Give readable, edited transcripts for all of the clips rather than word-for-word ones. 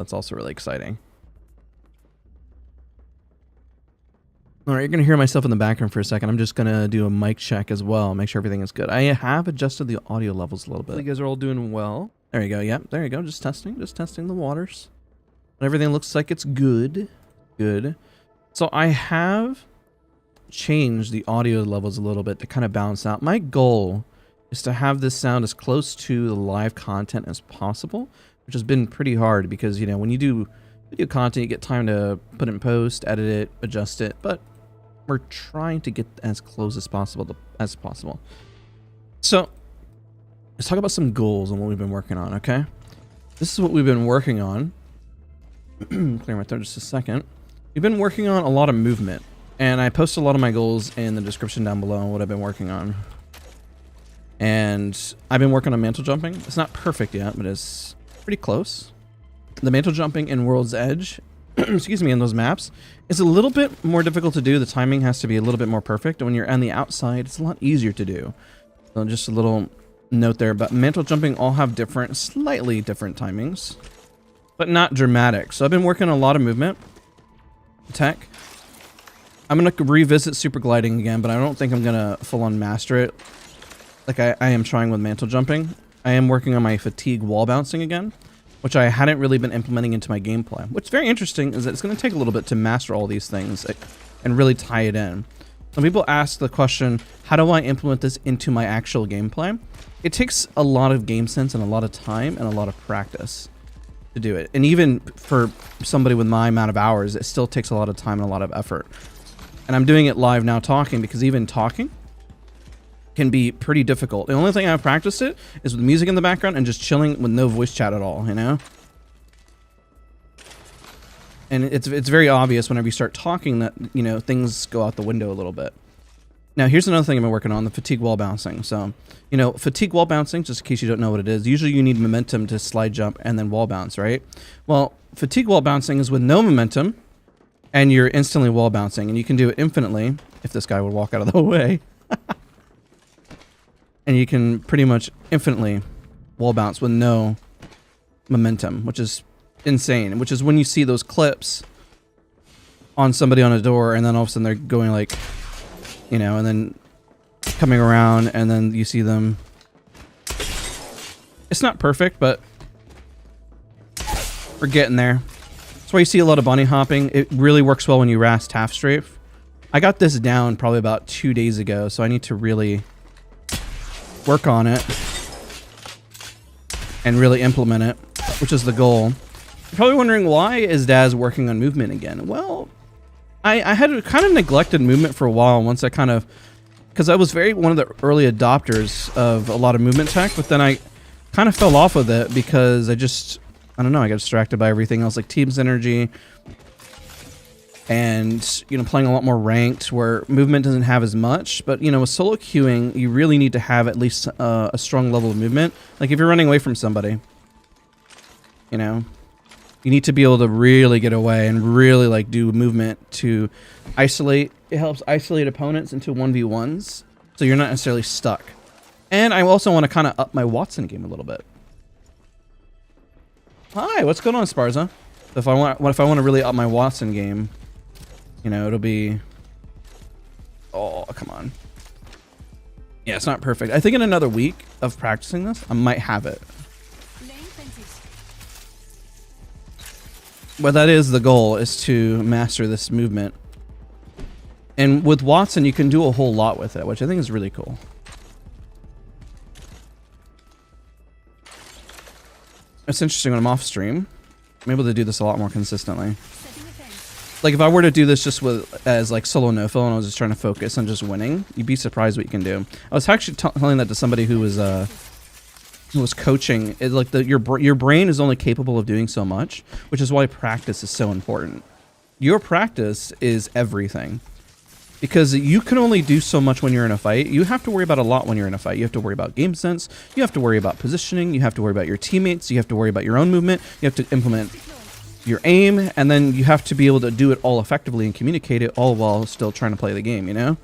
That's also really exciting. All right, you're going to hear myself in the background for a second. I'm just going to do a mic check as well, make sure everything is good. I have adjusted the audio levels a little bit. You guys are all doing well. There you go. Yep, there you go. Just testing the waters. Everything looks like it's good. Good. So I have changed the audio levels a little bit to kind of balance out. My goal is to have this sound as close to the live content as possible, which has been pretty hard because, you know, when you do video content, you get time to put it in post, edit it, adjust it, but we're trying to get as close as possible So let's talk about some goals and what we've been working on, okay? This is what we've been working on. Clear my throat just a second. We've been working on a lot of movement, and I post a lot of my goals in the description down below on what I've been working on. And I've been working on mantle jumping. It's not perfect yet, but it's pretty close. The mantle jumping in World's Edge, excuse me, in those maps, is a little bit more difficult to do. The timing has to be a little bit more perfect. When you're on the outside, it's a lot easier to do. So just a little note there, but mantle jumping all have different, slightly different timings, but not dramatic. So I've been working on a lot of movement tech. I'm going to revisit super gliding again, but I don't think I'm going to full on master it like I am trying with mantle jumping. I am working on my fatigue wall bouncing again, which I hadn't really been implementing into my gameplay. What's very interesting is that it's going to take a little bit to master all these things and really tie it in. Some people ask the question, how do I implement this into my actual gameplay? It takes a lot of game sense and a lot of time and a lot of practice to do it. And even for somebody with my amount of hours, it still takes a lot of time and a lot of effort. And I'm doing it live now talking, because even talking can be pretty difficult. The only thing I've practiced it is with music in the background and just chilling with no voice chat at all, you know? And it's very obvious whenever you start talking that, you know, things go out the window a little bit. Now, here's another thing I've been working on, the fatigue wall bouncing. So, you know, fatigue wall bouncing, just in case you don't know what it is, usually you need momentum to slide jump and then wall bounce, right? Well, fatigue wall bouncing is with no momentum, and you're instantly wall bouncing, and you can do it infinitely, if this guy would walk out of the way. And you can pretty much infinitely wall bounce with no momentum, which is insane, which is when you see those clips on somebody on a door, and then all of a sudden they're going like, you know, and then coming around, and then you see them. It's not perfect, but we're getting there. That's why you see a lot of bunny hopping. It really works well when you rast half strafe. I got this down probably about 2 days ago, so I need to really work on it and really implement it, which is the goal. You're probably wondering, why is Dazs working on movement again? Well, I had kind of neglected movement for a while once I kind of, because I was one of the early adopters of a lot of movement tech, but then I kind of fell off with it because I don't know, I got distracted by everything else, like Team's Energy, and, you know, playing a lot more ranked where movement doesn't have as much. But, you know, with solo queuing, you really need to have at least a strong level of movement. Like if you're running away from somebody, you know, you need to be able to really get away and really like do movement to isolate. It helps isolate opponents into 1v1s, so you're not necessarily stuck. And I also want to kind of up my Wattson game a little bit. Hi, what's going on, Sparza? If I want to really up my Wattson game, you know, it'll be, oh, come on. Yeah, it's not perfect. I think in another week of practicing this, I might have it. But that is the goal, is to master this movement. And with Wattson, you can do a whole lot with it, which I think is really cool. It's interesting when I'm off stream, I'm able to do this a lot more consistently. Like if I were to do this just as like solo no-fill and I was just trying to focus on just winning, you'd be surprised what you can do. I was actually telling that to somebody who was coaching. It's like your brain is only capable of doing so much, which is why practice is so important. Your practice is everything, because you can only do so much when you're in a fight. You have to worry about a lot when you're in a fight. You have to worry about game sense. You have to worry about positioning. You have to worry about your teammates. You have to worry about your own movement. You have to implement your aim, and then you have to be able to do it all effectively and communicate it all while still trying to play the game, you know?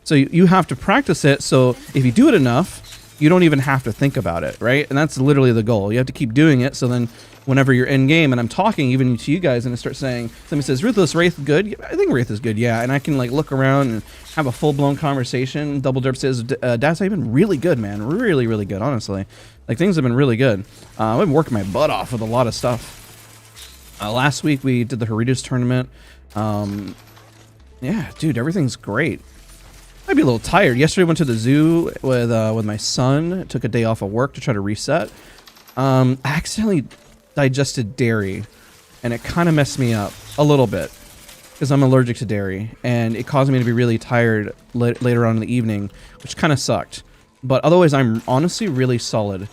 So you have to practice it, so if you do it enough, you don't even have to think about it, right? And that's literally the goal. You have to keep doing it, so then whenever you're in game and I'm talking even to you guys and I start saying, somebody says, Ruthless, Wraith good? Yeah, I think Wraith is good, yeah. And I can like look around and have a full-blown conversation. Double Derp says, Dazs, I've been really good, man. Really, really good, honestly. Like, things have been really good. I've been working my butt off with a lot of stuff. Last week we did the Haritas tournament. Yeah, dude, everything's great. I'd be a little tired. Yesterday I went to the zoo with my son. Took a day off of work to try to reset. I accidentally digested dairy, and it kind of messed me up a little bit because I'm allergic to dairy, and it caused me to be really tired later on in the evening, which kind of sucked. But otherwise, I'm honestly really solid.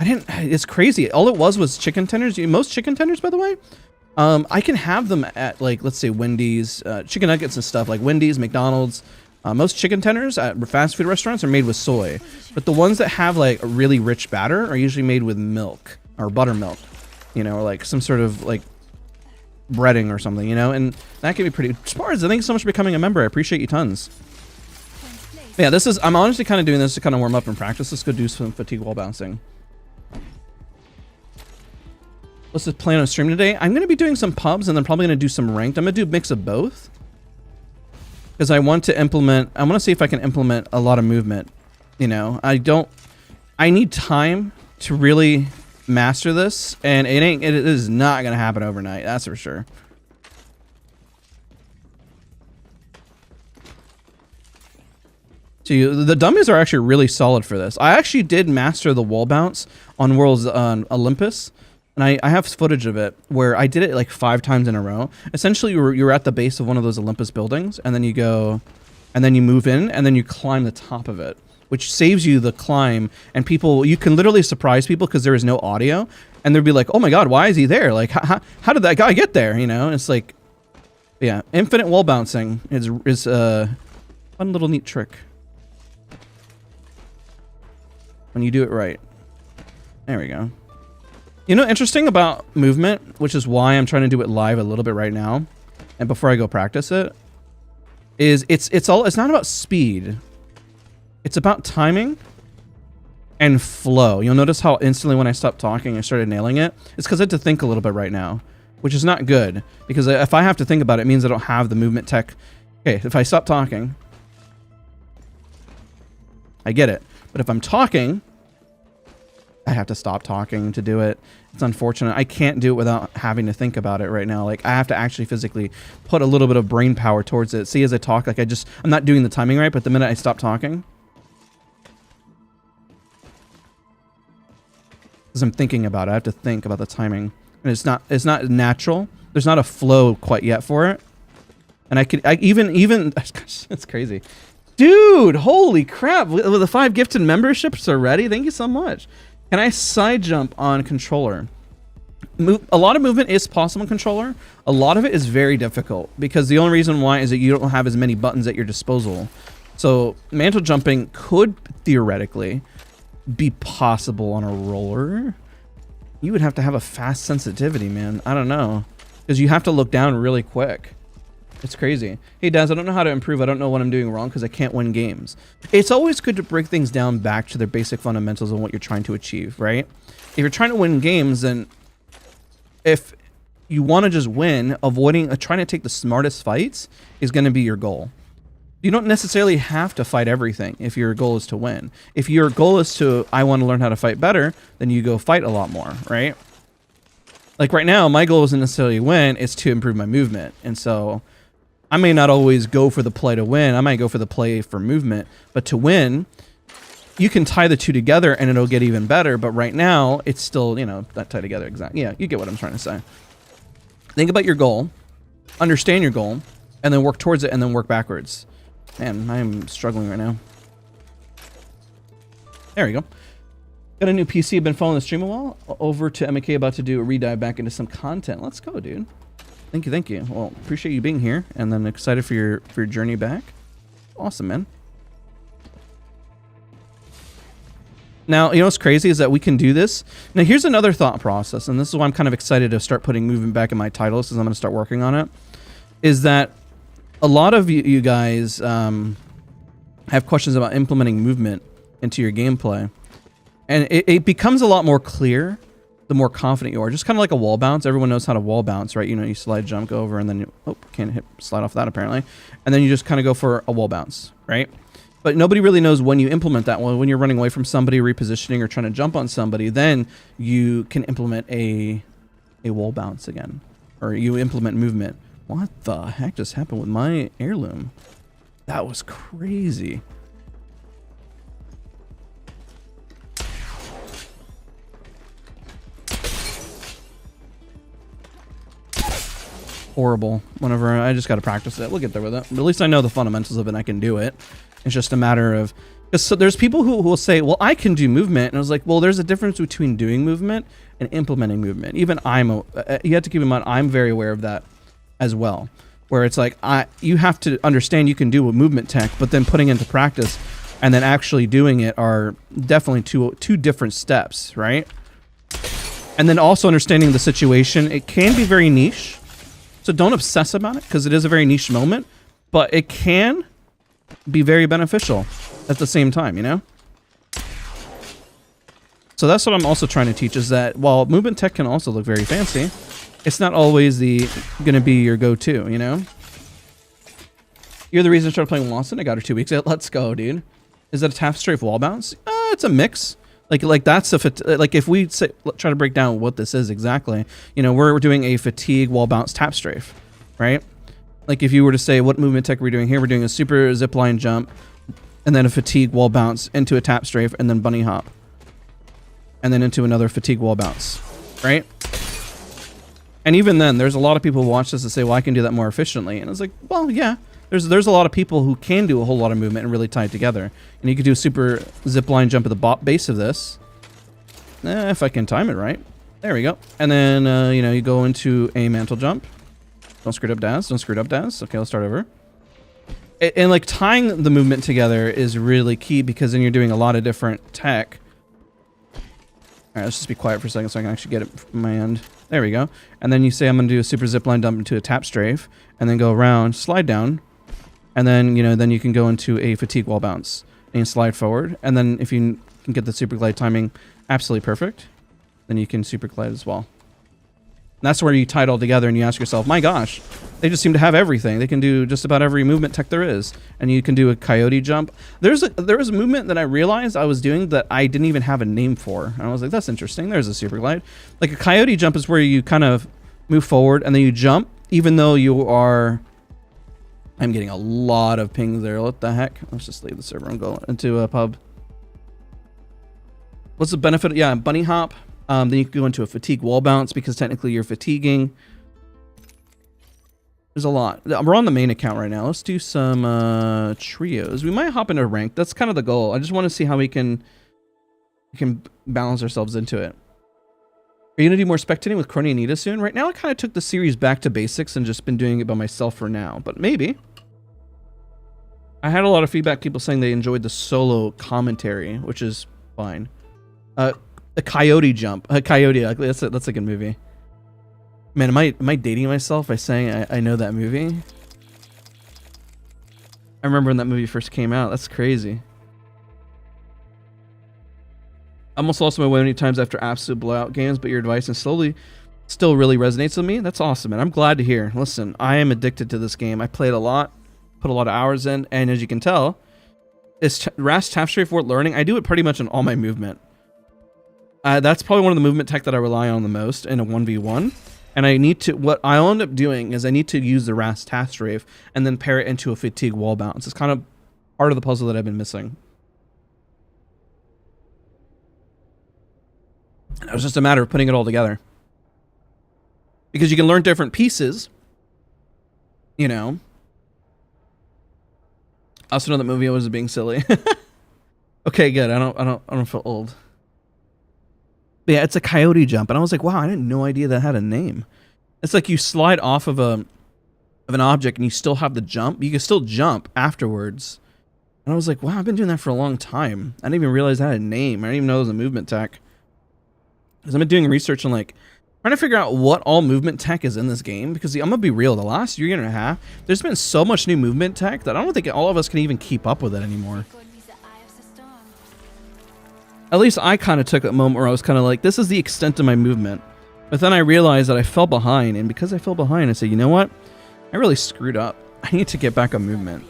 It's crazy. All it was chicken tenders. Most chicken tenders, by the way, I can have them at, like, let's say Wendy's, chicken nuggets and stuff, like Wendy's, McDonald's. Most chicken tenders at fast food restaurants are made with soy, but the ones that have like a really rich batter are usually made with milk or buttermilk, you know, or like some sort of like breading or something, you know, and that can be pretty. Spars, thanks so much for becoming a member. I appreciate you tons. Yeah, I'm honestly kind of doing this to kind of warm up and practice. Let's go do some fatigue wall bouncing. Let's just plan on stream today. I'm going to be doing some pubs and then probably going to do some ranked. I'm going to do a mix of both. Because I want to see if I can implement a lot of movement. You know, I need time to really master this, and it is not going to happen overnight. That's for sure. So the dummies are actually really solid for this. I actually did master the wall bounce on Worlds on Olympus. And I have footage of it where I did it like 5 times in a row. Essentially, you're at the base of one of those Olympus buildings, and then you go, and then you move in, and then you climb the top of it, which saves you the climb. And you can literally surprise people because there is no audio, and they'll be like, "Oh my God, why is he there? Like, how did that guy get there?" You know, and it's like, yeah, infinite wall bouncing is a fun little neat trick when you do it right. There we go. You know, interesting about movement, which is why I'm trying to do it live a little bit right now, and before I go practice it, is it's not about speed. It's about timing and flow. You'll notice how instantly when I stopped talking, I started nailing it. It's because I had to think a little bit right now, which is not good, because if I have to think about it, it means I don't have the movement tech. Okay, if I stop talking, I get it. But if I'm talking, I have to stop talking to do it. It's unfortunate. I can't do it without having to think about it right now. Like, I have to actually physically put a little bit of brain power towards it. See, as I talk, like I'm not doing the timing right, but the minute I stop talking, because I'm thinking about it, I have to think about the timing. And it's not natural. There's not a flow quite yet for it. And even it's crazy. Dude, holy crap. With the 5 gifted memberships already, thank you so much. Can I side jump on controller? A lot of movement is possible in controller. A lot of it is very difficult because the only reason why is that you don't have as many buttons at your disposal. So mantle jumping could theoretically be possible on a roller. You would have to have a fast sensitivity, man. I don't know, because you have to look down really quick. It's crazy. Hey, Daz, I don't know how to improve. I don't know what I'm doing wrong because I can't win games. It's always good to break things down back to their basic fundamentals of what you're trying to achieve, right? If you're trying to win games, then if you want to just win, trying to take the smartest fights is going to be your goal. You don't necessarily have to fight everything if your goal is to win. If your goal is I want to learn how to fight better, then you go fight a lot more, right? Like right now, my goal isn't necessarily win, it's to improve my movement. And so I may not always go for the play to win. I might go for the play for movement. But to win, you can tie the two together and it'll get even better. But right now, it's still, you know, not tied together exactly. Yeah, you get what I'm trying to say. Think about your goal, understand your goal, and then work towards it and then work backwards. Man, I'm struggling right now. There we go. Got a new PC. Been following the stream a while. Over to MK, about to do a redive back into some content. Let's go, dude. Thank you, thank you. Well, appreciate you being here, and then excited for your journey back. Awesome, man. Now, you know what's crazy is that we can do this. Now, here's another thought process, and this is why I'm kind of excited to start putting movement back in my titles, because I'm going to start working on it, is that a lot of you guys have questions about implementing movement into your gameplay. And it becomes a lot more clear the more confident you are. Just kind of like a wall bounce. Everyone knows how to wall bounce, right? You know, you slide, jump, go over, and then you, oh, can't slide off that apparently. And then you just kind of go for a wall bounce, right? But nobody really knows when you implement that one. When you're running away from somebody, repositioning, or trying to jump on somebody, then you can implement a wall bounce again. Or you implement movement. What the heck just happened with my heirloom? That was crazy. Horrible. Whenever I just got to practice it. We'll get there with it. But at least I know the fundamentals of it and I can do it. It's just a matter of... Because so there's people who will say, well, I can do movement. And I was like, well, there's a difference between doing movement and implementing movement. Even you have to keep in mind, I'm very aware of that as well. Where it's like, you have to understand you can do a movement tech, but then putting into practice and then actually doing it are definitely two different steps, right? And then also understanding the situation. It can be very niche. So don't obsess about it because it is a very niche moment, but it can be very beneficial at the same time, you know? So that's what I'm also trying to teach is that while movement tech can also look very fancy, it's not always going to be your go-to, you know? You're the reason I started playing Wattson. I got her 2 weeks. Let's go, dude. Is that a tap strafe wall bounce? It's a mix. Like that's like if we try to break down what this is exactly, you know, we're doing a fatigue wall bounce tap strafe, right? Like if you were to say what movement tech are we doing here, we're doing a super zip line jump and then a fatigue wall bounce into a tap strafe and then bunny hop and then into another fatigue wall bounce, right? And even then, there's a lot of people who watch this and say, well, I can do that more efficiently. And I was like, well, yeah. There's a lot of people who can do a whole lot of movement and really tie it together. And you could do a super zip line jump at the base of this. If I can time it right. There we go. And then, you know, you go into a mantle jump. Don't screw it up, Dazs. Don't screw it up, Dazs. Okay, let's start over. And like tying the movement together is really key because then you're doing a lot of different tech. All right, let's just be quiet for a second so I can actually get it from my end. There we go. And then you say I'm going to do a super zip line dump into a tap strafe and then go around, slide down. And then, you know, then you can go into a fatigue wall bounce and you slide forward. And then if you can get the super glide timing absolutely perfect, then you can super glide as well. And that's where you tie it all together and you ask yourself, my gosh, they just seem to have everything. They can do just about every movement tech there is. And you can do a coyote jump. There was a movement that I realized I was doing that I didn't even have a name for. And I was like, that's interesting. There's a super glide. Like a coyote jump is where you kind of move forward and then you jump even though you are... I'm getting a lot of pings there. What the heck? Let's just leave the server and go into a pub. What's the benefit? Yeah, bunny hop. Then you can go into a fatigue wall bounce because technically you're fatiguing. There's a lot. We're on the main account right now. Let's do some trios. We might hop into rank. That's kind of the goal. I just want to see how we can balance ourselves into it. Are you going to do more spectating with Crony and Nita soon? Right now, I kind of took the series back to basics and just been doing it by myself for now. But maybe. I had a lot of feedback, people saying they enjoyed the solo commentary, which is fine. A coyote jump. A coyote. That's a good movie. Man, am I dating myself by saying I know that movie? I remember when that movie first came out. That's crazy. I almost lost my way many times after absolute blowout games, but your advice and slowly still really resonates with me. That's awesome, man. I'm glad to hear. Listen, I am addicted to this game. I played a lot, put a lot of hours in, and as you can tell, is RAS tap strafe worth learning? I do it pretty much in all my movement. That's probably one of the movement tech that I rely on the most in a 1v1. And I need to, what I'll end up doing is I need to use the RAS tap strafe and then pair it into a fatigue wall bounce. It's kind of part of the puzzle that I've been missing. It was just a matter of putting it all together. Because you can learn different pieces. You know. I also know that movie was being silly. Okay, good. I don't feel old. But yeah, it's a coyote jump. And I was like, wow, I had no idea that had a name. It's like you slide off of an object and you still have the jump. You can still jump afterwards. And I was like, wow, I've been doing that for a long time. I didn't even realize that had a name. I didn't even know it was a movement tech. Because I've been doing research on like trying to figure out what all movement tech is in this game. Because I'm gonna be real, the last year and a half, there's been so much new movement tech that I don't think all of us can even keep up with it anymore. At least I kind of took a moment where I was kind of like, this is the extent of my movement. But then I realized that I fell behind, and because I fell behind, I said, you know what? I really screwed up. I need to get back on movement.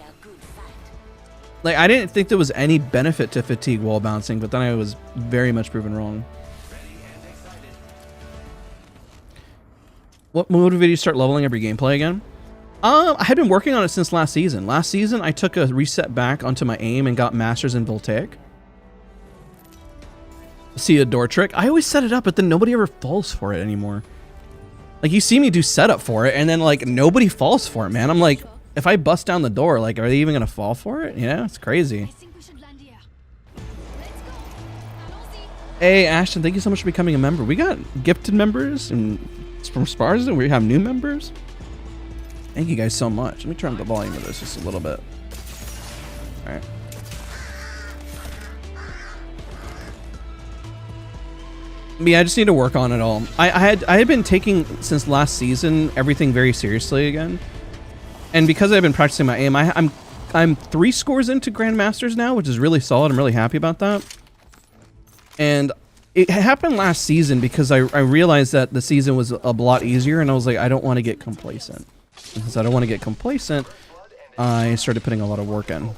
Like, I didn't think there was any benefit to fatigue wall bouncing, but then I was very much proven wrong. What motivated you to start leveling up your gameplay again? I had been working on it since last season. Last season, I took a reset back onto my aim and got masters in voltaic. See a door trick. I always set it up, but then nobody ever falls for it anymore. Like, you see me do setup for it, and then, like, nobody falls for it, man. I'm like, if I bust down the door, like, are they even gonna fall for it? You know, it's crazy. Hey, Ashton, thank you so much for becoming a member. We got gifted members and from Spars, and we have new members. Thank you guys so much. Let me turn up the volume of this just a little bit. All right. Yeah, I just need to work on it all. I had been taking, since last season, everything very seriously again. And because I've been practicing my aim, I'm 3 scores into Grandmasters now, which is really solid. I'm really happy about that. And it happened last season because I realized that the season was a lot easier, and I was like, I don't want to get complacent. And since I don't want to get complacent, I started putting a lot of work in.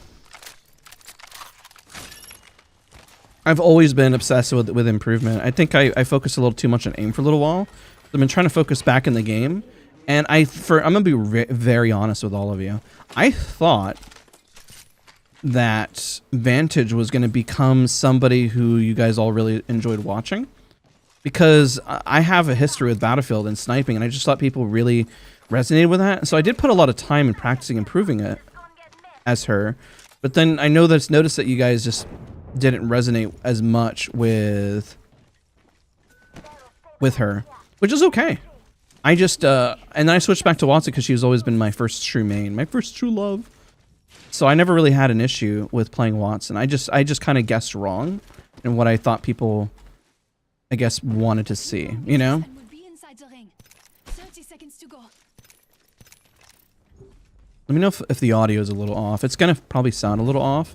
I've always been obsessed with improvement. I think I focused a little too much on aim for a little while. I've been trying to focus back in the game. And I'm going to be very honest with all of you. I thought that Vantage was going to become somebody who you guys all really enjoyed watching. Because I have a history with Battlefield and sniping, and I just thought people really resonated with that. So I did put a lot of time in practicing improving it as her. But then I noticed that you guys just didn't resonate as much with her, which is okay. I just and then I switched back to Wattson because she's always been my first true main, my first true love. So I never really had an issue with playing Wattson. I just kind of guessed wrong in what I thought people, I guess, wanted to see, you know? Let me know if the audio is a little off. It's gonna probably sound a little off.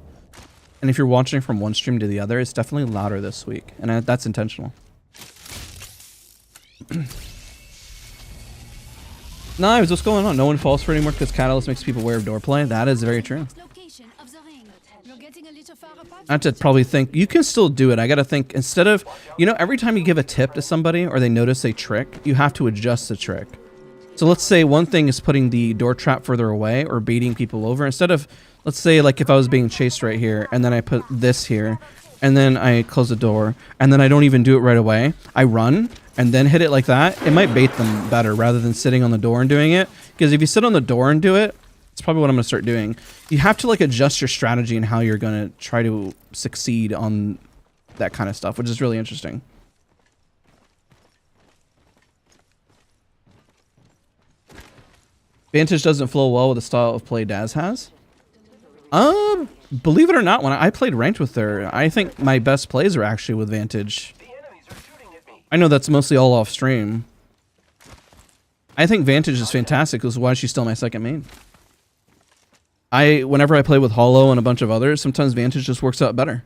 And if you're watching from one stream to the other, it's definitely louder this week. And that's intentional. Knives, what's going on? No one falls for it anymore because Catalyst makes people aware of door play. That is very true. I have to probably think, you can still do it. I got to think, instead of, you know, every time you give a tip to somebody or they notice a trick, you have to adjust the trick. So let's say one thing is putting the door trap further away or baiting people over. Instead of, let's say, like if I was being chased right here and then I put this here and then I close the door and then I don't even do it right away. I run and then hit it like that. It might bait them better rather than sitting on the door and doing it. Because if you sit on the door and do it, it's probably what I'm going to start doing. You have to like adjust your strategy and how you're going to try to succeed on that kind of stuff, which is really interesting. Vantage doesn't flow well with the style of play Dazs has. Believe it or not, when I played ranked with her, I think my best plays are actually with Vantage. I know that's mostly all off stream. I think Vantage is fantastic, which is why she's still my second main. Whenever I play with Hollow and a bunch of others, sometimes Vantage just works out better.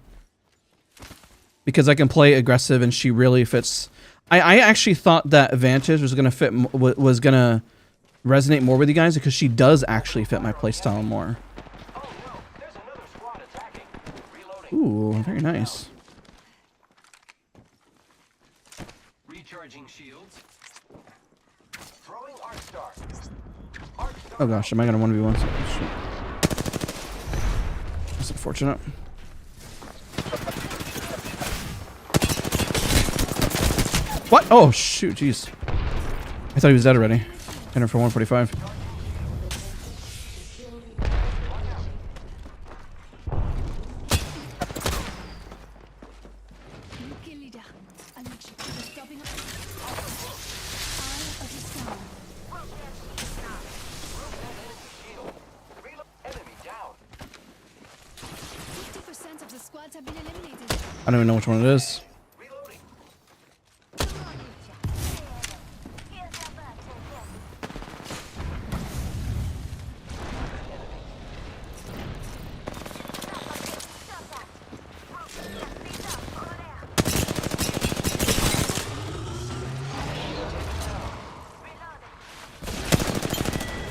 Because I can play aggressive and she really fits. I actually thought that Vantage was gonna resonate more with you guys because she does actually fit my playstyle more. Ooh, very nice. Recharging shields. Oh gosh, am I gonna 1v1? That's unfortunate. What? Oh shoot, jeez. I thought he was dead already. Hit him for 145. I don't even know which one it is.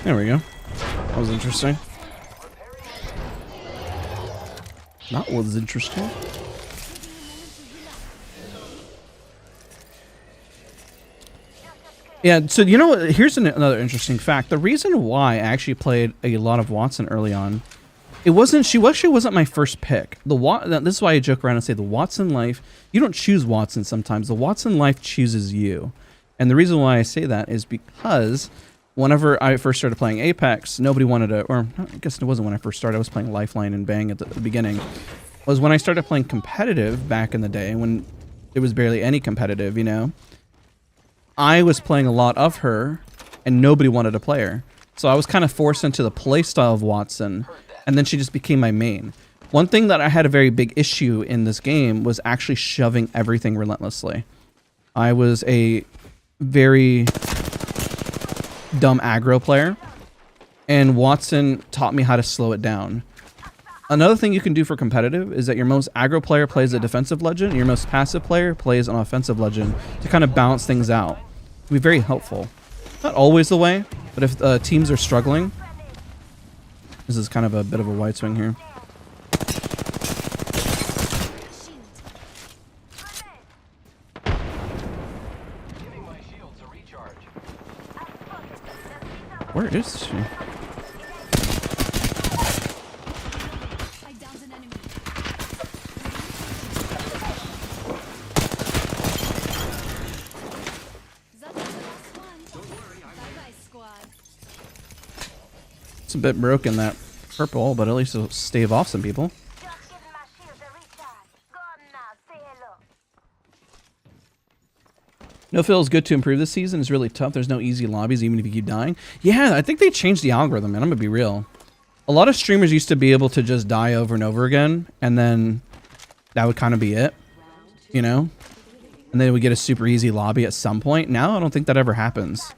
There we go. That was interesting. That was interesting. Yeah, so you know what? Here's another interesting fact. The reason why I actually played a lot of Wattson early on, she actually wasn't my first pick. This is why I joke around and say the Wattson life, you don't choose Wattson sometimes. The Wattson life chooses you. And the reason why I say that is because whenever I first started playing Apex, nobody wanted to, or I guess it wasn't when I first started, I was playing Lifeline and Bang at the beginning. Was when I started playing competitive back in the day when there was barely any competitive, you know. I was playing a lot of her and nobody wanted to play her. So I was kind of forced into the playstyle of Wattson, and then she just became my main. One thing that I had a very big issue in this game was actually shoving everything relentlessly. I was a very dumb aggro player, and Wattson taught me how to slow it down. Another thing you can do for competitive is that your most aggro player plays a defensive legend, and your most passive player plays an offensive legend to kind of balance things out. It can be very helpful. Not always the way, but if teams are struggling, this is kind of a bit of a wide swing here. Where is she? It's a bit broken, that purple, but at least it'll stave off some people. No feels good to improve this season. It's really tough. There's no easy lobbies, even if you keep dying. Yeah, I think they changed the algorithm, man. I'm gonna be real. A lot of streamers used to be able to just die over and over again, and then that would kind of be it, you know? And then we get a super easy lobby at some point. Now, I don't think that ever happens.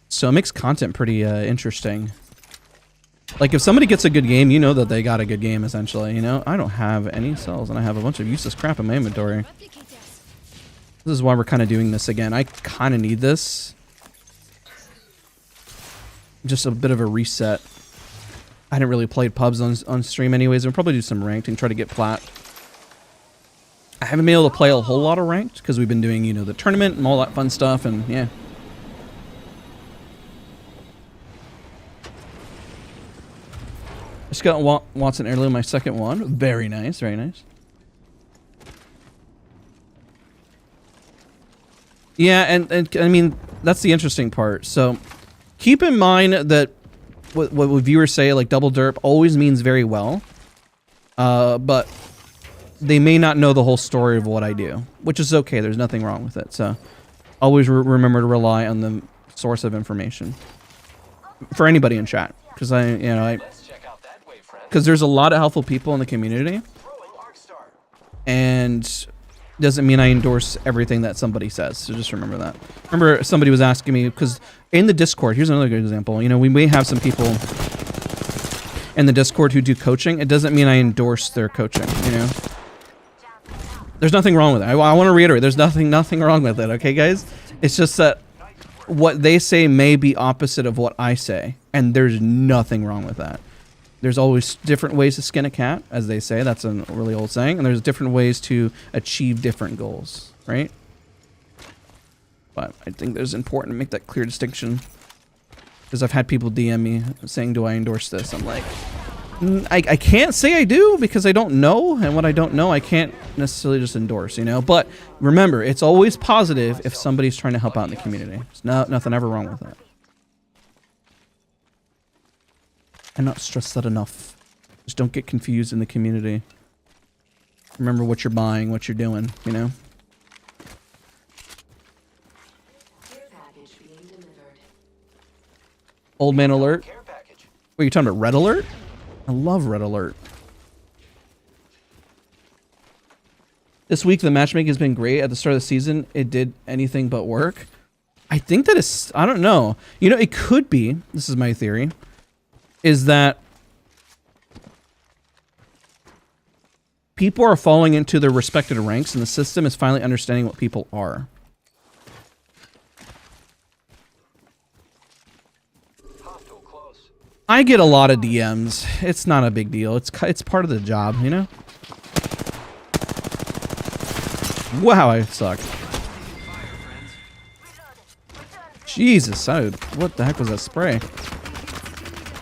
So it makes content pretty interesting. Like, if somebody gets a good game, you know that they got a good game, essentially, you know? I don't have any cells, and I have a bunch of useless crap in my inventory. This is why we're kind of doing this again. I kind of need this. Just a bit of a reset. I hadn't really played pubs on stream anyways. We'll probably do some ranked and try to get plat. I haven't been able to play a whole lot of ranked because we've been doing, you know, the tournament and all that fun stuff, and yeah. Just got Wattson earlier, my second one. Very nice, very nice. Yeah, and I mean, that's the interesting part. So keep in mind that what viewers say, like double derp, always means very well. But they may not know the whole story of what I do, which is okay. There's nothing wrong with it. So always remember to rely on the source of information for anybody in chat. Because because there's a lot of helpful people in the community, and doesn't mean I endorse everything that somebody says. So just remember that. Remember, somebody was asking me, because in the Discord, here's another good example. You know, we may have some people in the Discord who do coaching. It doesn't mean I endorse their coaching, you know? There's nothing wrong with it. I want to reiterate, there's nothing wrong with it, okay, guys? It's just that what they say may be opposite of what I say, and there's nothing wrong with that. There's always different ways to skin a cat, as they say. That's a really old saying. And there's different ways to achieve different goals, right? But I think it's important to make that clear distinction. Because I've had people DM me saying, do I endorse this? I'm like, I can't say I do because I don't know. And what I don't know, I can't necessarily just endorse, you know? But remember, it's always positive if somebody's trying to help out in the community. There's nothing ever wrong with that. And not stress that enough. Just don't get confused in the community. Remember what you're buying, what you're doing, you know? Old man alert? Wait, you talking about red alert? I love red alert. This week the matchmaking has been great. At the start of the season, it did anything but work. I think that is, I don't know. You know, it could be, this is my theory, is that people are falling into their respected ranks and the system is finally understanding what people are. I get a lot of DMs. It's not a big deal. It's part of the job, you know? Wow, I suck. Jesus, what the heck was that spray?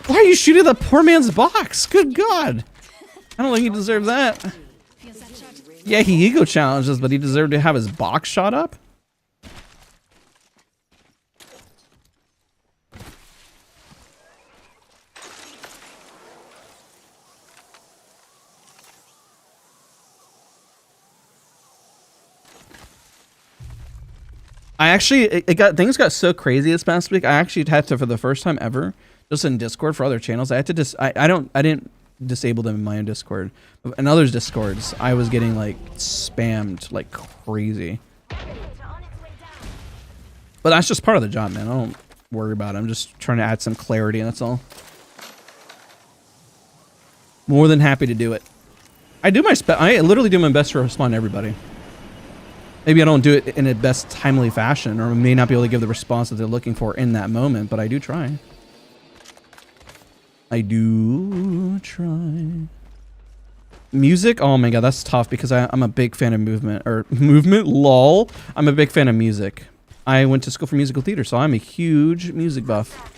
Why are you shooting the poor man's box? Good God. I don't think he deserved that. Yeah, he ego challenges, but he deserved to have his box shot up? Things got so crazy this past week. I actually had to, for the first time ever, just in Discord for other channels, I had to I didn't disable them in my own Discord. In others' Discords, I was getting like spammed like crazy. But that's just part of the job, man. I don't worry about it. I'm just trying to add some clarity, and that's all. More than happy to do it. I literally do my best to respond to everybody. Maybe I don't do it in the best timely fashion, or may not be able to give the response that they're looking for in that moment, but I do try. I do try. Music? Oh my god, that's tough because I'm a big fan of movement, lol. I'm a big fan of music. I went to school for musical theater, so I'm a huge music buff.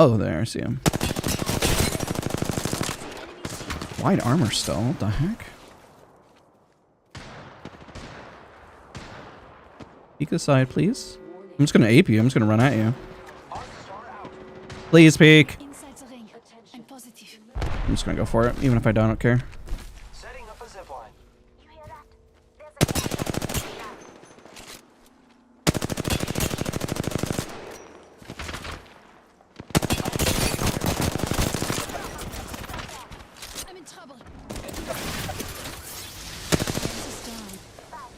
Oh, there, I see him. Wide armor still, what the heck? Peek aside, please. I'm just gonna ape you, I'm just gonna run at you. Please peek. I'm just gonna go for it, even if I don't care.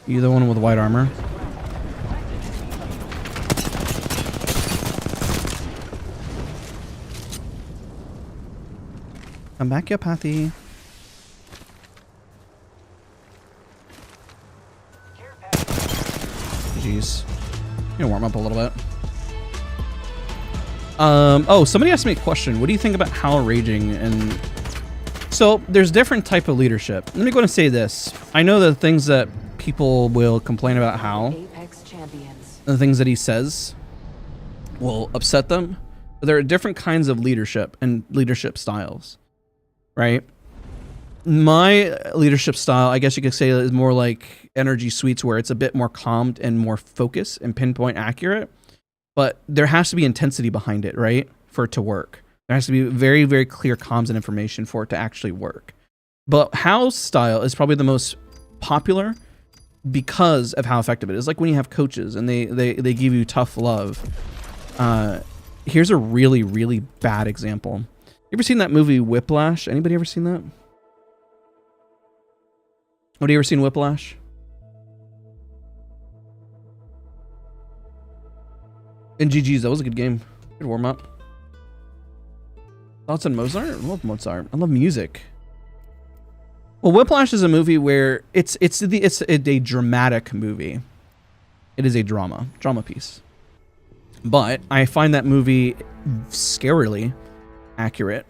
You the one with white armor? Come back, ya Pathy. Jeez. I'm gonna warm up a little bit. Oh, somebody asked me a question. What do you think about Howl raging? And so there's different type of leadership. Let me go and say this. I know the things that people will complain about Howl, the things that he says will upset them. But there are different kinds of leadership and leadership styles, right? My leadership style, I guess you could say, is more like energy suites, where it's a bit more calmed and more focused and pinpoint accurate. But there has to be intensity behind it, right? For it to work. There has to be very, very clear comms and information for it to actually work. But Howl's style is probably the most popular because of how effective it is. Like when you have coaches and they give you tough love. Here's a really, really bad example. You ever seen that movie Whiplash? Anybody ever seen that? Have you ever seen Whiplash? And GG's, that was a good game. Good warm up. Thoughts on Mozart? I love Mozart. I love music. Well, Whiplash is a movie where it's a dramatic movie. It is a drama piece. But I find that movie scarily accurate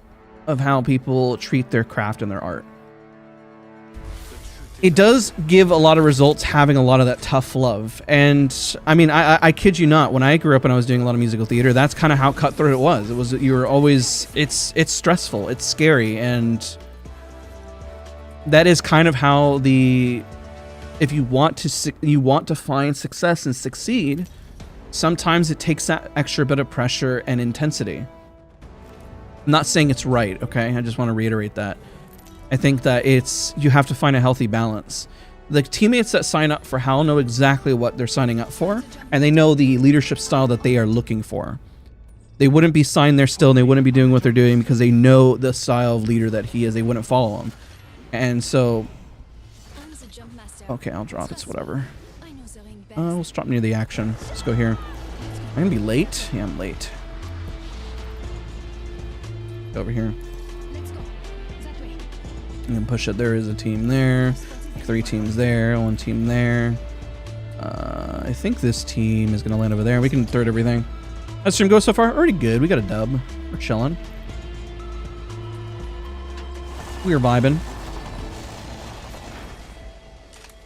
of how people treat their craft and their art. It does give a lot of results having a lot of that tough love. And I mean, I kid you not, when I grew up and I was doing a lot of musical theater, that's kind of how cutthroat it was. It was, you were always, it's stressful, it's scary, and that is kind of how if you want to find success and succeed, sometimes it takes that extra bit of pressure and intensity. I'm not saying it's right, okay? I just want to reiterate that. I think that you have to find a healthy balance. The teammates that sign up for Howl know exactly what they're signing up for, and they know the leadership style that they are looking for. They wouldn't be signed there still, and they wouldn't be doing what they're doing because they know the style of leader that he is. They wouldn't follow him. And so, okay, I'll drop. It's whatever. Let's drop near the action. Let's go here. I'm gonna be late. Yeah, I'm late. Go over here. I'm gonna push it. There is a team there. 3 teams there, 1 team there. I think this team is going to land over there. We can third everything. How's stream go so far? Already good. We got a dub. We're chilling. We're vibing.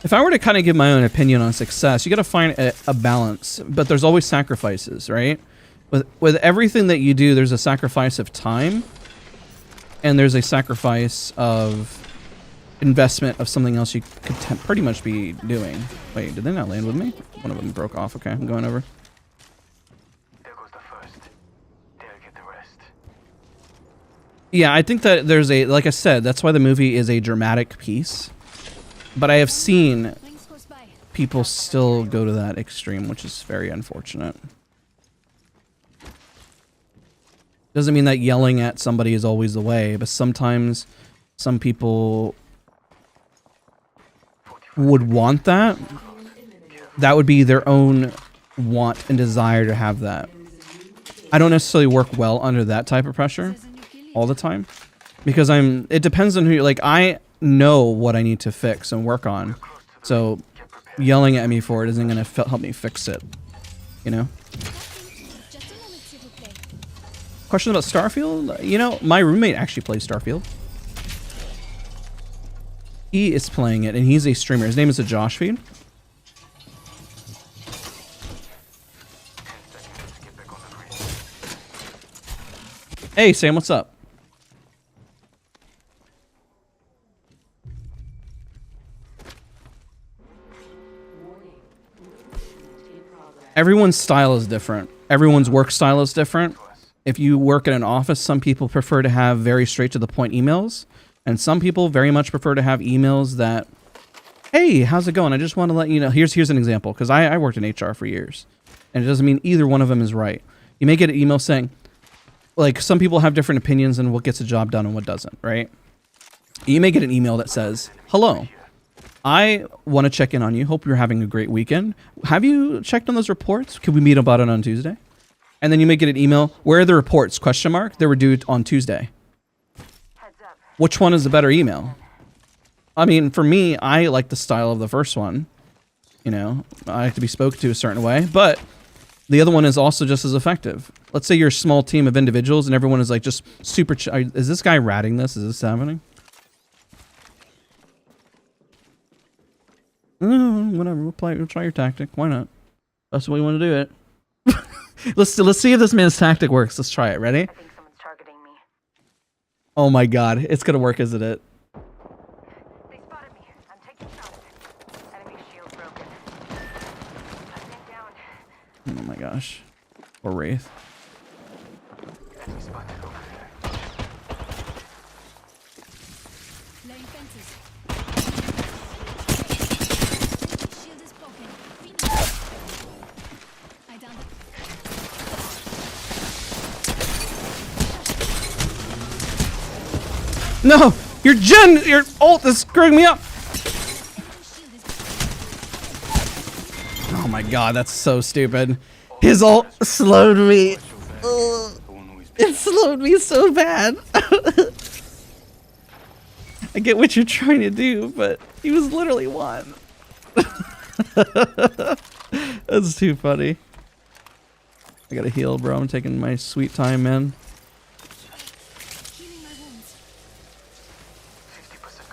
If I were to kind of give my own opinion on success, you got to find a balance, but there's always sacrifices, right? With everything that you do, there's a sacrifice of time, and there's a sacrifice of investment of something else you could pretty much be doing. Wait, did they not land with me? One of them broke off. Okay, I'm going over. There goes the first. They'll get the rest. Yeah, I think that there's a, like I said, that's why the movie is a dramatic piece. But I have seen people still go to that extreme, which is very unfortunate. Doesn't mean that yelling at somebody is always the way, but sometimes some people would want that. That would be their own want and desire to have that. I don't necessarily work well under that type of pressure all the time, because it depends on who you're, like, I know what I need to fix and work on, so yelling at me for it isn't going to help me fix it, you know? Question about Starfield? You know, my roommate actually plays Starfield. He is playing it, and he's a streamer. His name is a Josh Feed. Hey, Sam, what's up? Everyone's style is different. Everyone's work style is different. If you work in an office, some people prefer to have very straight to the point emails, and some people very much prefer to have emails that, hey, how's it going? I just want to let you know. Here's an example, because I worked in HR for years, and it doesn't mean either one of them is right. You may get an email saying, like, some people have different opinions on what gets a job done and what doesn't, right? You may get an email that says, hello, I want to check in on you. Hope you're having a great weekend. Have you checked on those reports? Can we meet about it on Tuesday? And then you may get an email, where are the reports? Question mark. They were due on Tuesday. Which one is the better email? I mean, for me, I like the style of the first one. You know, I like to be spoken to a certain way, but the other one is also just as effective. Let's say you're a small team of individuals and everyone is like just super... Is this guy ratting this? Is this happening? Whatever, we'll try your tactic. Why not? That's the way you want to do it. Let's see if this man's tactic works. Let's try it. Ready? I think someone's targeting me. Oh my god, it's gonna work, isn't it? They spotted me. I'm taking shots. Enemy shield broken. I'm down. Oh my gosh. Or Wraith. Enemy spotted over there. Laying fences. Shield is broken. I downed it. No! Your ult is screwing me up! Oh my god, that's so stupid. His ult slowed me. Ugh. It slowed me so bad. I get what you're trying to do, but he was literally one. That's too funny. I gotta heal, bro. I'm taking my sweet time, man.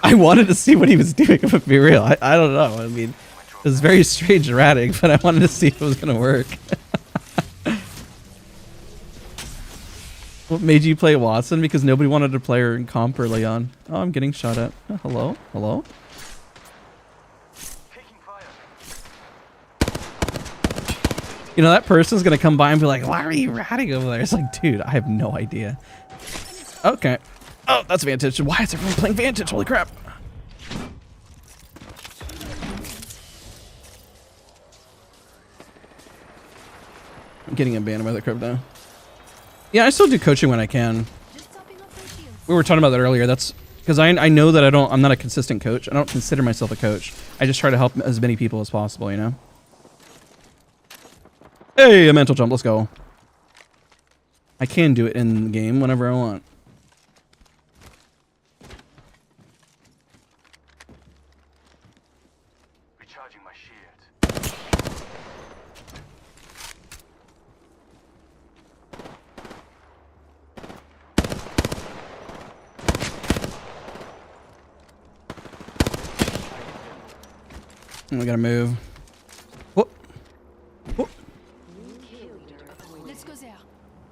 I wanted to see what he was doing, if it be real. I don't know. I mean, it was very strange ratting, but I wanted to see if it was going to work. What made you play Wattson? Because nobody wanted to play her in comp early on. Oh, I'm getting shot at. Oh, hello? Hello? Taking fire. You know, that person's going to come by and be like, why are you ratting over there? It's like, dude, I have no idea. Okay. Oh, that's Vantage. Why is everyone playing Vantage? Holy crap. I'm getting abandoned by the crypto. Yeah, I still do coaching when I can. We were talking about that earlier. That's because I know that I'm not a consistent coach. I don't consider myself a coach. I just try to help as many people as possible, you know? Hey, a mental jump. Let's go. I can do it in the game whenever I want. Recharging my shield. We gotta move. Whoop. Whoop. Let's go there.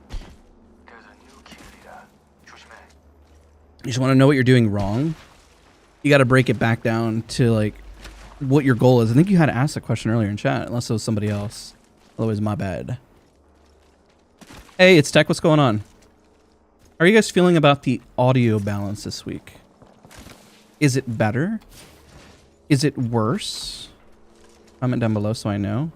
There's a new kill leader. 조심해. You just want to know what you're doing wrong. You got to break it back down to like what your goal is. I think you had to ask that question earlier in chat, unless it was somebody else. Otherwise, my bad. Hey, it's Tech. What's going on? How are you guys feeling about the audio balance this week? Is it better? Is it worse? Comment down below so I know.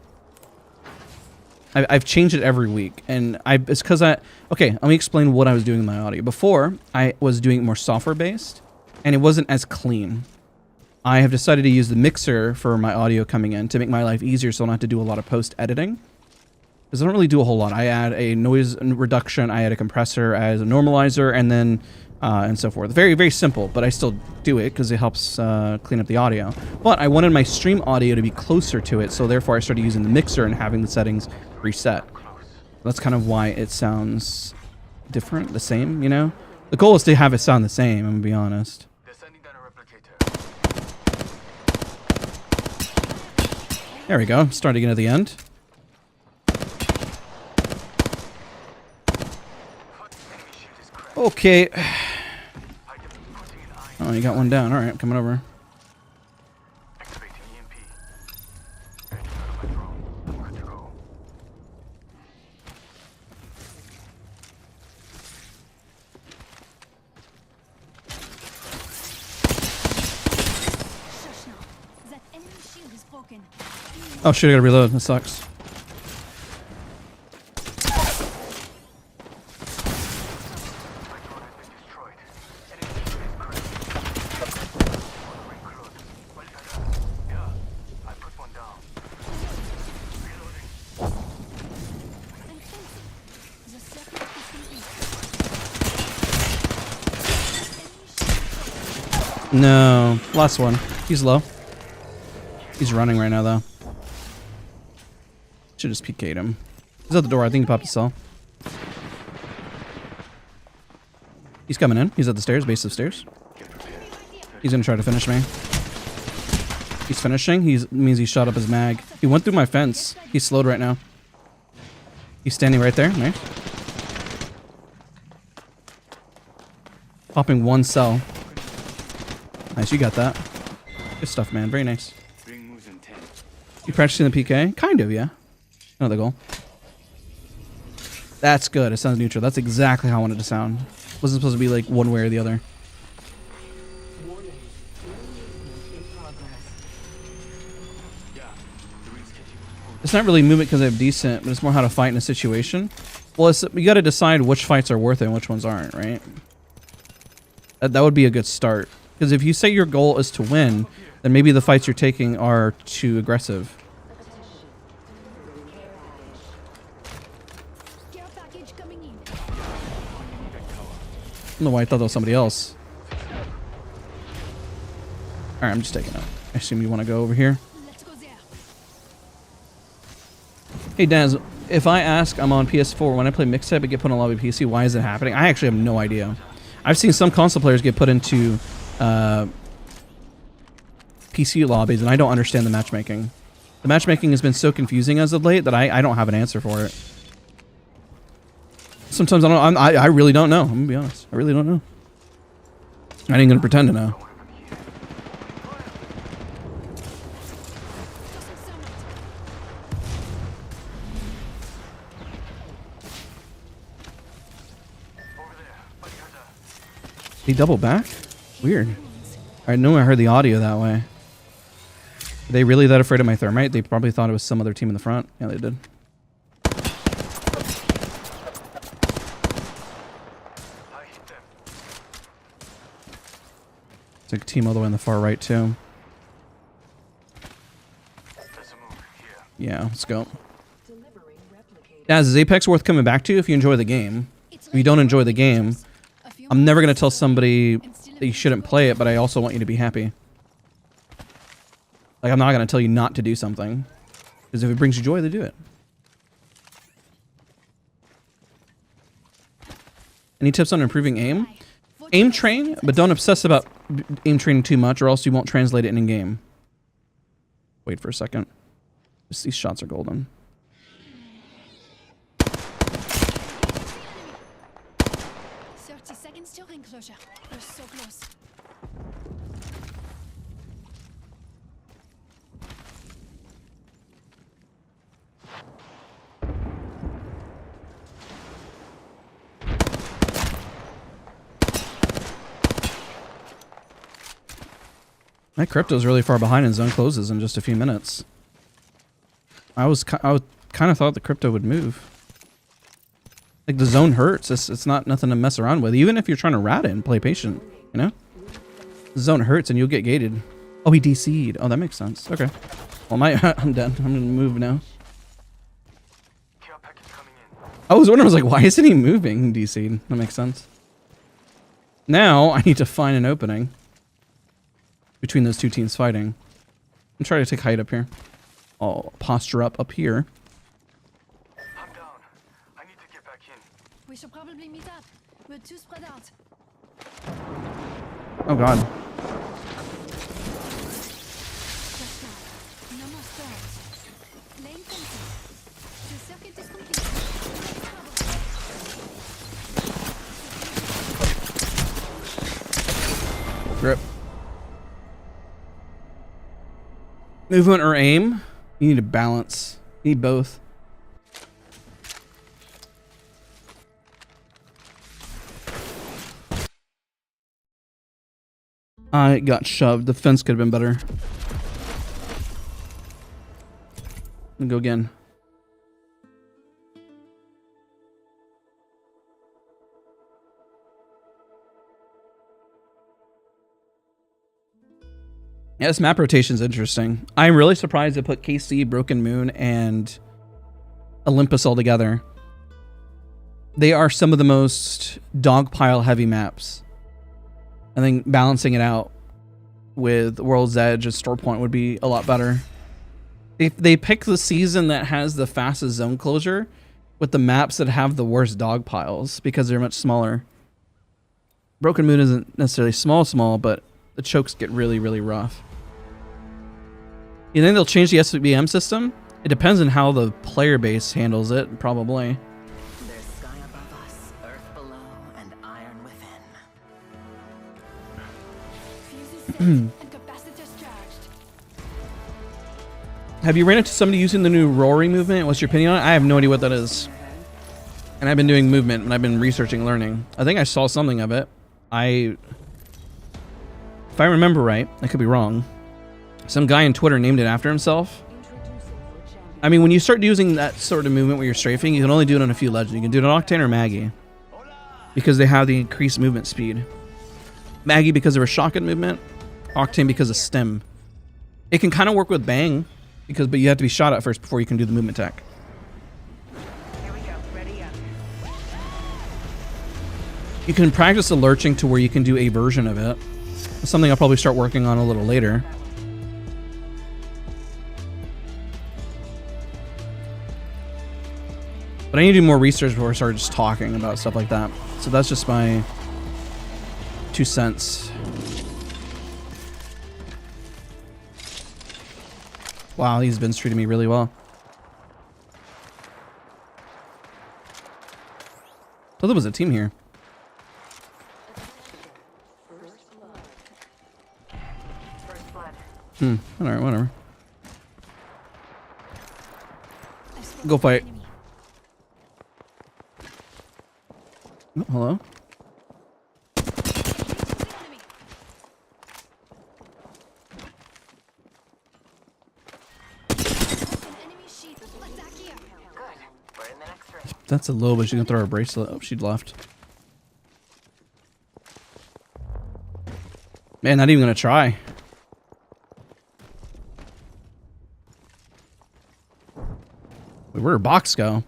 I've changed it every week, and it's because okay, let me explain what I was doing in my audio. Before, I was doing it more software-based, and it wasn't as clean. I have decided to use the mixer for my audio coming in to make my life easier so I don't have to do a lot of post-editing. Because I don't really do a whole lot. I add a noise reduction, I add a compressor as a normalizer, and then and so forth. Very, very simple, but I still do it because it helps clean up the audio. But I wanted my stream audio to be closer to it, so therefore I started using the mixer and having the settings reset. That's kind of why it sounds different, the same, you know? The goal is to have it sound the same, I'm gonna be honest. They're sending down a replicator. There we go, starting to get at the end. Enemy shield is cracked. Okay. Putting an eye. Oh, you got one down. Alright, coming over. Activating EMP. Ready out of my drone. I'm good to go. Shush now. That enemy shield is broken. Oh shit, I gotta reload. That sucks. My drone has been destroyed. Enemy shield is cracked. Ring close. Well done. Yeah, I put one down. Reloading. And fencing. The circle is complete. Enemy shield No. Last one. He's low. He's running right now, though. Should just PK'd him. He's at the door. I think he popped a cell. He's coming in. He's at the stairs, base of the stairs. He's gonna try to finish me. He's finishing. Means he shot up his mag. He went through my fence. He's slowed right now. He's standing right there. Nice. Popping one cell. Nice, you got that. Good stuff, man. Very nice. Ring moves in 10. You practicing the PK? Kind of, yeah. Another goal. That's good. It sounds neutral. That's exactly how I wanted it to sound. Wasn't supposed to be like one way or the other. It's not really movement because I have decent, but it's more how to fight in a situation. Well, you got to decide which fights are worth it and which ones aren't, right? That would be a good start. Because if you say your goal is to win, then maybe the fights you're taking are too aggressive. care package coming in. I don't know why I thought that was somebody else. Alright, I'm just taking it. I assume you want to go over here. Let's go there. Hey Dazs, if I ask I'm on PS4, when I play mixtape, I get put on lobby PC, why is it happening? I actually have no idea. I've seen some console players get put into PC lobbies, and I don't understand the matchmaking. The matchmaking has been so confusing as of late that I don't have an answer for it. Sometimes I really don't know. I'm gonna be honest. I really don't know. I ain't gonna pretend to know. Tossing thermite. Over there. Barricada. He double back? Weird. I know I heard the audio that way. Are they really that afraid of my thermite? They probably thought it was some other team in the front. Yeah, they did. I hit them. It's like a team all the way on the far right, too. There's a move here. Yeah, let's go. Daz, is Apex worth coming back to if you enjoy the game? If you don't enjoy the game, I'm never going to tell somebody that you shouldn't play it, but I also want you to be happy. Like, I'm not going to tell you not to do something. Because if it brings you joy, then do it. Any tips on improving aim? Aim train, but don't obsess about aim training too much or else you won't translate it in game. Wait for a second. Just these shots are golden. 30 seconds till enclosure. We're so close. My crypto's really far behind and zone closes in just a few minutes. I kind of thought the crypto would move. Like, the zone hurts. It's not nothing to mess around with. Even if you're trying to rat it and play patient, you know? The zone hurts and you'll get gated. Oh, he DC'd. Oh, that makes sense. Okay. Well, I'm done. I'm gonna move now. Care package coming in. I was wondering, I was like, why isn't he moving? DC'd. That makes sense. Now, I need to find an opening between those two teams fighting. I'm trying to take height up here. I'll posture up here. I'm down. I need to get back in. We should probably meet up. We're too spread out. Oh, God. Just now. No more storms. Laying fences. The circuit is complete. Grip. Movement or aim? You need to balance. You need both. I got shoved. The fence could have been better. And go again. Yeah, this map rotation is interesting. I'm really surprised they put KC, Broken Moon, and Olympus all together. They are some of the most dogpile heavy maps. I think balancing it out with World's Edge and Store Point would be a lot better. If they pick the season that has the fastest zone closure with the maps that have the worst dogpiles because they're much smaller. Broken Moon isn't necessarily small, but the chokes get really, really rough. You think they'll change the SBM system? It depends on how the player base handles it, probably. There's sky above us, earth below, and iron within. Fuse is set and capacitors charged. Have you ran into somebody using the new Rory movement? What's your opinion on it? I have no idea what that is. And I've been doing movement and I've been researching, learning. I think I saw something of it. If I remember right, I could be wrong. Some guy on Twitter named it after himself. I mean, when you start using that sort of movement where you're strafing, you can only do it on a few legends. You can do it on Octane or Maggie because they have the increased movement speed. Maggie because of her shotgun movement, Octane because of stem. It can kind of work with Bang but you have to be shot at first before you can do the movement tech. Here we go. Ready up. You can practice the lurching to where you can do a version of it. It's something I'll probably start working on a little later. But I need to do more research before I start just talking about stuff like that. So that's just my 2 cents. Wow, he's been treating me really well. I thought there was a team here. First blood. Alright, whatever. I spoke Go to the fight. enemy. Oh, hello? Enemy. An enemy sheep. Attack here. Good. We're in the next ring. That's a low, but she can throw her bracelet. Oh, she'd left. Man, not even gonna try. Wait, where'd her box go?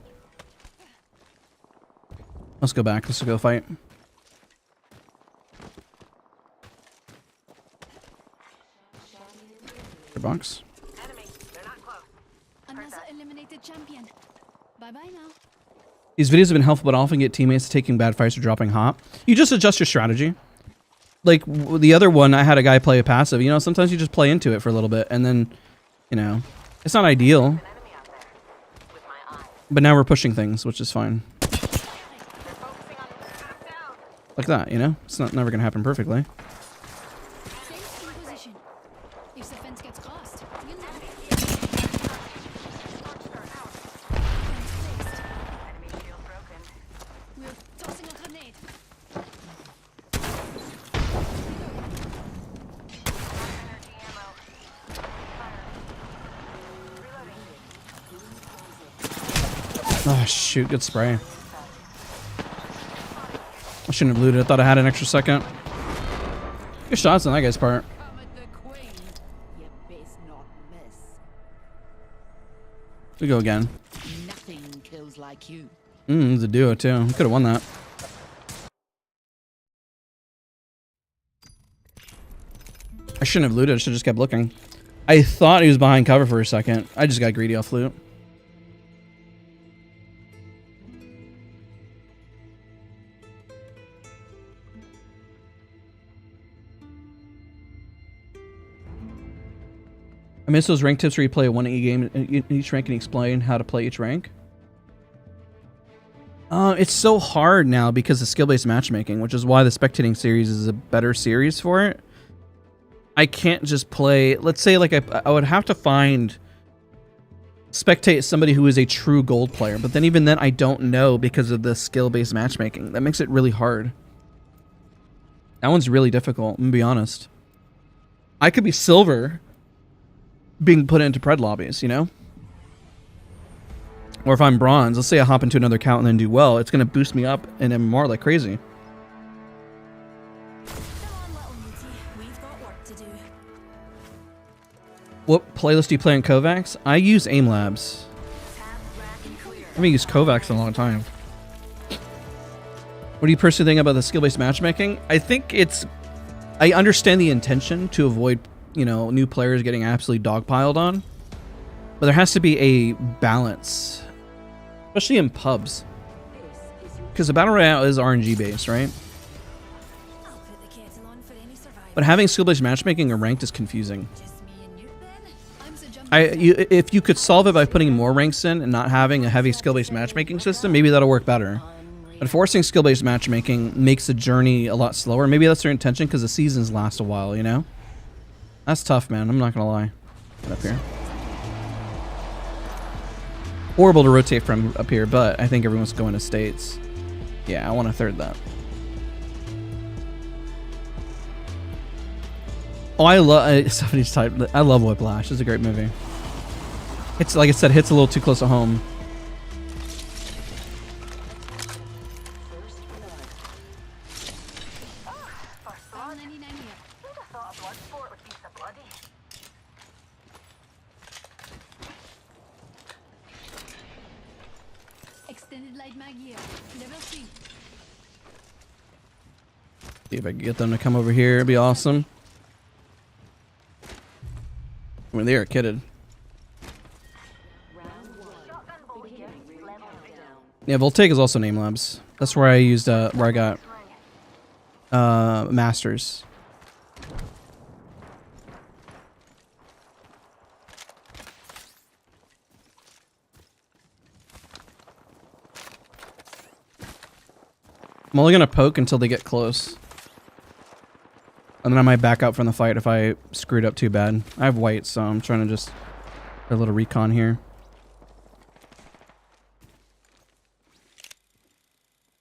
Let's go back. Let's go fight. box. Enemy. They're not close. Another eliminated champion. Bye bye now. These videos have been helpful, but I often get teammates taking bad fights or dropping hot. You just adjust your strategy. Like the other one, I had a guy play a passive. You know, sometimes you just play into it for a little bit, and then, you know, it's not ideal. Enemy out there. With my eye. But now we're pushing things, which is fine. They're focusing on down. Like that, you know? It's not never going to happen perfectly. Stay in position. If the fence gets crossed, you know. Enemy shield broken. We're tossing a grenade. Energy ammo. Fire. Reloading. Oh, shoot. Good spray. I shouldn't have looted. I thought I had an extra second. Good shots on that guy's part. Come at the queen. You best not miss. We go again. Nothing kills like you. It's a duo, too. Could have won that. I shouldn't have looted. I should have just kept looking. I thought he was behind cover for a second. I just got greedy off loot. I miss those rank tips where you play a 1E game in each rank and explain how to play each rank. It's so hard now because of skill-based matchmaking, which is why the spectating series is a better series for it. I can't just play... Let's say like I would have to spectate somebody who is a true gold player, but then even then I don't know because of the skill-based matchmaking. That makes it really hard. That one's really difficult, I'm gonna be honest. I could be silver being put into pred lobbies, you know? Or if I'm bronze, let's say I hop into another account and then do well, it's going to boost me up in MMR like crazy. Come on, little Muti. We've got work to do. What playlist do you play on Kovacs? I use Aim Labs. I haven't used Kovacs in a long time. What do you personally think about the skill-based matchmaking? I think it's... I understand the intention to avoid, you know, new players getting absolutely dogpiled on. But there has to be a balance. Especially in pubs. Because the Battle Royale is RNG based, right? I'll put the kettle on for any survivor. But having skill-based matchmaking in ranked is confusing. Just me and you then. I'm the jump. If you could solve it by putting more ranks in and not having a heavy skill-based matchmaking system, maybe that'll work better. But forcing skill-based matchmaking makes the journey a lot slower. Maybe that's their intention because the seasons last a while, you know? That's tough, man. I'm not gonna lie. Get up here. Horrible to rotate from up here, but I think everyone's going to states. Yeah, I want to third that. Oh, I love somebody's type. I love Whiplash. It's a great movie. It's like I said, hits a little too close to home. First blood. 99 here. Who'd have thought a blood sport would be so bloody? Extended light mag here. Level 3. See if I can get them to come over here. It'd be awesome. I mean, they are kidded. Shotgun bolt here. Level 2. Yeah, voltaic is also Name Labs. That's where I used, where I got masters. I'm only gonna poke until they get close. And then I might back out from the fight if I screwed up too bad. I have white, so I'm trying to just do a little recon here.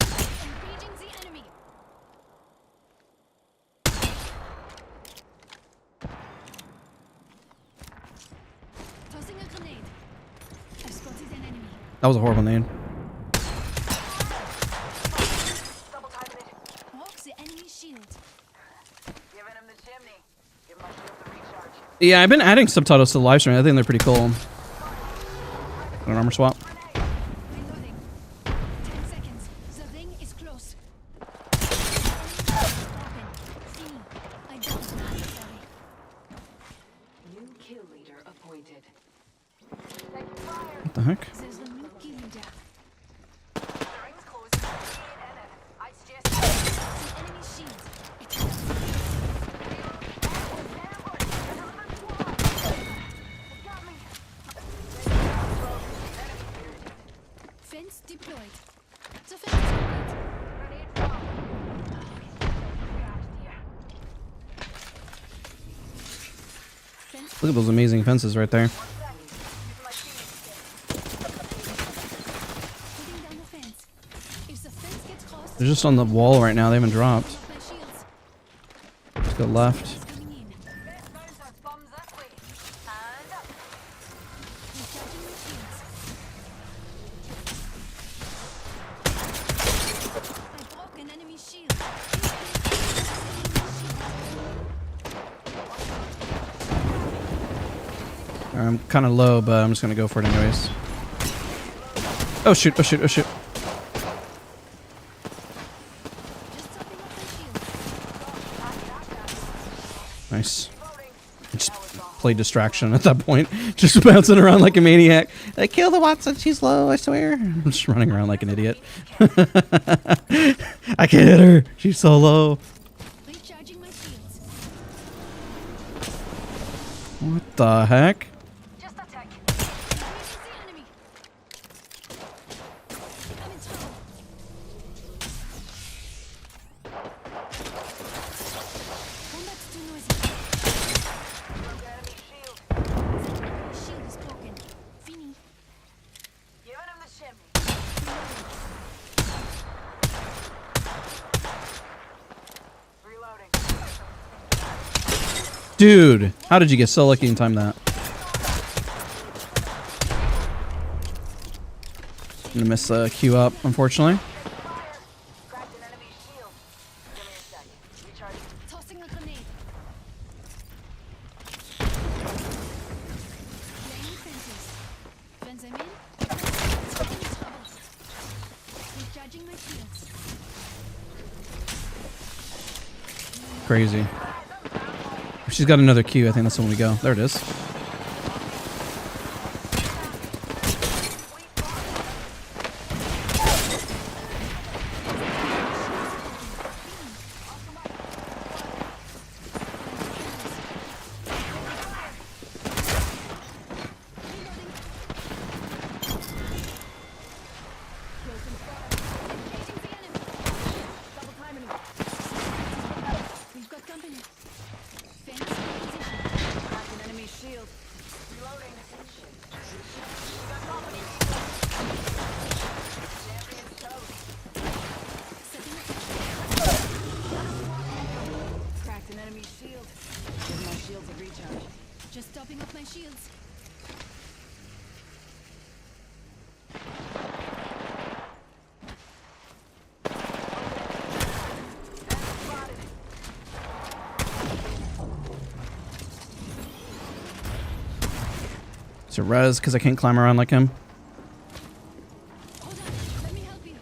Engaging the enemy. Tossing a grenade. I've spotted an enemy. That was a horrible name. Double timing it. Walks the enemy's shield. Giving him the chimney. Give my shield a recharge. Yeah, I've been adding subtitles to the live stream. I think they're pretty cool. An armor swap. Reloading. 10 seconds. The ring is close. Open. See. I don't necessary. New kill completed. What the heck? There's a new kill leader. The ring's closing. I suggest The enemy shield. Fence deployed. The fence is complete. Fence Look at those amazing fences right there. putting down the fence. If the fence gets crossed, They're just on the wall right now. They haven't dropped. block my shields. Let's go left. It's coming in. Bombs this way. And up. Recharging my shields. I broke an enemy shield. I'm kind of low, but I'm just gonna go for it anyways. Oh shoot! Oh shoot! Oh shoot! Just topping up my shields. Nice. I just played distraction at that point. Just bouncing around like a maniac. Like, kill the Wattson, she's low, I swear. I'm just running around like an idiot. I can't hit her. She's so low. Recharging my shields. What the heck? Just attack. Where is the enemy? I'm in trouble. Combat's too noisy. Enemy shield. My shield is broken. Fini. Giving him the shimmy. Reloading. Dude, how did you get so lucky and time that? I'm gonna miss Q up, unfortunately. Fire. Cracked an enemy shield. Give me a sec. Recharging. Tossing a grenade. Laying fences. Fence I'm in. In trouble. Recharging my shields. Crazy. She's got another Q. I think that's when we go. There it is. Engaging the enemy. Double timing him. We've got company. Fence in position. Cracked an enemy shield. Reloading. Champion's toast. Setting up. Cracked an enemy shield. Give my shields a recharge. Just topping up my shields. Is it res because I can't climb around like him? Hold on. Let me help you.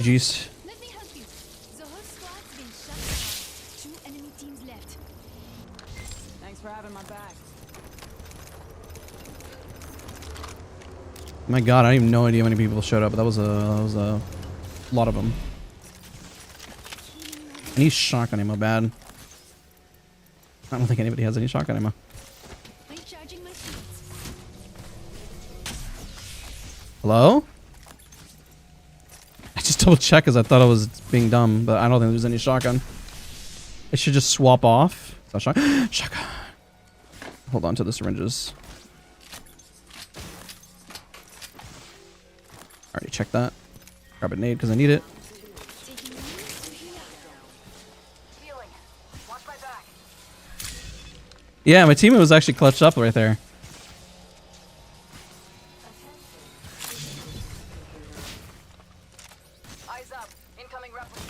Jeez. Let me help you. The whole squad's been shut down. 2 enemy teams left. Thanks for having my back. My God, I have no idea how many people showed up, but that was a lot of them. I need shotgun ammo bad. I don't think anybody has any shotgun ammo. Recharging my shields. Hello? I just double checked because I thought I was being dumb, but I don't think there's any shotgun. I should just swap off. Is that shotgun? Shotgun. Hold on to the syringes. Already checked that. Grab a nade because I need it. Taking a minute to heal up. Healing. Watch my back. Yeah, my teammate was actually clutched up right there. Eyes up. Incoming replica.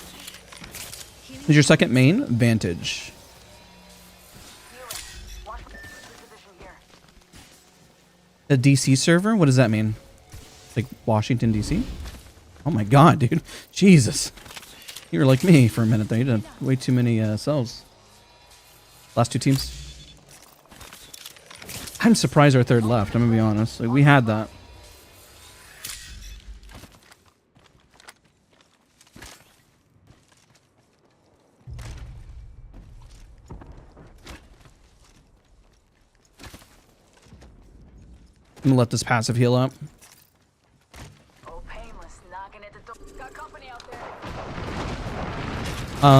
Is your second main? Vantage. Healing. Watch my position here. A DC server? What does that mean? Like Washington, DC? Oh my God, dude. Jesus. You were like me for a minute there. You did way too many cells. Last two teams. I'm surprised our third left, I'm gonna be honest. Like, we had that. I'm gonna let this passive heal up. Oh, painless, knocking at the door. Got company out there.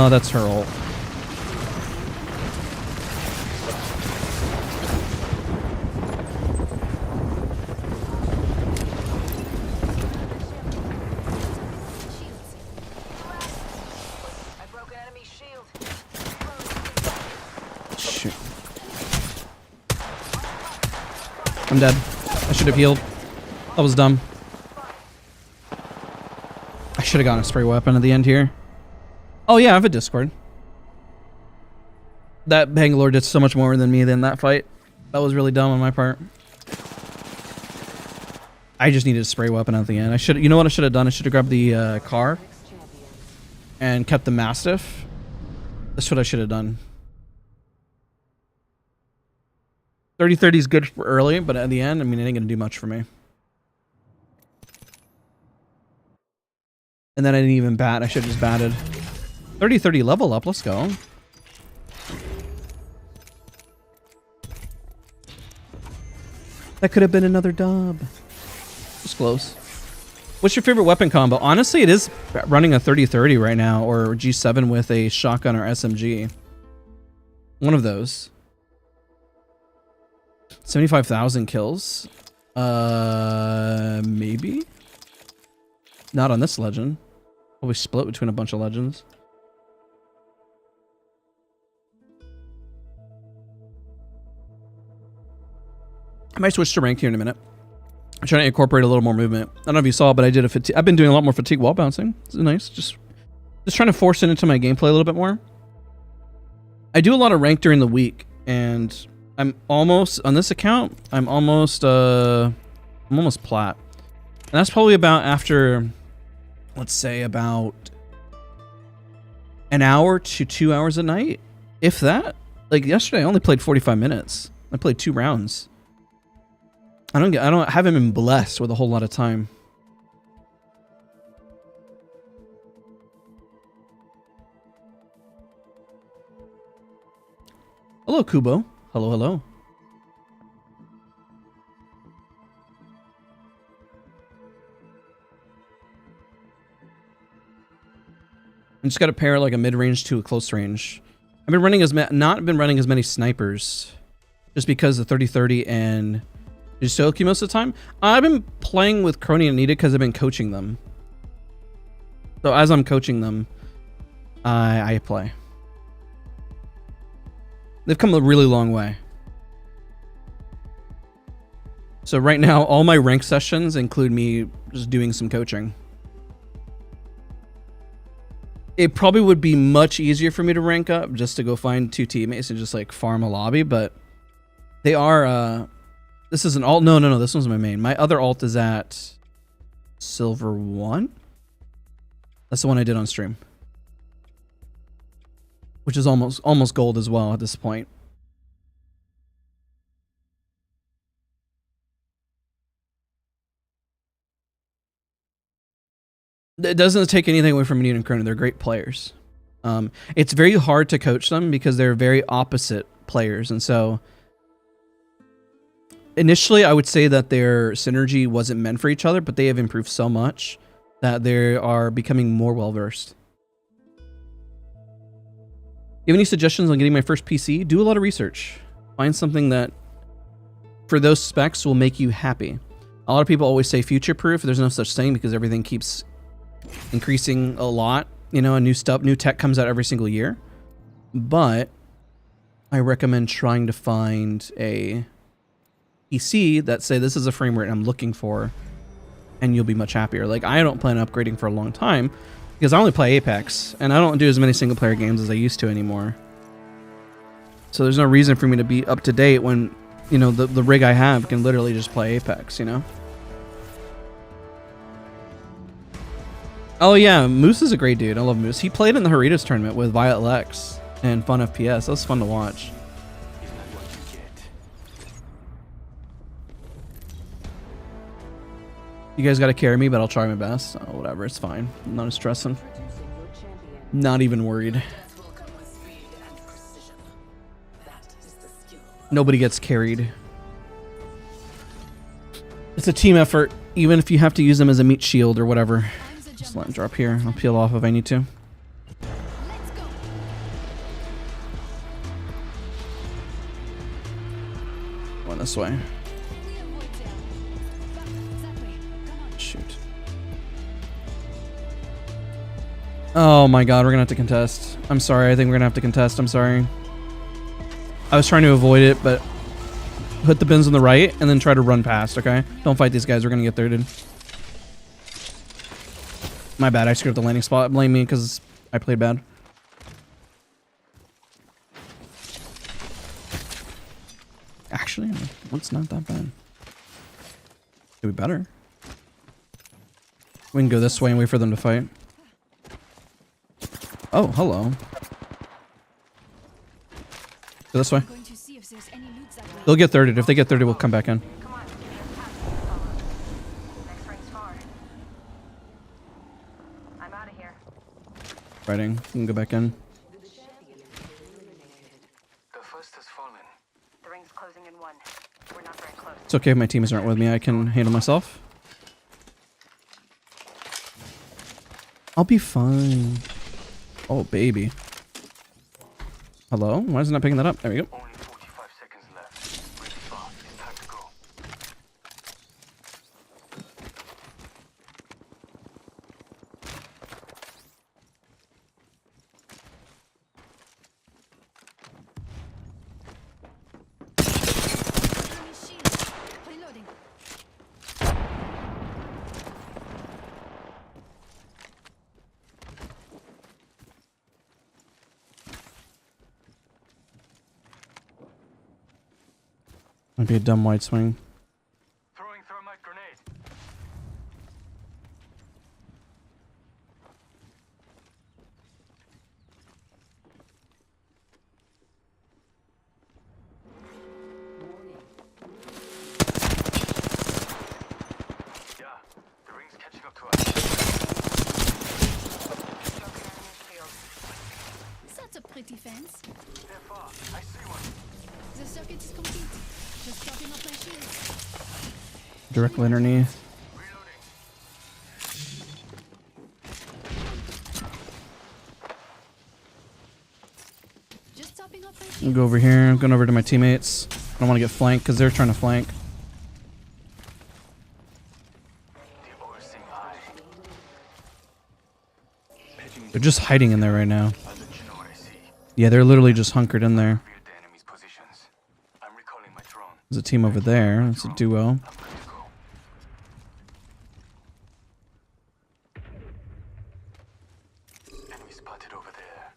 That's her ult. I broke an enemy shield. Shoot. I'm dead. I should have healed. That was dumb. I should have gotten a spray weapon at the end here. Oh yeah, I have a Discord. That Bangalore did so much more than me in that fight. That was really dumb on my part. I just needed a spray weapon at the end. I should, you know what I should have done? I should have grabbed the car and kept the Mastiff. That's what I should have done. 30-30 is good for early, but at the end, I mean, it ain't gonna do much for me. And then I didn't even bat. I should have just batted. 30-30 level up. Let's go. That could have been another dub. Just close. What's your favorite weapon combo? Honestly, it is running a 30-30 right now, or G7 with a shotgun or SMG. One of those. 75,000 kills. Maybe? Not on this legend. Probably split between a bunch of legends. I might switch to ranked here in a minute. I'm trying to incorporate a little more movement. I don't know if you saw, but I did a fatigue. I've been doing a lot more fatigue wall bouncing. It's nice. Just trying to force it into my gameplay a little bit more. I do a lot of rank during the week, and I'm almost on this account. I'm almost plat, and that's probably about after, let's say, about an hour to 2 hours a night, if that. Like yesterday, I only played 45 minutes. I played 2 rounds. I haven't been blessed with a whole lot of time. Hello, Kubo. Hello, hello. I just got to pair like a mid-range to a close range. I've been running not been running as many snipers, just because the 30-30 and Soki most of the time. I've been playing with Crony and Nita because I've been coaching them. So as I'm coaching them, I play. They've come a really long way. So right now, all my rank sessions include me just doing some coaching. It probably would be much easier for me to rank up just to go find 2 teammates and just like farm a lobby, but they are, this is an alt. No, this one's my main. My other alt is at Silver 1. That's the one I did on stream, which is almost gold as well at this point. It doesn't take anything away from Nita and Crony. They're great players. It's very hard to coach them because they're very opposite players, and so initially, I would say that their synergy wasn't meant for each other, but they have improved so much that they are becoming more well-versed. You have any suggestions on getting my first PC? Do a lot of research. Find something that, for those specs, will make you happy. A lot of people always say future-proof. There's no such thing because everything keeps increasing a lot. You know, new tech comes out every single year. But I recommend trying to find a PC that say this is a frame rate I'm looking for, and you'll be much happier. Like, I don't plan on upgrading for a long time because I only play Apex and I don't do as many single player games as I used to anymore. So there's no reason for me to be up to date when, you know, the rig I have can literally just play Apex, you know? Oh yeah, Moose is a great dude. I love Moose. He played in the Haritas tournament with Violet Lex and Fun FPS. That was fun to watch. You guys got to carry me, but I'll try my best. Oh, whatever, it's fine. I'm not stressing. Not even worried. Nobody gets carried. It's a team effort, even if you have to use them as a meat shield or whatever. Just let them drop here. I'll peel off if I need to. Let's go. Going this way. Clear void there. Back that way. Come on. Shoot. Oh my god, we're gonna have to contest. I'm sorry, I think we're gonna have to contest. I'm sorry. I was trying to avoid it, but hit the bins on the right and then try to run past, okay? Don't fight these guys, we're gonna get thirded. My bad, I screwed up the landing spot. Blame me because I played bad. Actually, it's not that bad. Could be better. We can go this way and wait for them to fight. Oh, hello. Go this way. I'm going to see if there's any loot that way. They'll get thirded. If they get thirded, we'll come back in. Come on, get past this fella. Next ring's far. I'm out of here. Fighting. We can go back in. The first has fallen. The ring's closing in 1. We're not very close. It's okay if my teammates aren't with me. I can handle myself. I'll be fine. Oh, baby. Hello? Why isn't it picking that up? There we go. Only 45 seconds left. Really far. It's time to go. Enemy shield. Reloading. Might be a dumb wide swing. Throwing thermite grenade. Yeah, the ring's catching up to us. Broken enemy shield. That's a pretty fence. They're far. I see one. The circuit is complete. Just topping up my shields. Directly underneath. Reloading. Just topping up my I'll shields. go over here. I'm going over to my teammates. I don't want to get flanked because they're trying to flank. The overseeing eye. They're just hiding in there right now. I'll let you know what I see. Yeah, they're literally just hunkered in there. Read the enemy's positions. I'm recalling my drone. There's a team over there. It's a duo. I'm good to go. Enemy spotted over there.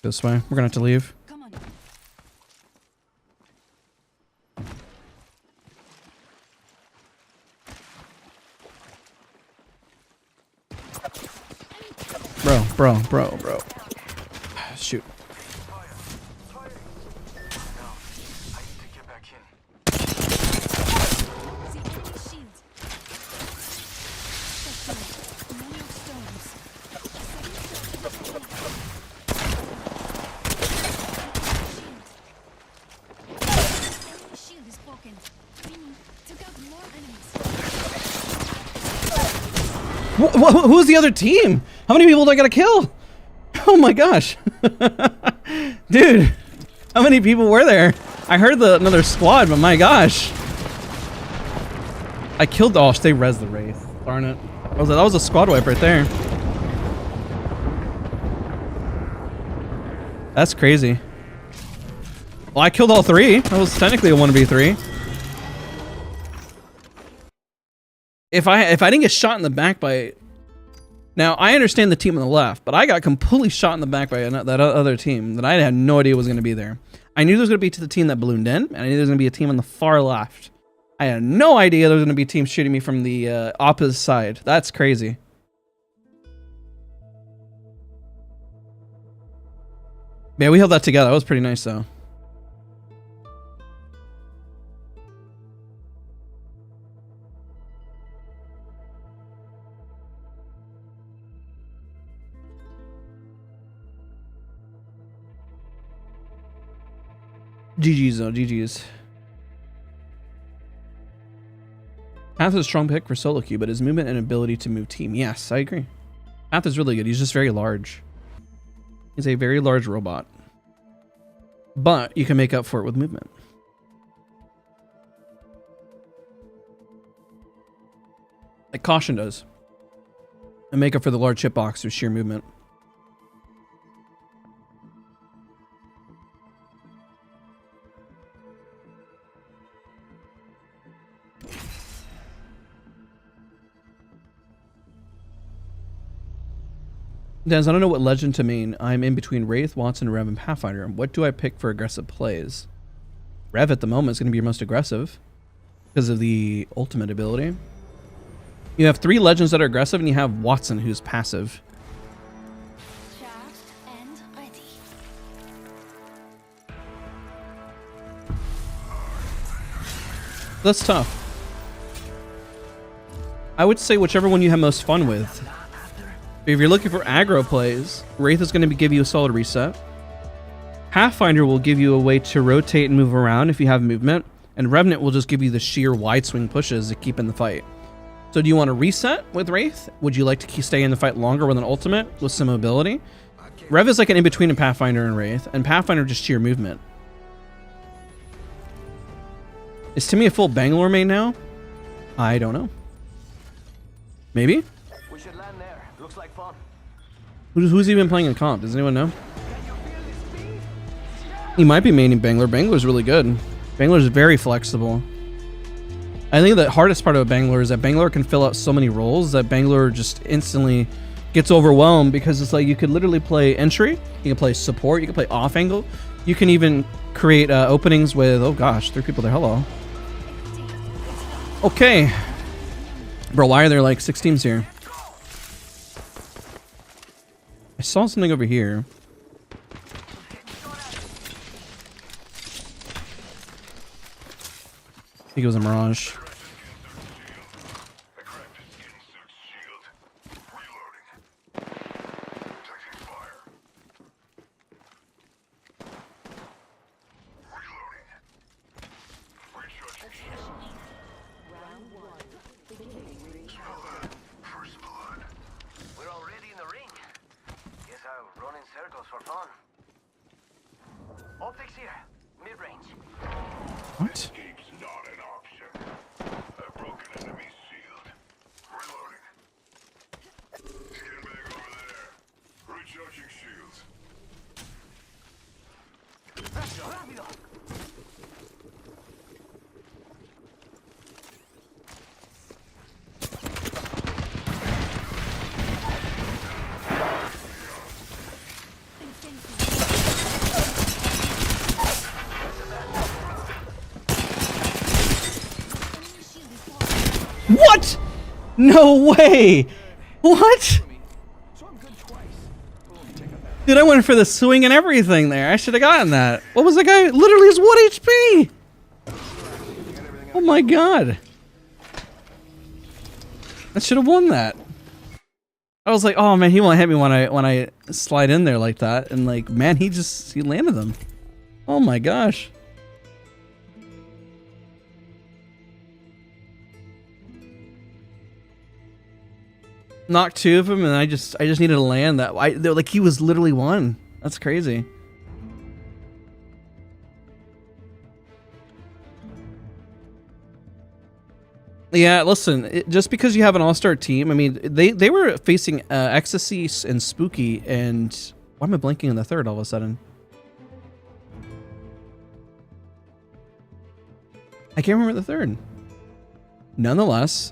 This way. We're going to have to leave. Come on. Bro. Shoot. Fire! Now, I need to get back in. The enemy shield. That's good. No more stones. Enemy shield is broken. Meaning, took out more enemies. Who's the other team? How many people do I gotta kill? Oh my gosh. Dude, how many people were there? I heard another squad, but my gosh. I killed the... Oh, they res the Wraith. Darn it. That was a squad wipe right there. That's crazy. Well, I killed all 3. That was technically a 1v3. If I didn't get shot in the back by... Now, I understand the team on the left, but I got completely shot in the back by that other team that I had no idea was going to be there. I knew there was going to be to the team that ballooned in, and I knew there was going to be a team on the far left I had no idea there was going to be teams shooting me from the opposite side. That's crazy. Yeah, we held that together. That was pretty nice, though. GG's, though. GG's. Path is a strong pick for solo queue, but his movement and ability to move team. Yes, I agree. Path is really good. He's just very large. He's a very large robot. But you can make up for it with movement. Like Caution does. And make up for the large hitbox with sheer movement. Dazs, I don't know what legend to main. I'm in between Wraith, Wattson, Rev, and Pathfinder. What do I pick for aggressive plays? Rev at the moment is going to be your most aggressive because of the ultimate ability. You have 3 legends that are aggressive, and you have Wattson, who's passive. Charged and ready. That's tough. I would say whichever one you have most fun with. If you're looking for aggro plays, Wraith is going to give you a solid reset. Pathfinder will give you a way to rotate and move around if you have movement. And Revenant will just give you the sheer wide swing pushes to keep in the fight. So do you want to reset with Wraith? Would you like to stay in the fight longer with an ultimate with some mobility? Rev is like an in-between in Pathfinder and Wraith. And Pathfinder just sheer movement. Is Timmy a full Bangalore main now? I don't know. Maybe? We should land there. Looks like fun. Who's even playing in comp? Does anyone know? He might be maining Bangalore. Bangalore's really good. Bangalore's very flexible. I think the hardest part of Bangalore is that Bangalore can fill out so many roles that Bangalore just instantly gets overwhelmed because it's like you could literally play entry, you can play support, you can play off angle, you can even create openings with, oh gosh, 3 people there, hello. Okay. Bro, why are there like 6 teams here? I saw something over here. I think it was a Mirage. We're already in the ring. Guess I'll run in circles for fun. Optics here. Mid-range. What? Escape's not an option. I've broken enemy shield. Reloading. Skin bag over there. Recharging shields. Rápido. What? No way! What? Dude, I went for the swing and everything there. I should have gotten that. What was that guy? Literally is 1 HP! Oh my god. I should have won that. I was like, oh man, he won't hit me when I slide in there like that. And like, man, he landed them. Oh my gosh. Knocked 2 of them, and I just needed to land that. Like he was literally 1. That's crazy. Yeah, listen. Just because you have an all-star team, I mean, they were facing Ecstasy and Spooky, and why am I blanking on the third all of a sudden? I can't remember the third. Nonetheless,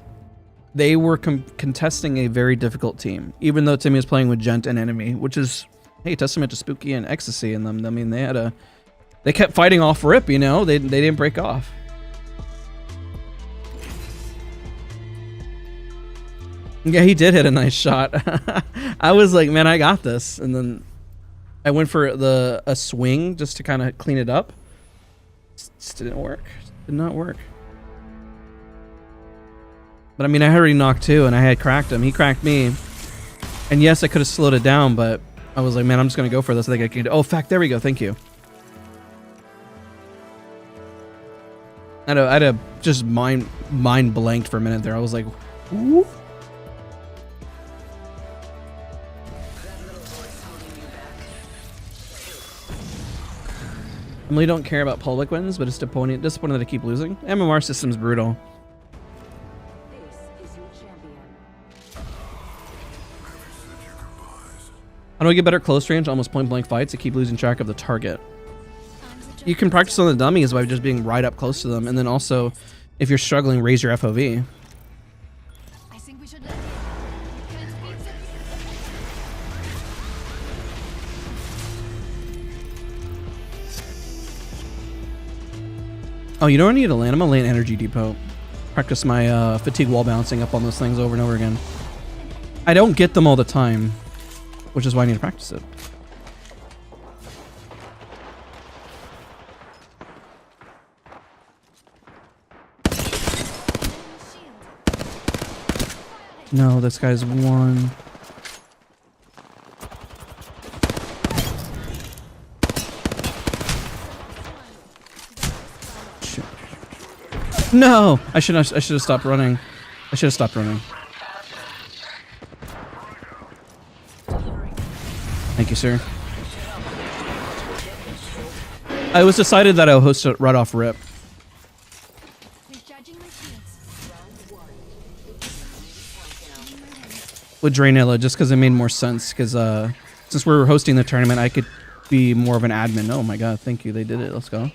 they were contesting a very difficult team, even though Timmy was playing with Gent and Enemy, which is, hey, testament to Spooky and Ecstasy in them. I mean, they kept fighting off rip, you know? They didn't break off. Yeah, he did hit a nice shot. I was like, man, I got this. And then I went for a swing just to kind of clean it up. Just didn't work. Did not work. But I mean, I had already knocked 2 and I had cracked him. He cracked me. And yes, I could have slowed it down, but I was like, man, I'm just going to go for this. I think I can do. Oh, fact, there we go. Thank you. I had a just mind blanked for a minute there. I was like, whoop. I really don't care about public wins, but it's disappointing that I keep losing. MMR system's brutal. This is your champion. How do I get better close range, almost point blank fights to keep losing track of the target? You can practice on the dummies by just being right up close to them, and then also, if you're struggling, raise your FOV. I think we should let it. Can't beat them. Oh, you don't need to land. I'm gonna land Energy Depot. Practice my fatigue wall bouncing up on those things over and over again. I don't get them all the time, which is why I need to practice it. No, this guy's 1. Shit. No, I should have stopped running. I should have stopped running. Thank you, sir. I was decided that I'll host it right off rip. Recharging my shields. With Drainilla, just because it made more sense. Because since we're hosting the tournament, I could be more of an admin. Oh my god, thank you. They did it. Let's go.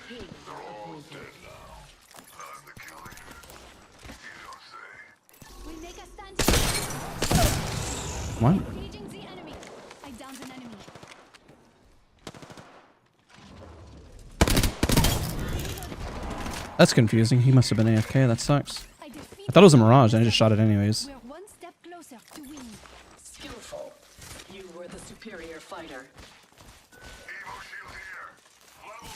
Healing my wounds. We make a stand. What? Engaging the enemy. I downed an enemy. That's confusing. He must have been AFK. That sucks. I defeat. I thought it was a Mirage, and I just shot it anyways. We're one step closer to winning. Skillful. You were the superior fighter. Evo shield here. Level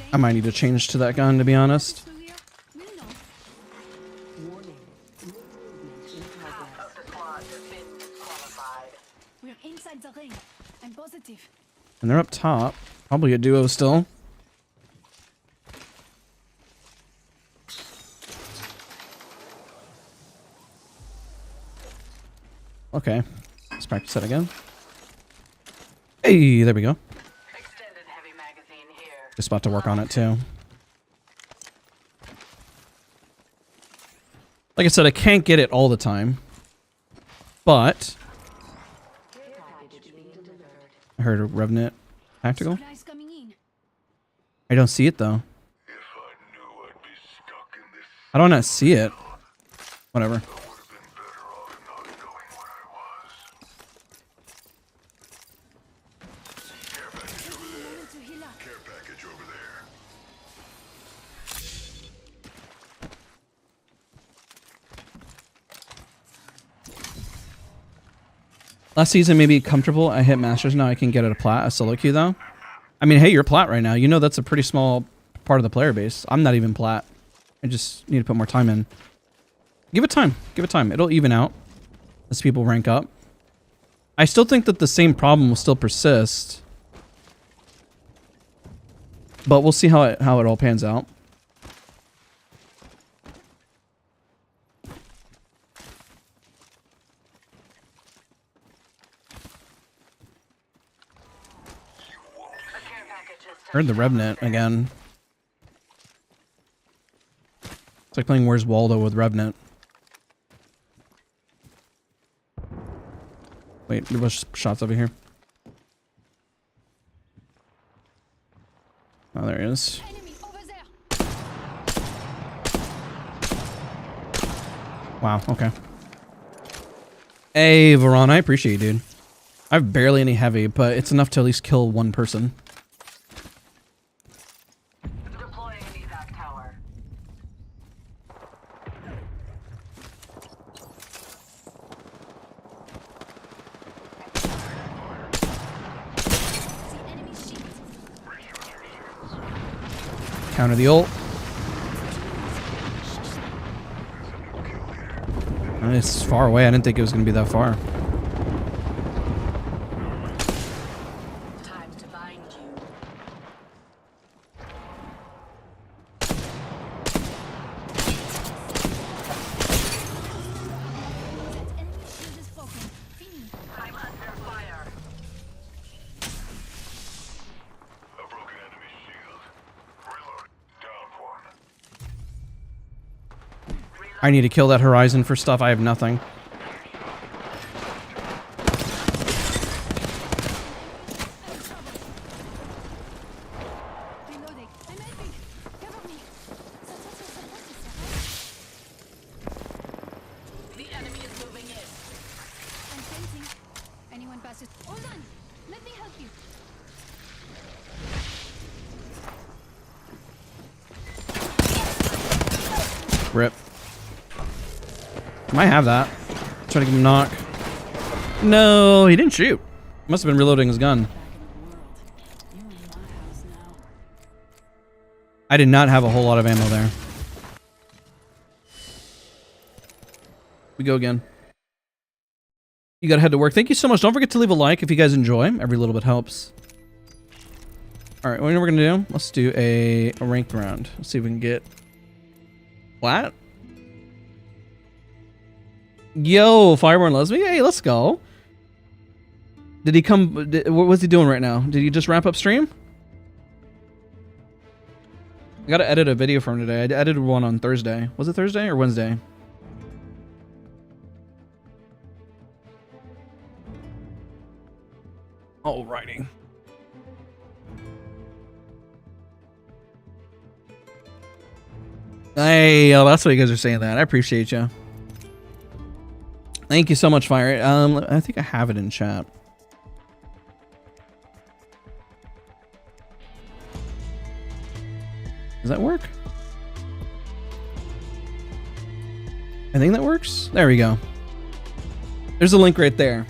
2. I might need to change to that gun, to be honest. We'll know. Warning. Movement in progress. The squad has been disqualified. We're inside the ring. I'm positive. And they're up top. Probably a duo still. Okay. Let's practice that again. Hey, there we go. Extended heavy magazine here. Just about to work on it too. Like I said, I can't get it all the time. But I heard a Revenant tactical. Supplies coming in. I don't see it though. If I knew I'd be stuck in this, I don't not see it. Whatever. I would have been better off not knowing what I was. Care package over there. Moment to heal up. Care package over there. Last season maybe comfortable. I hit Masters now. I can get it a solo queue though. I mean, hey, you're plat right now. You know that's a pretty small part of the player base. I'm not even plat. I just need to put more time in. Give it time. Give it time. It'll even out as people rank up. I still think that the same problem will still persist. But we'll see how it all pans out. Heard the Revenant again. It's like playing Where's Waldo with Revenant. Wait, there was shots over here. Oh, there he is. Enemy over there. Wow, okay. Hey, Varon, I appreciate you, dude. I have barely any heavy, but it's enough to at least kill one person. Deploying an evac tower. See enemy shield. Counter the ult. It's far away. I didn't think it was going to be that far. Time to bind you. That enemy shield is broken. Fini. I'm under fire. A broken enemy shield. Reload. Down one. I need to kill that Horizon for stuff. I have nothing. Reloading. I'm helping. Cover me. The enemy is moving in. I'm sensing. Anyone passes? Hold on. Let me help you. Rip. Might have that. Try to give him a knock. No, he didn't shoot. Must have been reloading his gun. You're in my house now. I did not have a whole lot of ammo there. We go again. You gotta head to work. Thank you so much. Don't forget to leave a like if you guys enjoy. Every little bit helps. Alright, what we're gonna do? Let's do a ranked round. Let's see if we can get flat. Yo, Fireborn loves me. Hey, let's go. Did he come? What was he doing right now? Did he just wrap up stream? I gotta edit a video from today. I edited one on Thursday. Was it Thursday or Wednesday? Alrighty. Hey, oh, that's what you guys are saying that. I appreciate you. Thank you so much, Fire. I think I have it in chat. Does that work? I think that works. There we go. There's a link right there.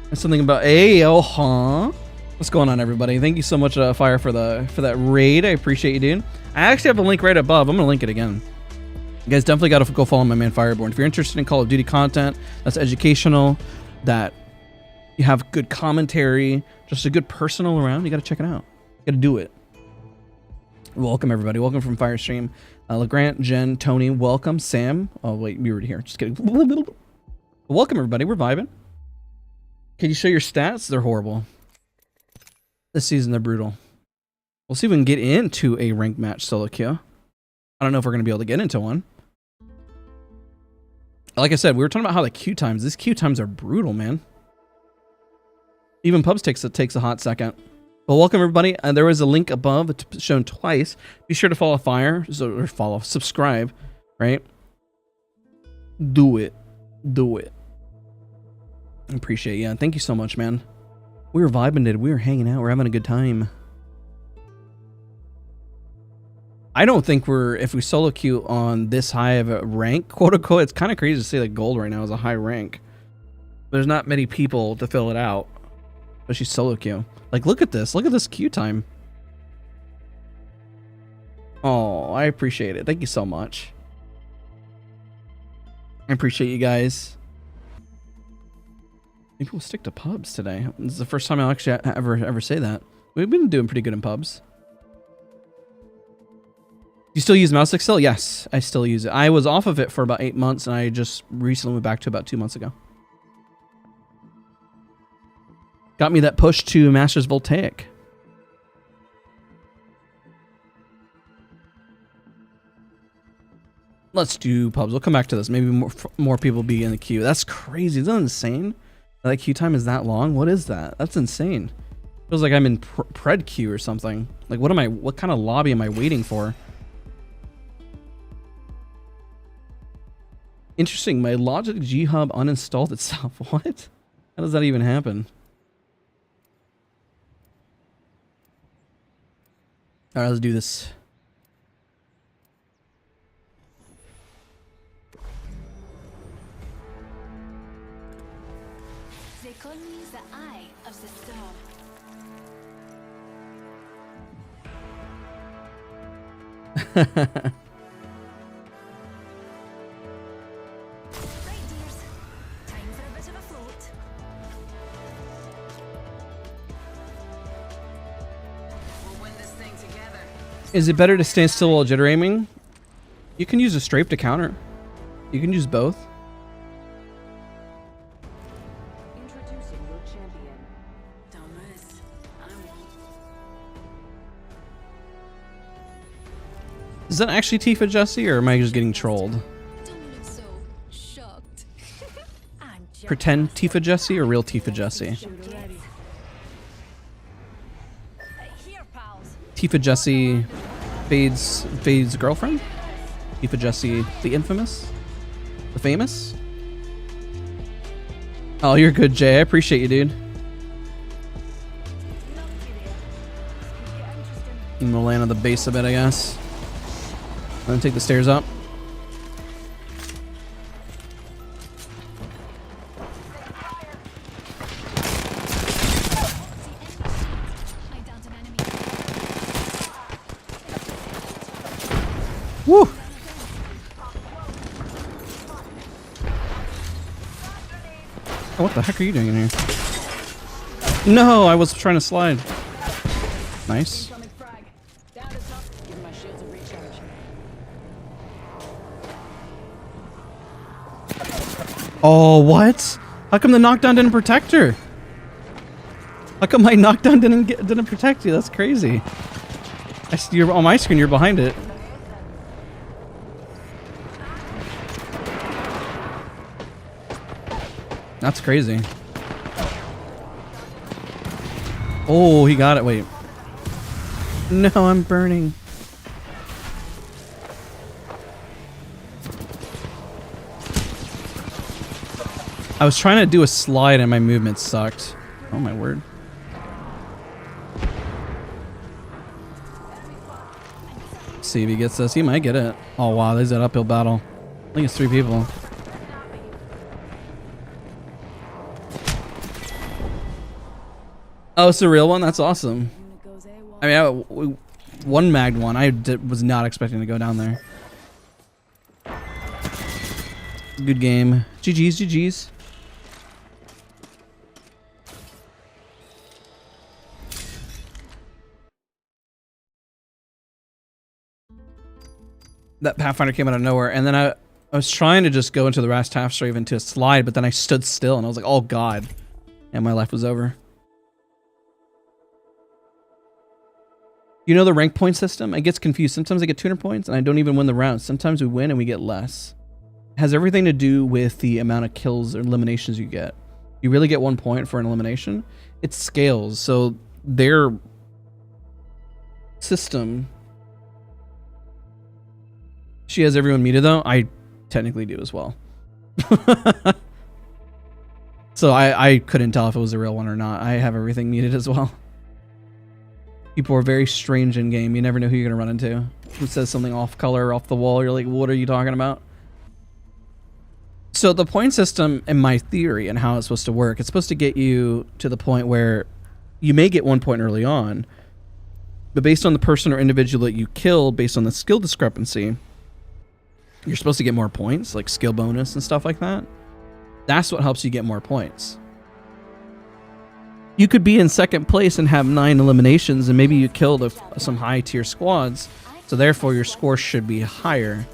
There's something about what's going on, everybody? Thank you so much, Fire, for that raid. I appreciate you, dude. I actually have a link right above. I'm gonna link it again. You guys definitely got to go follow my man Fireborn. If you're interested in Call of Duty content that's educational, that you have good commentary, just a good person all around, you got to check it out. You got to do it. Welcome, everybody. Welcome from Firestream. LeGrant, Jen, Tony, welcome. Sam. Oh, wait, you were here. Just kidding. Welcome, everybody. We're vibing. Can you show your stats? They're horrible. This season, they're brutal. We'll see if we can get into a ranked match solo queue. I don't know if we're going to be able to get into one. Like I said, we were talking about how the queue times. These queue times are brutal, man. Even pubs takes a hot second. Well, welcome everybody. There was a link above. It's shown twice. Be sure to follow Fire or subscribe, right? Do it. I appreciate you. Thank you so much, man. We were vibing it. We were hanging out. We're having a good time. I don't think if we solo queue on this high of a rank, quote unquote, it's kind of crazy to say that gold right now is a high rank. There's not many people to fill it out, but she's solo queue. Like, look at this queue time. Oh, I appreciate it. Thank you so much. I appreciate you guys. Maybe we'll stick to pubs today. This is the first time I'll actually ever say that. We've been doing pretty good in pubs. You still use mouse Excel? Yes, I still use it. I was off of it for about 8 months, and I just recently went back to about 2 months ago. Got me that push to Masters Voltaic. Let's do pubs. We'll come back to this. Maybe more people be in the queue. That's crazy. Isn't that insane? That queue time is that long? What is that? That's insane. Feels like I'm in pred queue or something. Like, what kind of lobby am I waiting for? Interesting, my Logic G Hub uninstalled itself. What? How does that even happen? Alright, let's do this. They call me the Eye of the Storm. Right, dears. Time for a bit of a float. We'll win this thing together. Is it better to stand still while jitter aiming? You can use a strafe to counter. You can use both. Introducing your champion. Thomas, I won't. Is that actually Tifa Jessie, or am I just getting trolled? Don't look so shocked. I'm just Pretend Tifa Jessie or real Tifa Jessie? Here, pals. Tifa Jessie, Fade's girlfriend? Tifa Jessie, the infamous? The famous? Oh, you're good, Jay. I appreciate you, dude. I'm gonna land on the base a bit, I guess. I'm gonna take the stairs up. I downed an enemy. Woo! Oh, what the heck are you doing in here? No, I was trying to slide. Nice. Oh, what? How come the knockdown didn't protect her? How come my knockdown didn't protect you? That's crazy. You're on my screen. You're behind it. That's crazy. Oh, he got it. Wait. No, I'm burning. I was trying to do a slide and my movement sucked. Oh my word. See if he gets this. He might get it. Oh wow, there's that uphill battle. I think it's 3 people. Oh, it's a real one? That's awesome. I mean, one magged one. I was not expecting to go down there. Good game. GG's, GG's. That Pathfinder came out of nowhere, and then I was trying to just go into the Rast half strave into a slide, but then I stood still and I was like, oh god. And my life was over. You know the rank point system? I get confused. Sometimes I get 200 points and I don't even win the round. Sometimes we win and we get less. It has everything to do with the amount of kills or eliminations you get. You really get 1 point for an elimination. It scales. So their system... She has everyone muted though. I technically do as well. So I couldn't tell if it was a real one or not. I have everything muted as well. People are very strange in game. You never know who you're gonna run into. Who says something off color, off the wall? You're like, what are you talking about? So the point system, in my theory, and how it's supposed to work, it's supposed to get you to the point where you may get 1 point early on, but based on the person or individual that you kill, based on the skill discrepancy, you're supposed to get more points, like skill bonus and stuff like that. That's what helps you get more points. You could be in second place and have 9 eliminations, and maybe you killed some high tier squads, so therefore your score should be higher.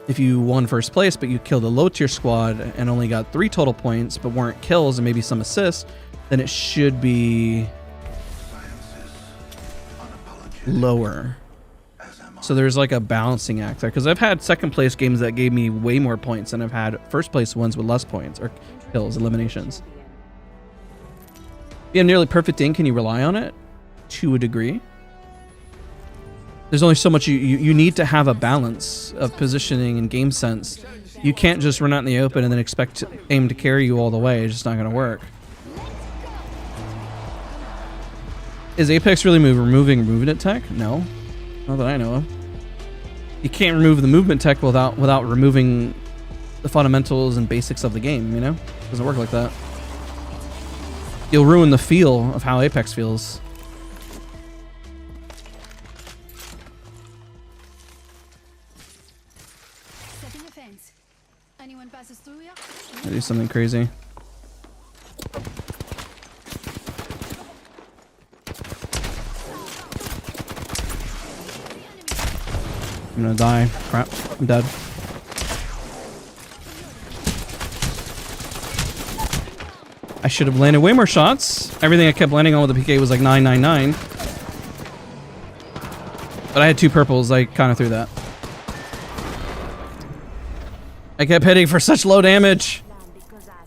If you won first place, but you killed a low tier squad and only got 3 total points, but weren't kills and maybe some assists, then it should be lower. So there's like a balancing act there, because I've had second place games that gave me way more points than I've had first place ones with less points or kills, eliminations. you have nearly perfect aim, can you rely on it? To a degree. There's only so much you need to have a balance of positioning and game sense. You can't just run out in the open and then expect aim to carry you all the way. It's just not going to work. Is Apex really removing movement tech? No. Not that I know of. You can't remove the movement tech without removing the fundamentals and basics of the game, you know? It doesn't work like that. You'll ruin the feel of how Apex feels. Setting a fence. Anyone passes through here? I do something crazy. I'm gonna die. Crap. I'm dead. I should have landed way more shots. Everything I kept landing on with the PK was like 999. But I had 2 purples. I kind of threw that. I kept hitting for such low damage.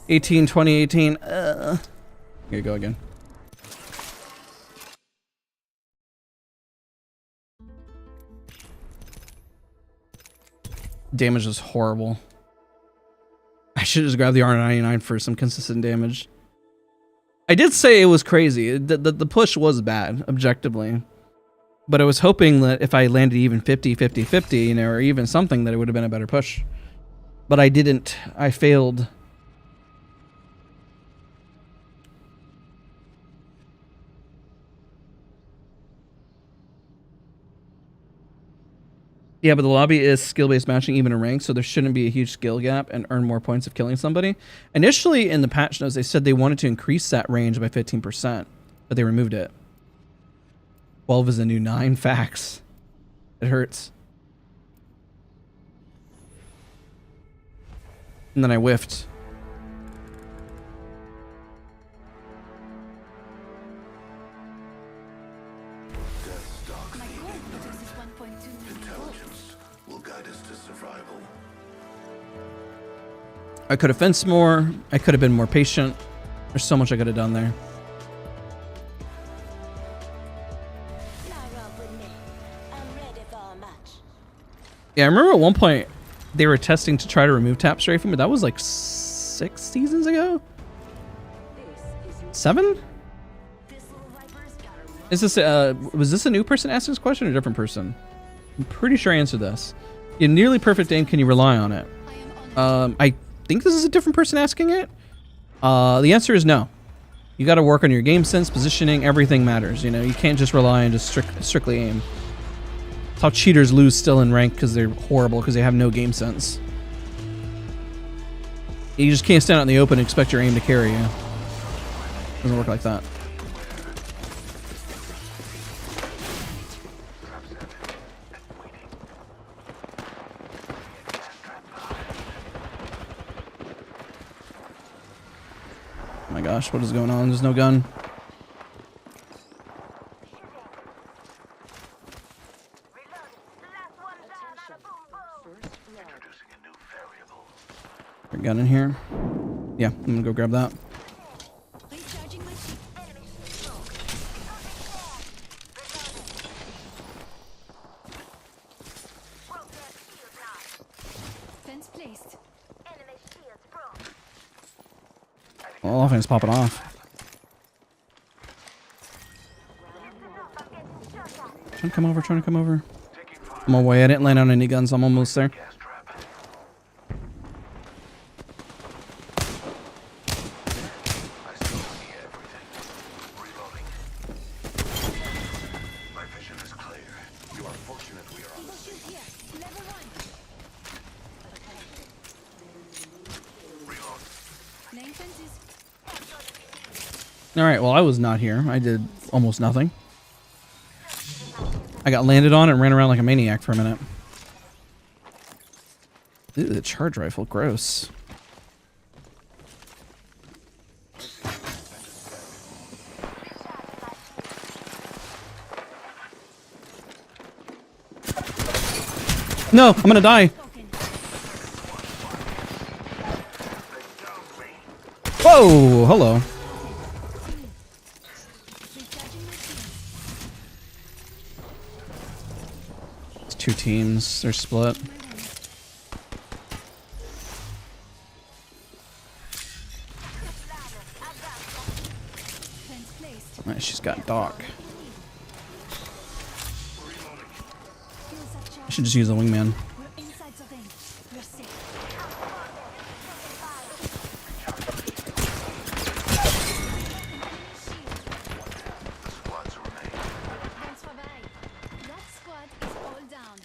18, 20, 18. Here you go again. Damage is horrible. I should just grab the R99 for some consistent damage. I did say it was crazy. The push was bad, objectively. But I was hoping that if I landed even 50, 50, 50, you know, or even something, that it would have been a better push. But I didn't. I failed. Yeah, but the lobby is skill-based matching even in rank, so there shouldn't be a huge skill gap and earn more points of killing somebody. Initially, in the patch notes, they said they wanted to increase that range by 15%, but they removed it. 12 is a new 9. Facts. It hurts. And then I whiffed. My goal produces 1.2 million gold. Intelligence will guide us to survival. I could have fenced more. I could have been more patient. There's so much I could have done there. Yeah, I remember at one point they were testing to try to remove tap strafing, but that was like 6 seasons ago? 7? Is this was this a new person asking this question or a different person? I'm pretty sure I answered this. In nearly perfect aim, can you rely on it? I think this is a different person asking it. The answer is no. You got to work on your game sense, positioning, everything matters. You know, you can't just rely on just strictly aim. That's how cheaters lose still in rank, because they're horrible because they have no game sense. You just can't stand out in the open and expect your aim to carry you. Doesn't work like that. Oh my gosh, what is going on? There's no gun. Got a gun in here. Yeah, I'm gonna go grab that. Recharging my shield. Fence placed. Well, offense popping off. Trying to come over, trying to come over. I'm on my way. I didn't land on any guns. I'm almost there. Gas trap. I still see everything. Reloading. My vision is clear. You are fortunate we are on the scene. Here, level 1. Reload. Laying fences. All right, well, I was not here. I did almost nothing. I got landed on and ran around like a maniac for a minute. Ew, the charge rifle, gross. No, I'm gonna die. Whoa, hello. two teams. They're split. Fence placed. Alright, she's got Doc. Fuels up I charge. should just use a wingman. We're inside the ring. We're safe. Squads remain. Bien travail. That squad is all down.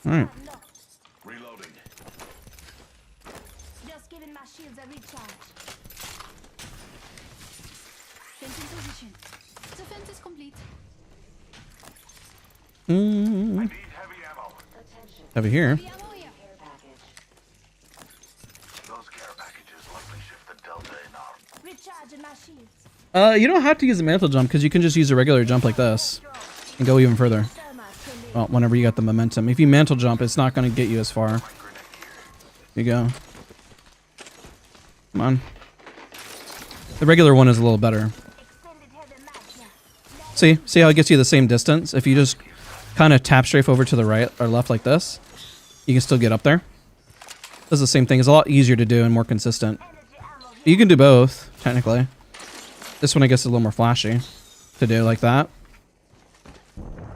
Alright. Reloading. Just giving my shields a recharge. Fence in position. The fence is complete. Mm. I need heavy ammo. Over here. The ammo here. Those care packages likely shift the delta in arm. Recharging my shields. You don't have to use a mantle jump because you can just use a regular jump like this and go even further. Well, whenever you got the momentum. If you mantle jump, it's not going to get you as far. Here you go. Come on. The regular one is a little better. Extended heavy mag here. See how it gets you the same distance? If you just kind of tap strafe over to the right or left like this, you can still get up there. Does the same thing. It's a lot easier to do and more consistent. Energy ammo here. You can do both, technically. This one, I guess, is a little more flashy to do like that.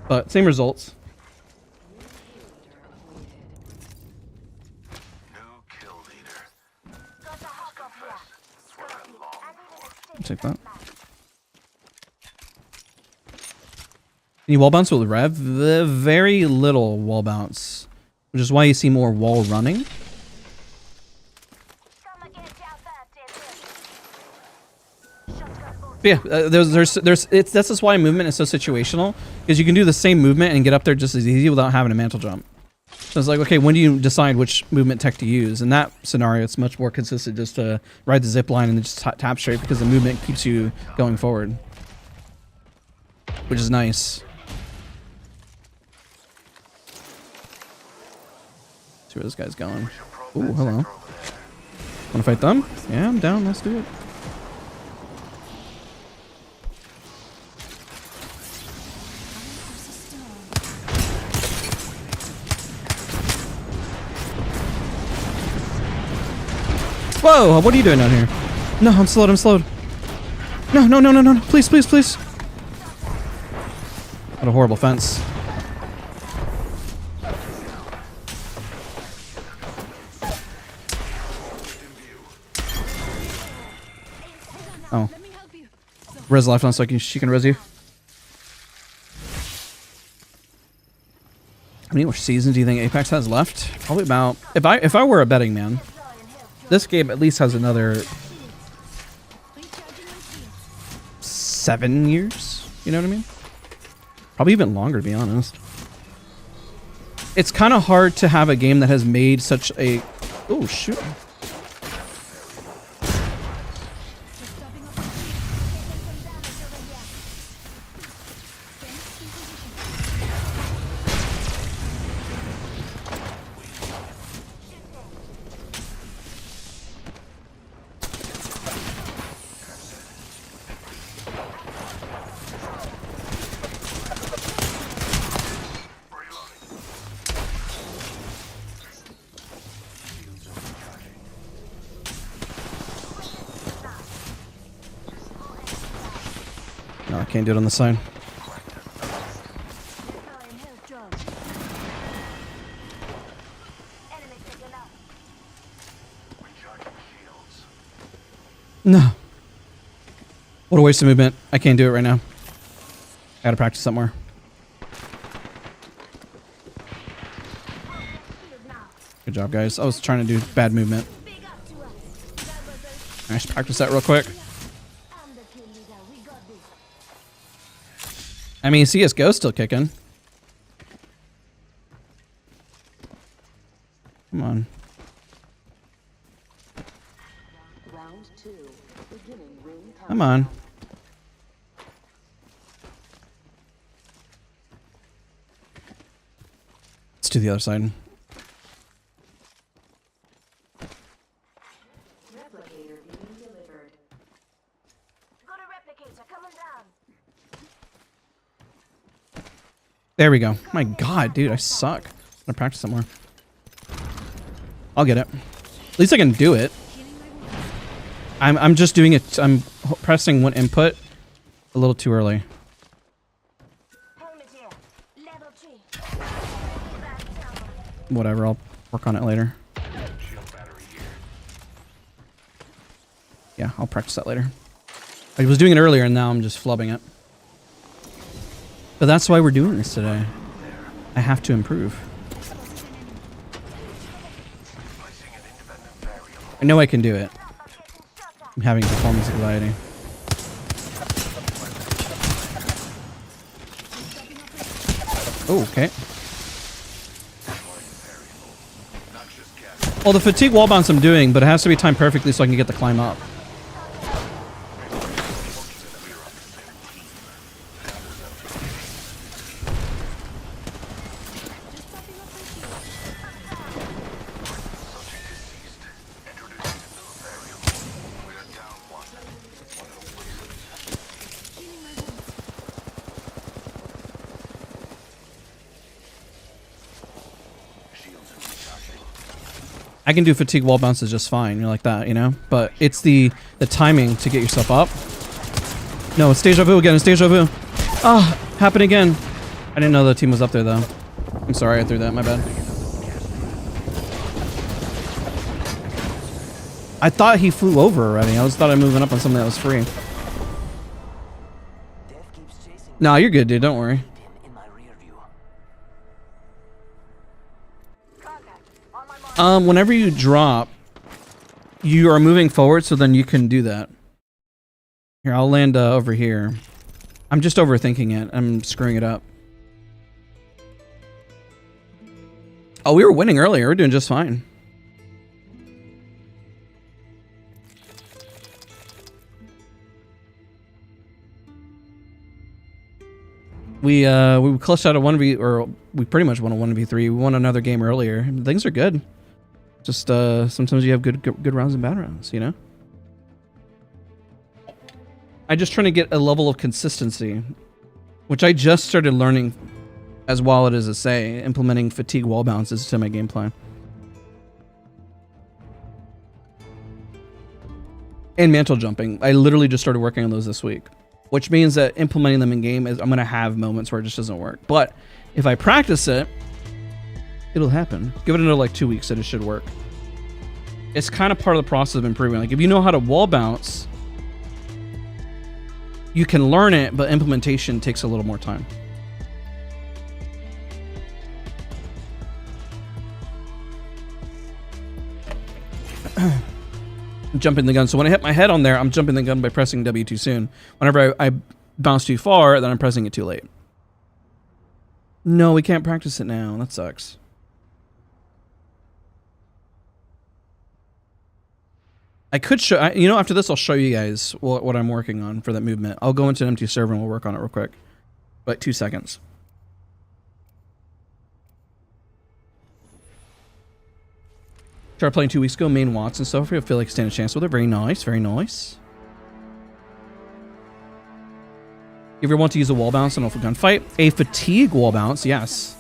But same results. New kill leader. Got the hawk off here. That's what I long I for. need an Take that. mag. Can you wall bounce with Rev? The very little wall bounce, which is why you see more wall running. Come and get you out there, Shotgun bolt. But yeah, that's just why movement is so situational, because you can do the same movement and get up there just as easy without having a mantle jump. So it's like, okay, when do you decide which movement tech to use? In that scenario, it's much more consistent just to ride the zip line and then just tap straight because the movement keeps you going forward, which is nice. See where this guy's going. Ooh, hello. Wanna fight them? Yeah, I'm down. Let's do it. Whoa, what are you doing down here? No, I'm slowed, No, no, no, no, no, no. Please, please, please. What a horrible fence. Oh. Let me help you. Res life on so she can res you. How many more seasons do you think Apex has left? Probably about... If I were a betting man, this game at least has another Recharging my shields. 7 years. You know what I mean? Probably even longer, to be honest. It's kind of hard to have a game that has made such a... Oh, shoot. Just stopping up. Taking some damage over here. Fence in position. No, I can't do it on the side. Deploying health drone. Enemy taken out. Recharging shields. No. What a waste of movement. I can't do it right now. I gotta practice somewhere. Shield now. Good job, guys. I was trying to do bad movement. Big up to us. That was a I should practice that real quick. I'm the kill leader. We got this. I mean, CSGO's still kicking. Come on. Round 2. Beginning ring count. Come on. Let's do the other side. Replicator being delivered. Got a replicator coming down. There we go. My god, dude, I suck. I'm gonna practice some more. I'll get it. At least I can do it. I'm just doing it. I'm pressing one input a little too early. Helmet here. Level 3. Whatever, I'll work on it later. Yeah, I'll practice that later. I was doing it earlier and now I'm just flubbing it. But that's why we're doing this today. I have to improve. I know I can do it. I'm having performance anxiety. Oh, okay. Well, the fatigue wall bounce I'm doing, but it has to be timed perfectly so I can get the climb up. I can do fatigue wall bounces just fine, you know, like that, you know? But it's the timing to get yourself up. No, it's deja vu again, it's deja vu. Ah, happened again. I didn't know the team was up there, though. I'm sorry I threw that, my bad. I thought he flew over already. I thought I'm moving up on something that was free. Nah, you're good, dude, don't worry. Whenever you drop, you are moving forward, so then you can do that. Here, I'll land over here. I'm just overthinking it. I'm screwing it up. Oh, we were winning earlier. We're doing just fine. We clutched out a 1v, or we pretty much won a 1v3. We won another game earlier. Things are good. Just sometimes you have good rounds and bad rounds, you know? I'm just trying to get a level of consistency, which I just started learning as well it is to say, implementing fatigue wall bounces to my gameplay. And mantle jumping. I literally just started working on those this week, which means that implementing them in game is I'm going to have moments where it just doesn't work. But if I practice it, it'll happen. Give it another like 2 weeks and it should work. It's kind of part of the process of improving. Like if you know how to wall bounce, you can learn it, but implementation takes a little more time. Jumping the gun. So when I hit my head on there, I'm jumping the gun by pressing W too soon. Whenever I bounce too far, then I'm pressing it too late. No, we can't practice it now. That sucks. I could show, you know, after this, I'll show you guys what I'm working on for that movement. I'll go into an empty server and we'll work on it real quick. Like 2 seconds. Started playing 2 weeks ago, main Wattson stuff. I feel like I stand a chance with it. Very nice, very nice. You ever want to use a wall bounce in a gunfight? A fatigue wall bounce, yes.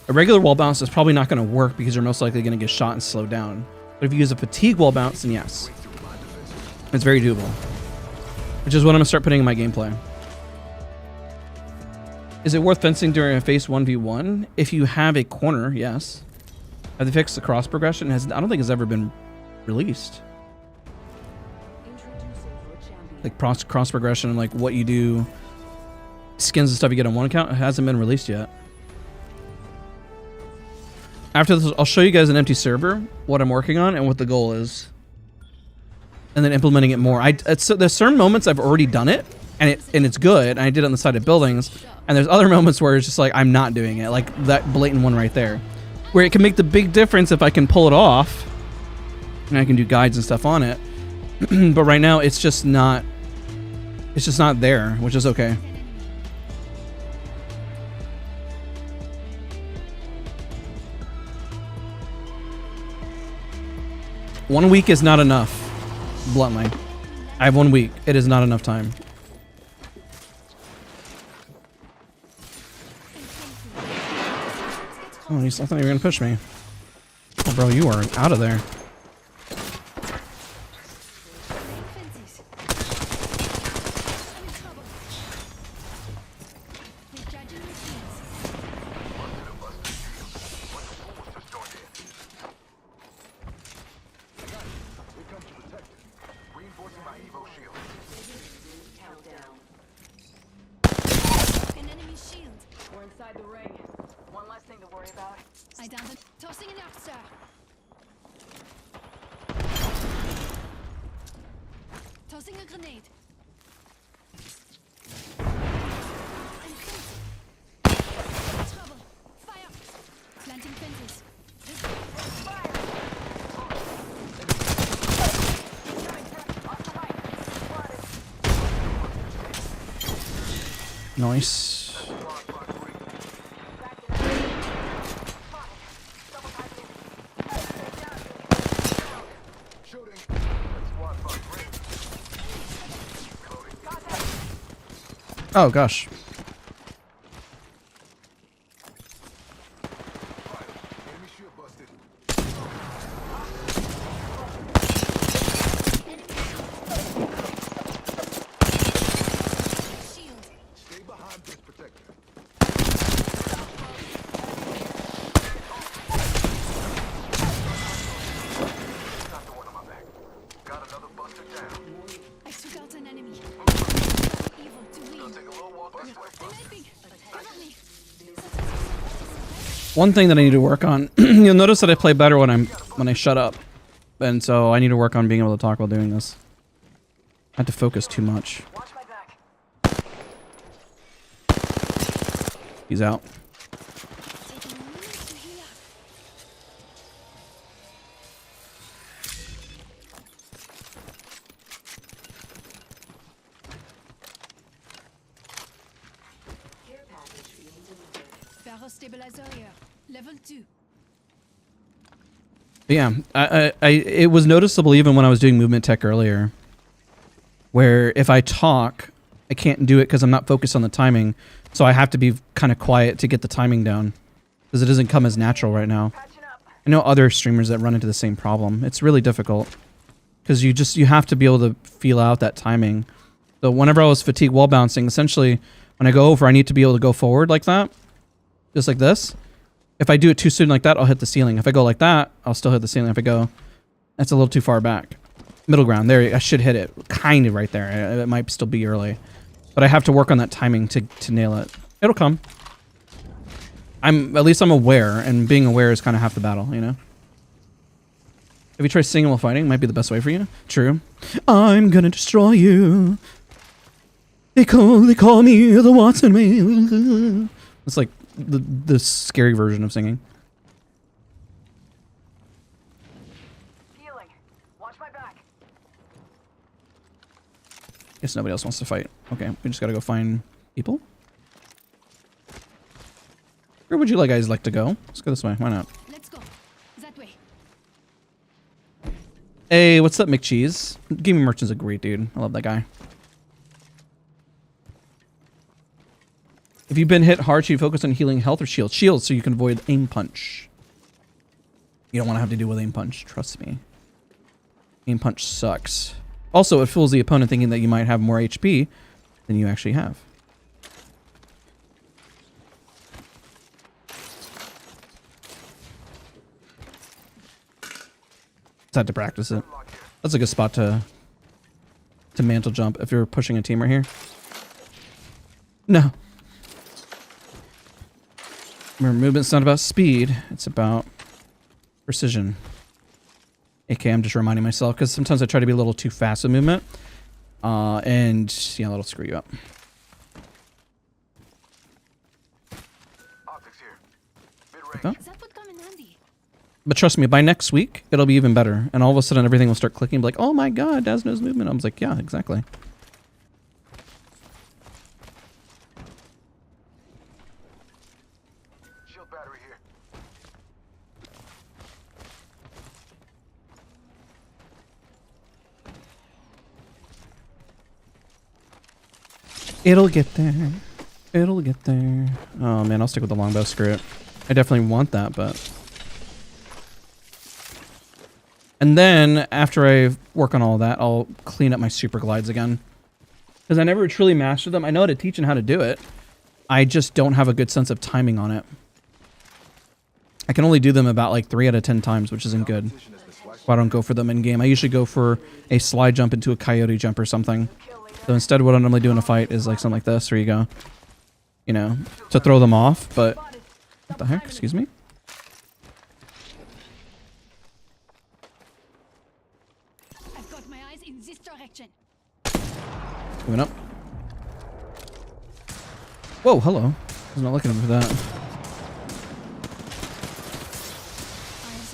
A regular wall bounce is probably not going to work because you're most likely going to get shot and slowed down. But if you use a fatigue wall bounce, then yes. It's very doable. Which is what I'm going to start putting in my gameplay. Is it worth fencing during a face 1v1? If you have a corner, yes. Have they fixed the cross progression? I don't think it's ever been released. Like cross progression and like what you do, skins and stuff you get on one account, it hasn't been released yet. After this, I'll show you guys an empty server, what I'm working on and what the goal is. And then implementing it more. There's certain moments I've already done it and it's good. And I did it on the side of buildings. And there's other moments where it's just like, I'm not doing it. Like that blatant one right there. Where it can make the big difference if I can pull it off. And I can do guides and stuff on it. But right now it's just not there, which is okay. One week is not enough. Bluntly. I have 1 week. It is not enough time. Oh, I thought you were gonna push me. Oh, bro, you are out of there. Laying fences. I'm in trouble. Recharging my shields. Here comes the protector. Reinforcing my Evo shield. An enemy shield. We're inside the ring. One less thing to worry about. I downed it. Tossing an arc, sir. Tossing a grenade. And fence. Trouble. Fire. Planting fences. Nice. Shooting. That's squad box ring. Oh gosh. Enemy shield busted. Shield. Stay behind this protector. Got the one on my back. Got another buster down. I took out an enemy. Evil to win. Take a little walk this way. I'm helping. Cover me. One thing that I need to work on, you'll notice that I play better when I shut up. And so I need to work on being able to talk while doing this. I have to focus too much. Watch my back. He's out. Taking a minute to heal up. Barrel stabilizer here. Level 2. But yeah, it was noticeable even when I was doing movement tech earlier, where if I talk, I can't do it because I'm not focused on the timing. So I have to be kind of quiet to get the timing down because it doesn't come as natural right now. Patching up. I know other streamers that run into the same problem. It's really difficult because you have to be able to feel out that timing. So whenever I was fatigue wall bouncing, essentially when I go over, I need to be able to go forward like that, just like this. If I do it too soon like that, I'll hit the ceiling. If I go like that, I'll still hit the ceiling. If I go, that's a little too far back. Middle ground, there, I should hit it kind of right there. It might still be early, but I have to work on that timing to nail it. It'll come. At least I'm aware, and being aware is kind of half the battle, you know? If you try singing while fighting, might be the best way for you. True. I'm gonna destroy you. They call me the Wattson man. It's like the scary version of singing. Healing. Watch my back. Guess nobody else wants to fight. Okay, we just gotta go find people. Where would you guys like to go? Let's go this way. Why not? Let's go. That way. Hey, what's up, McCheese? Gaming Merchant's a great dude. I love that guy. If you've been hit hard, should you focus on healing health or shield? Shield, so you can avoid aim punch. You don't want to have to deal with aim punch. Trust me. Aim punch sucks. Also, it fools the opponent thinking that you might have more HP than you actually have. Just had to practice it. That's a good spot to mantle jump if you're pushing a team right here. No. Remember, movement's not about speed, it's about precision. Okay, I'm just reminding myself, because sometimes I try to be a little too fast with movement. And, yeah, that'll screw you up. Optics here. Mid-range. Okay. That would come in handy. But trust me, by next week, it'll be even better. And all of a sudden, everything will start clicking. And be like, oh my god, Dazs knows movement. I was like, yeah, exactly. Shield battery here. It'll get there. It'll get there. Oh man, I'll stick with the longbow. Screw it. I definitely want that, but... And then, after I work on all that, I'll clean up my super glides again. Because I never truly mastered them. I know how to teach and how to do it. I just don't have a good sense of timing on it. I can only do them about like 3 out of 10 times, which isn't good. So I don't go for them in game. I usually go for a slide jump into a coyote jump or something. So instead what I normally do in a fight is like something like this, where you go, you know, to throw them off. But what the heck? Excuse me? I've got my eyes in this direction. Moving up. Whoa, hello. I was not looking for that. Eyes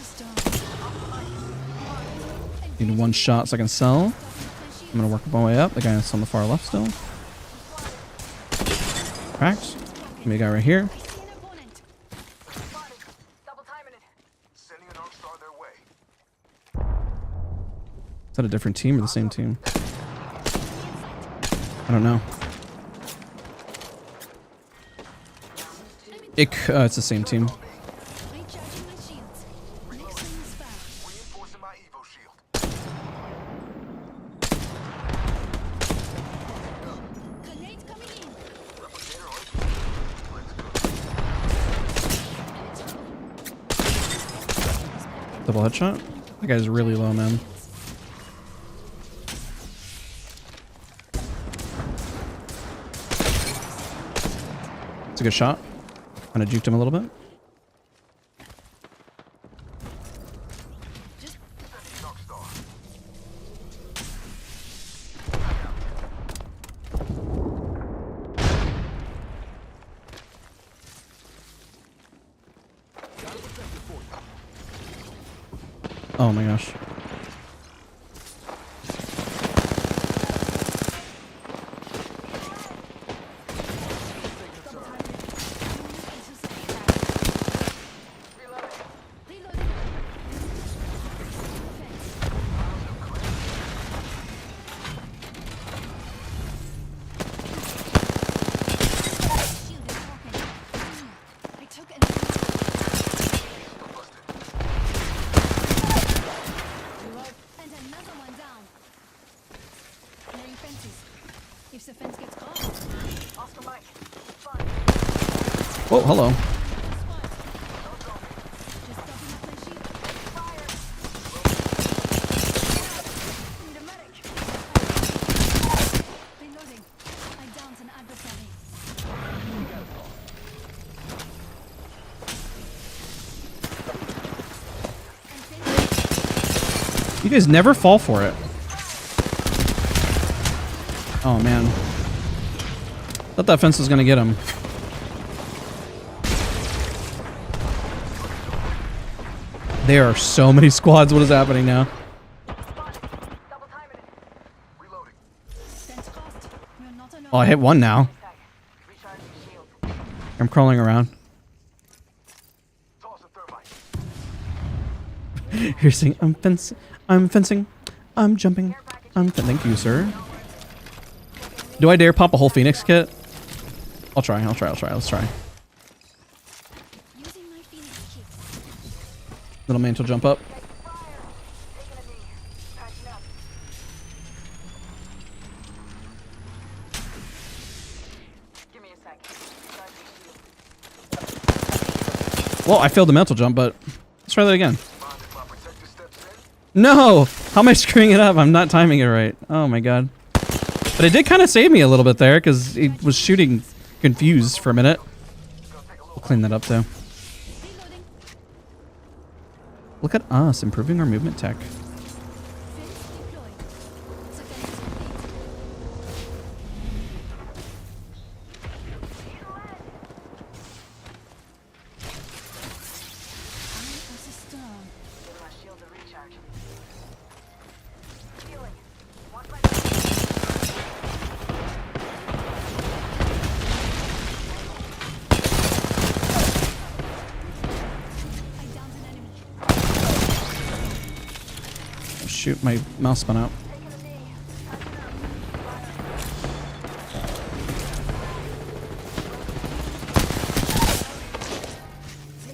are stone. Need one shot so I can sell. I'm gonna work my way up. The guy that's on the far left still. Cracked. Give me a guy right here. I see an opponent. Spotted. Double timing it. Sending an arc star their way. Is that a different team or the same team? I don't know. It's the same team. Recharging my shields. Next ring is far. Reinforcing my Evo shield. Grenade coming in. Replicator on. Double headshot. That guy's really low, man. It's a good shot. Kind of juked him a little bit. Sending arc star. Oh my gosh. Reloading. Shield is broken. I took an and another one down. Clearing fences. If the fence gets caught, Oscar Mike. Fun. Whoa, hello. just stopping up my shield. Fire. Need a medic. Reloading. I downed an adversary. And fence You guys never fall for it. Oh man. Thought that fence was gonna get him. There are so many squads. What is happening now? Spotted. Double timing it. Reloading. fence crossed. We're not alone. Oh, I hit one now. Tag. Recharging shield. I'm crawling around. Toss a thermite. You're saying I'm fencing, I'm jumping, thank you, sir. Do I dare pop a whole Phoenix kit? I'll try, let's try. Using my Phoenix kit. Little mantle jump up. Fire. Taking a knee. Patching up. Give me a sec. Recharging shield. Well, I failed the mantle jump, but let's try that again. Mind if my protector steps in? No! How am I screwing it up? I'm not timing it right. Oh my god. But it did kind of save me a little bit there, because it was shooting confused for a minute. We'll clean that up too. Reloading. Look at us, improving our movement tech. Fence deployed. The fence is complete. Eye of the storm. Give my shield a recharge. Healing. One by I downed an enemy. Oh, shoot, my mouse spun out. taking a knee. Patching up. Fire.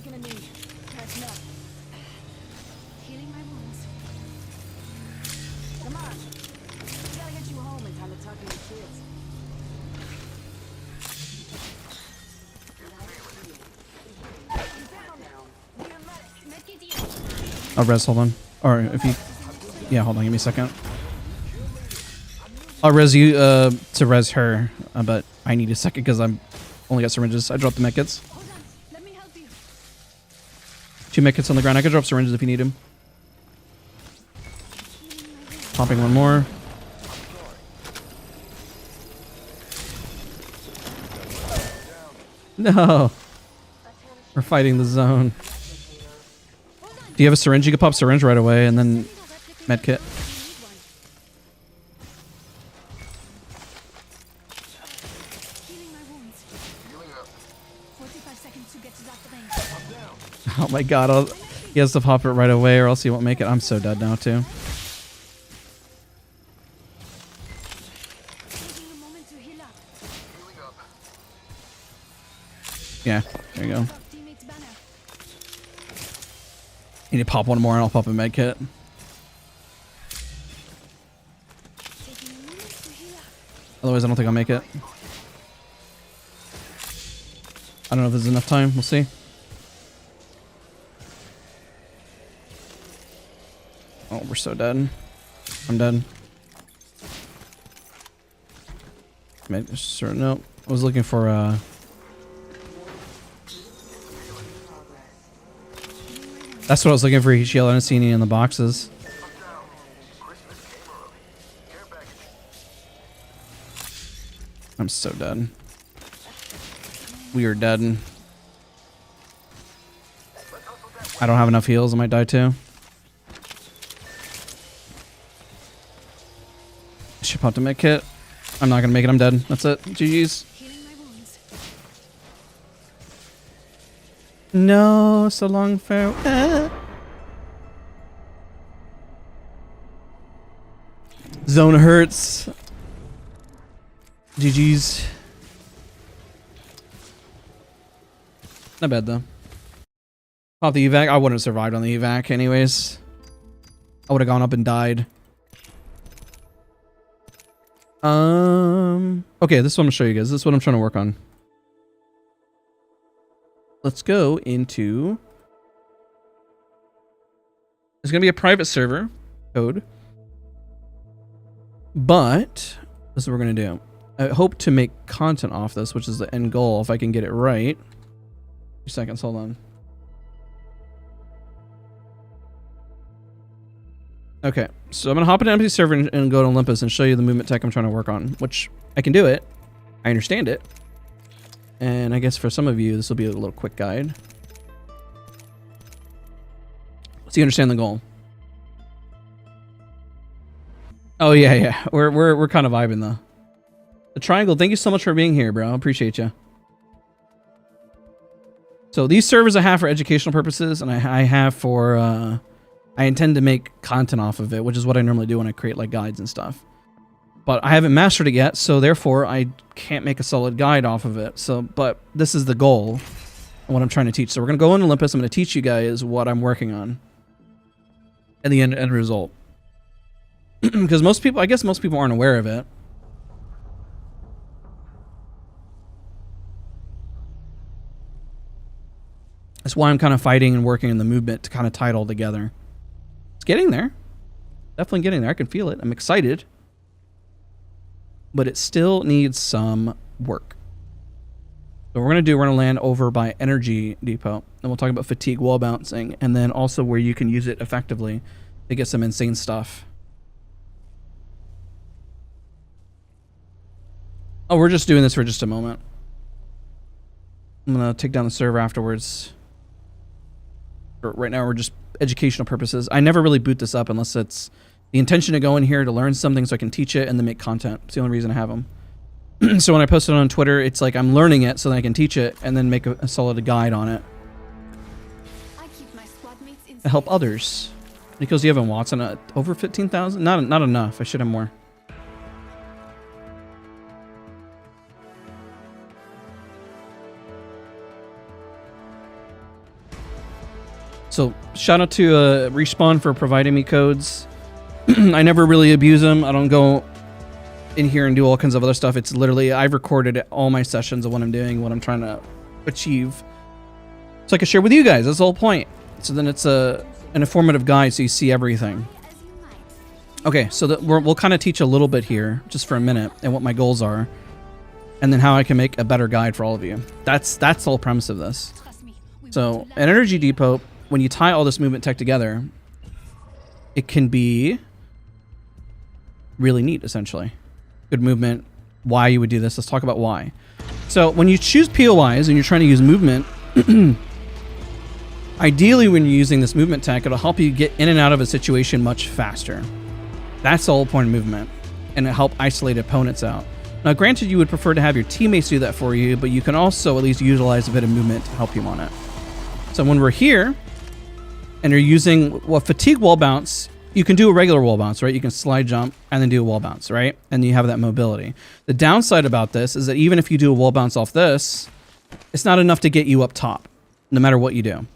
I'll res, hold on. Or if you... Yeah, hold on, give me a second. I'll res you to res her, but I need a second because I'm only got syringes. I dropped the medkits. Hold on. Let me help you. 2 medkits on the ground. I can drop syringes if you need them. Popping one more. No. We're fighting the zone. Do you have a syringe? You can pop syringe right away and then medkit. Healing my wounds. 45 seconds to get to that thing. Oh my god. He has to pop it right away or else he won't make it. I'm so dead now too. Taking a moment to heal up. Yeah, there you go. Teammate's banner. You need to pop one more and I'll pop a medkit. Taking a moment to heal up. Otherwise I don't think I'll make it. I don't know if there's enough time. We'll see. Oh, we're so dead. I'm dead. Sure, no. I was looking for that's what I was looking for, Shield. I didn't see any in the boxes. I'm so dead. We are dead. I don't have enough heals. I might die too. I should pop the med kit. I'm not gonna make it. I'm dead. That's it. GG's. Healing my wounds. No, so long farewell. Zone hurts. GG's. Not bad though. Pop the evac. I wouldn't have survived on the evac anyways. I would have gone up and died. Okay, this is what I'm gonna show you guys. This is what I'm trying to work on. Let's go into... It's gonna be a private server code. But this is what we're gonna do. I hope to make content off this, which is the end goal if I can get it right. 2 seconds, hold on. Okay, so I'm gonna hop in an empty server and go to Olympus and show you the movement tech I'm trying to work on, which I can do it. I understand it. And I guess for some of you, this will be a little quick guide. So you understand the goal. Oh yeah. We're kind of vibing though. The triangle, thank you so much for being here, bro. I appreciate you. So these servers I have for educational purposes, and I have for I intend to make content off of it, which is what I normally do when I create like guides and stuff. But I haven't mastered it yet, so therefore I can't make a solid guide off of it. So, but this is the goal and what I'm trying to teach. So we're gonna go in Olympus. I'm gonna teach you guys what I'm working on and the end result. Because most people, I guess most people aren't aware of it. That's why I'm kind of fighting and working in the movement to kind of tie it all together. It's getting there. Definitely getting there. I can feel it. I'm excited. But it still needs some work. So what we're going to do, we're going to land over by Energy Depot. And we'll talk about fatigue wall bouncing. And then also where you can use it effectively to get some insane stuff. Oh, we're just doing this for just a moment. I'm going to take down the server afterwards. Right now we're just educational purposes. I never really boot this up unless it's the intention to go in here to learn something so I can teach it and then make content. It's the only reason I have them. So when I post it on Twitter, it's like I'm learning it so that I can teach it and then make a solid guide on it I keep my squad mates in to help others. Because you have a Wattson over 15,000? Not enough. I should have more. So shout out to Respawn for providing me codes. I never really abuse them. I don't go in here and do all kinds of other stuff. It's literally, I've recorded all my sessions of what I'm doing, what I'm trying to achieve. So I can share with you guys. That's the whole point. So then it's an informative guide so you see everything. As you might. Okay, so we'll kind of teach a little bit here, just for a minute, and what my goals are, and then how I can make a better guide for all of you. That's the whole premise of this. Trust me. We So, want to an learn. energy depot, when you tie all this movement tech together, it can be really neat, essentially. Good movement, why you would do this. Let's talk about why. So, when you choose POIs and you're trying to use movement, ideally when you're using this movement tech, it'll help you get in and out of a situation much faster. That's the whole point of movement, and it'll help isolate opponents out. Now, granted, you would prefer to have your teammates do that for you, but you can also at least utilize a bit of movement to help you on it. So when we're here, and you're using fatigue wall bounce, you can do a regular wall bounce, right? You can slide jump and then do a wall bounce, right? And you have that mobility. The downside about this is that even if you do a wall bounce off this, it's not enough to get you up top, no matter what you do.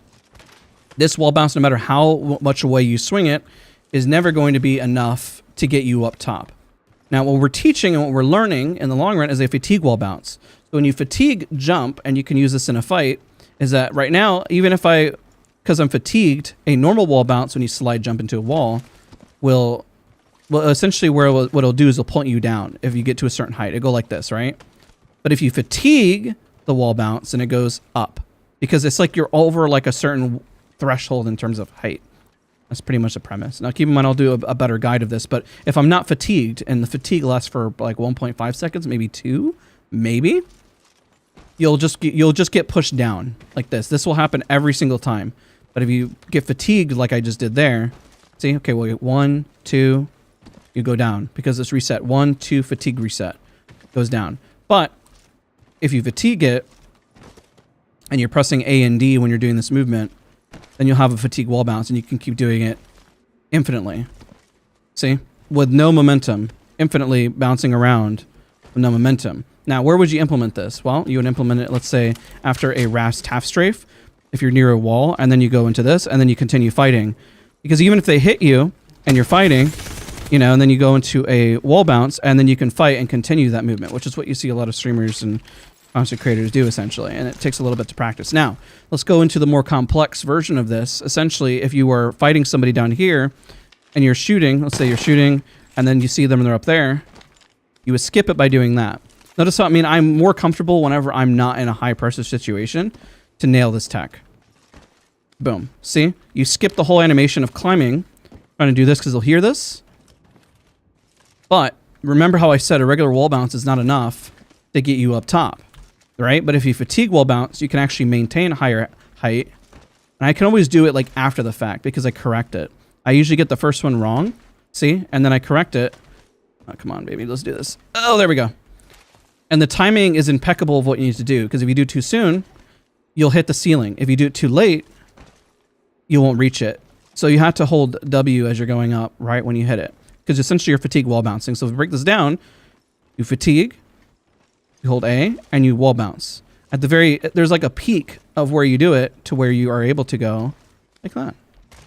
This wall bounce, no matter how much away you swing it, is never going to be enough to get you up top. Now, what we're teaching and what we're learning in the long run is a fatigue wall bounce. So when you fatigue jump, and you can use this in a fight, is that right now, even if because I'm fatigued, a normal wall bounce when you slide jump into a wall will essentially what it'll do is it'll point you down if you get to a certain height. It'll go like this, right? But if you fatigue the wall bounce, then it goes up because it's like you're over like a certain threshold in terms of height. That's pretty much the premise. Now, keep in mind, I'll do a better guide of this, but if I'm not fatigued, and the fatigue lasts for like 1.5 seconds, maybe 2, maybe, you'll just get pushed down like this. This will happen every single time. But if you get fatigued like I just did there, see, okay, well, 1, 2, you go down because it's reset. 1, 2, fatigue reset goes down. But if you fatigue it and you're pressing A and D when you're doing this movement, then you'll have a fatigue wall bounce and you can keep doing it infinitely. See? With no momentum, infinitely bouncing around with no momentum. Now, where would you implement this? Well, you would implement it, let's say, after a Rast half strafe, if you're near a wall, and then you go into this, and then you continue fighting. Because even if they hit you, and you're fighting, you know, and then you go into a wall bounce, and then you can fight and continue that movement, which is what you see a lot of streamers and content creators do, essentially, and it takes a little bit to practice. Now, let's go into the more complex version of this. Essentially, if you were fighting somebody down here, and you're shooting, let's say you're shooting, and then you see them and they're up there, you would skip it by doing that. Notice how, I'm more comfortable whenever I'm not in a high pressure situation to nail this tech. Boom. See? You skip the whole animation of climbing, trying to do this because they'll hear this. But remember how I said a regular wall bounce is not enough to get you up top, right? But if you fatigue wall bounce, you can actually maintain a higher height. And I can always do it like after the fact because I correct it. I usually get the first one wrong, see? And then I correct it. Oh, come on, baby. Let's do this. Oh, there we go. And the timing is impeccable of what you need to do because if you do too soon, you'll hit the ceiling. If you do it too late, you won't reach it. So you have to hold W as you're going up right when you hit it because essentially you're fatigue wall bouncing. So if we break this down, you fatigue, you hold A, and you wall bounce. At the there's like a peak of where you do it to where you are able to go like that.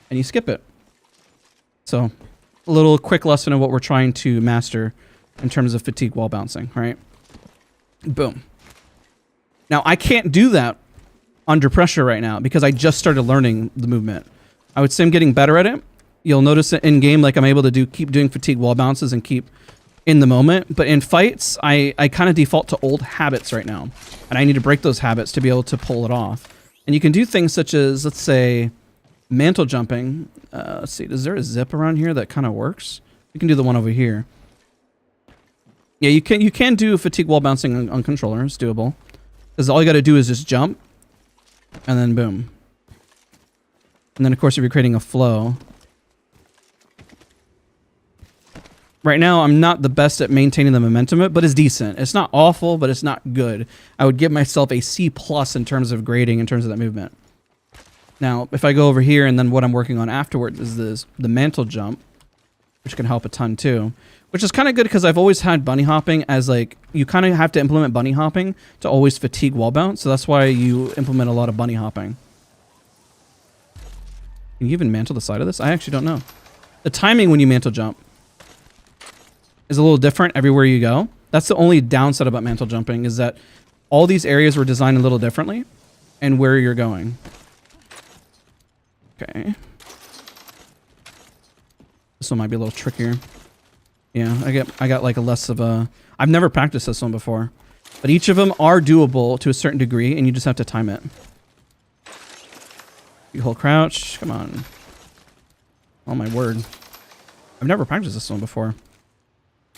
And you skip it. So a little quick lesson of what we're trying to master in terms of fatigue wall bouncing, right? Boom. Now, I can't do that under pressure right now because I just started learning the movement. I would say I'm getting better at it. You'll notice it in game, like I'm able to keep doing fatigue wall bounces and keep in the moment. But in fights, I kind of default to old habits right now. And I need to break those habits to be able to pull it off. And you can do things such as, let's say, mantle jumping. Let's see, is there a zip around here that kind of works? We can do the one over here. Yeah, you can do fatigue wall bouncing on controller. It's doable. Because all you got to do is just jump. And then boom. And then, of course, if you're creating a flow. Right now, I'm not the best at maintaining the momentum, but it's decent. It's not awful, but it's not good. I would give myself a C+ in terms of grading, in terms of that movement. Now, if I go over here, and then what I'm working on afterwards is the mantle jump, which can help a ton too. Which is kind of good because I've always had bunny hopping as like, you kind of have to implement bunny hopping to always fatigue wall bounce. So that's why you implement a lot of bunny hopping. Can you even mantle the side of this? I actually don't know. The timing when you mantle jump is a little different everywhere you go. That's the only downside about mantle jumping is that all these areas were designed a little differently and where you're going. Okay. This one might be a little trickier. Yeah, I got like a less of a... I've never practiced this one before. But each of them are doable to a certain degree, and you just have to time it. You hold crouch. Come on. Oh my word. I've never practiced this one before.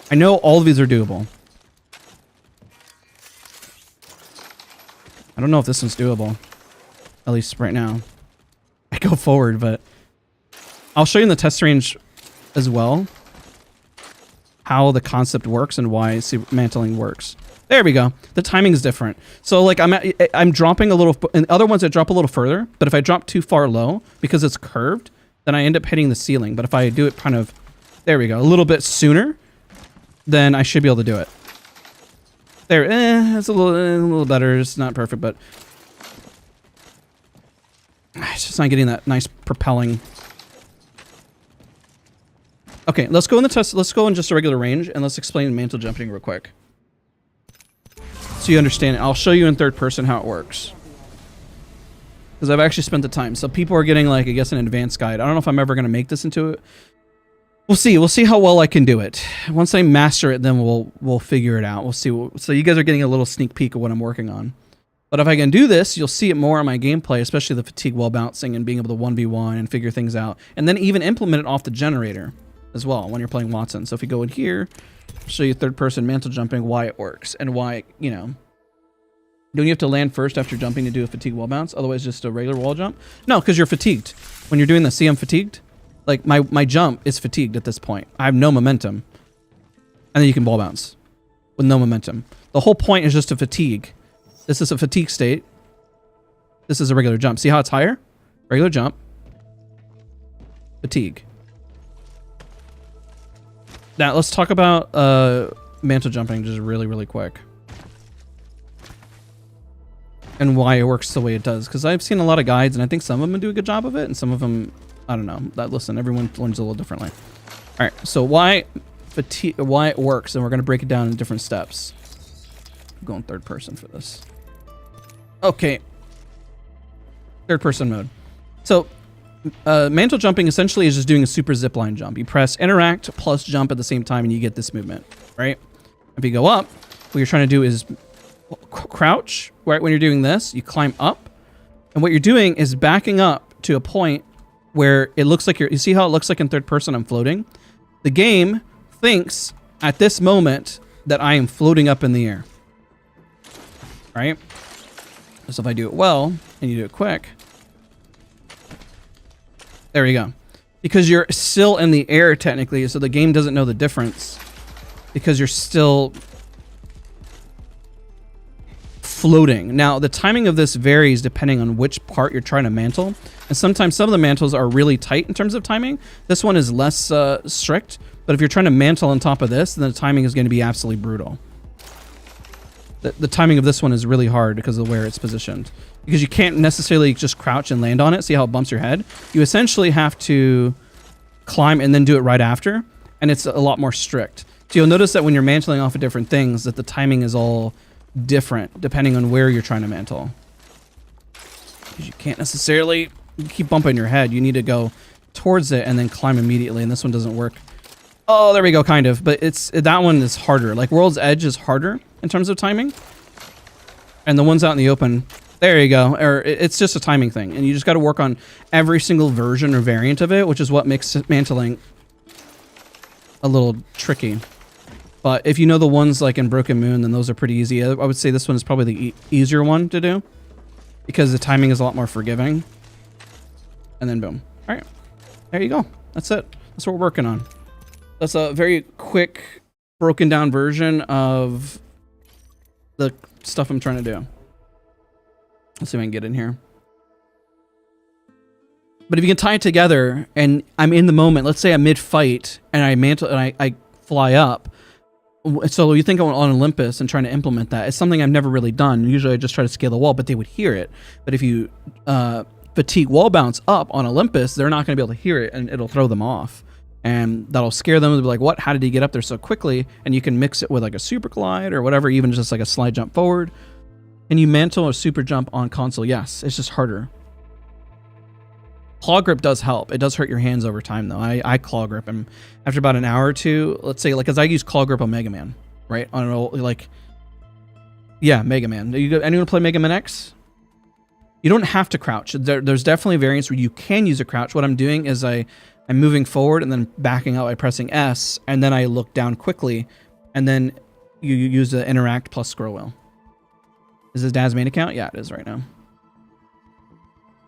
I know all of these are doable. I don't know if this one's doable. At least right now. I go forward, but... I'll show you in the test range as well how the concept works and why mantling works. There we go. The timing is different. So like I'm dropping a little, and other ones I drop a little further, but if I drop too far low because it's curved, then I end up hitting the ceiling. But if I do it kind of, there we go, a little bit sooner, then I should be able to do it. There, it's a little better. It's not perfect, but it's just not getting that nice propelling. Okay, let's go in the test. Let's go in just a regular range, and let's explain mantle jumping real quick, so you understand it. I'll show you in third person how it works, because I've actually spent the time. So people are getting like, I guess, an advanced guide. I don't know if I'm ever going to make this into it. We'll see. We'll see how well I can do it. Once I master it, then we'll figure it out. We'll see. So you guys are getting a little sneak peek of what I'm working on. But if I can do this, you'll see it more in my gameplay, especially the fatigue while bouncing and being able to 1v1 and figure things out, and then even implement it off the generator as well when you're playing Wattson. So if you go in here, I'll show you third person mantle jumping, why it works, and why, you know, don't you have to land first after jumping to do a fatigue wall bounce? Otherwise just a regular wall jump? No, because you're fatigued. When you're doing this, see, I'm fatigued? Like my jump is fatigued at this point. I have no momentum. And then you can wall bounce with no momentum. The whole point is just to fatigue. This is a fatigue state. This is a regular jump. See how it's higher? Regular jump. Fatigue. Now, let's talk about mantle jumping just really, really quick. And why it works the way it does. Because I've seen a lot of guides, and I think some of them do a good job of it, and some of them, I don't know. Listen, everyone learns a little differently. All right, so why it works, and we're going to break it down in different steps. I'm going third person for this. Okay. Third person mode. So... mantle jumping essentially is just doing a super zipline jump. You press interact plus jump at the same time and you get this movement, right? If you go up, what you're trying to do is crouch, right? When you're doing this, you climb up, and what you're doing is backing up to a point where it looks like you see how it looks like in third person I'm floating? The game thinks at this moment that I am floating up in the air, right? So if I do it well and you do it quick, there we go. Because you're still in the air technically, so the game doesn't know the difference because you're still floating. Now, the timing of this varies depending on which part you're trying to mantle. And sometimes some of the mantles are really tight in terms of timing. This one is less strict, but if you're trying to mantle on top of this, then the timing is going to be absolutely brutal. The timing of this one is really hard because of where it's positioned. Because you can't necessarily just crouch and land on it. See how it bumps your head? You essentially have to climb and then do it right after. And it's a lot more strict. So you'll notice that when you're mantling off of different things, that the timing is all different depending on where you're trying to mantle. Because you can't necessarily keep bumping your head. You need to go towards it and then climb immediately. And this one doesn't work. Oh, there we go, kind of. But that one is harder. Like World's Edge is harder in terms of timing. And the ones out in the open, there you go. Or it's just a timing thing. And you just got to work on every single version or variant of it, which is what makes mantling a little tricky. But if you know the ones like in Broken Moon, then those are pretty easy. I would say this one is probably the easier one to do because the timing is a lot more forgiving. And then boom. All right. There you go. That's it. That's what we're working on. That's a very quick, broken down version of the stuff I'm trying to do. Let's see if I can get in here. But if you can tie it together and I'm in the moment, let's say I'm mid-fight and I mantle and I fly up. So you think I'm on Olympus and trying to implement that. It's something I've never really done. Usually I just try to scale the wall, but they would hear it. But if you fatigue wall bounce up on Olympus, they're not going to be able to hear it and it'll throw them off. And that'll scare them. They'll be like, what? How did he get up there so quickly? And you can mix it with like a super glide or whatever, even just like a slide jump forward. And you mantle or super jump on console. Yes, it's just harder. Claw grip does help. It does hurt your hands over time, though. I claw grip, and after about an hour or two, let's say, like, as I use claw grip on Mega Man, right? On like, yeah, Mega Man. Anyone play Mega Man X? You don't have to crouch. There's definitely variants where you can use a crouch. What I'm doing is I'm moving forward and then backing out by pressing S, and then I look down quickly, and then you use the interact plus scroll wheel. Is this Dazs main account? Yeah, it is right now.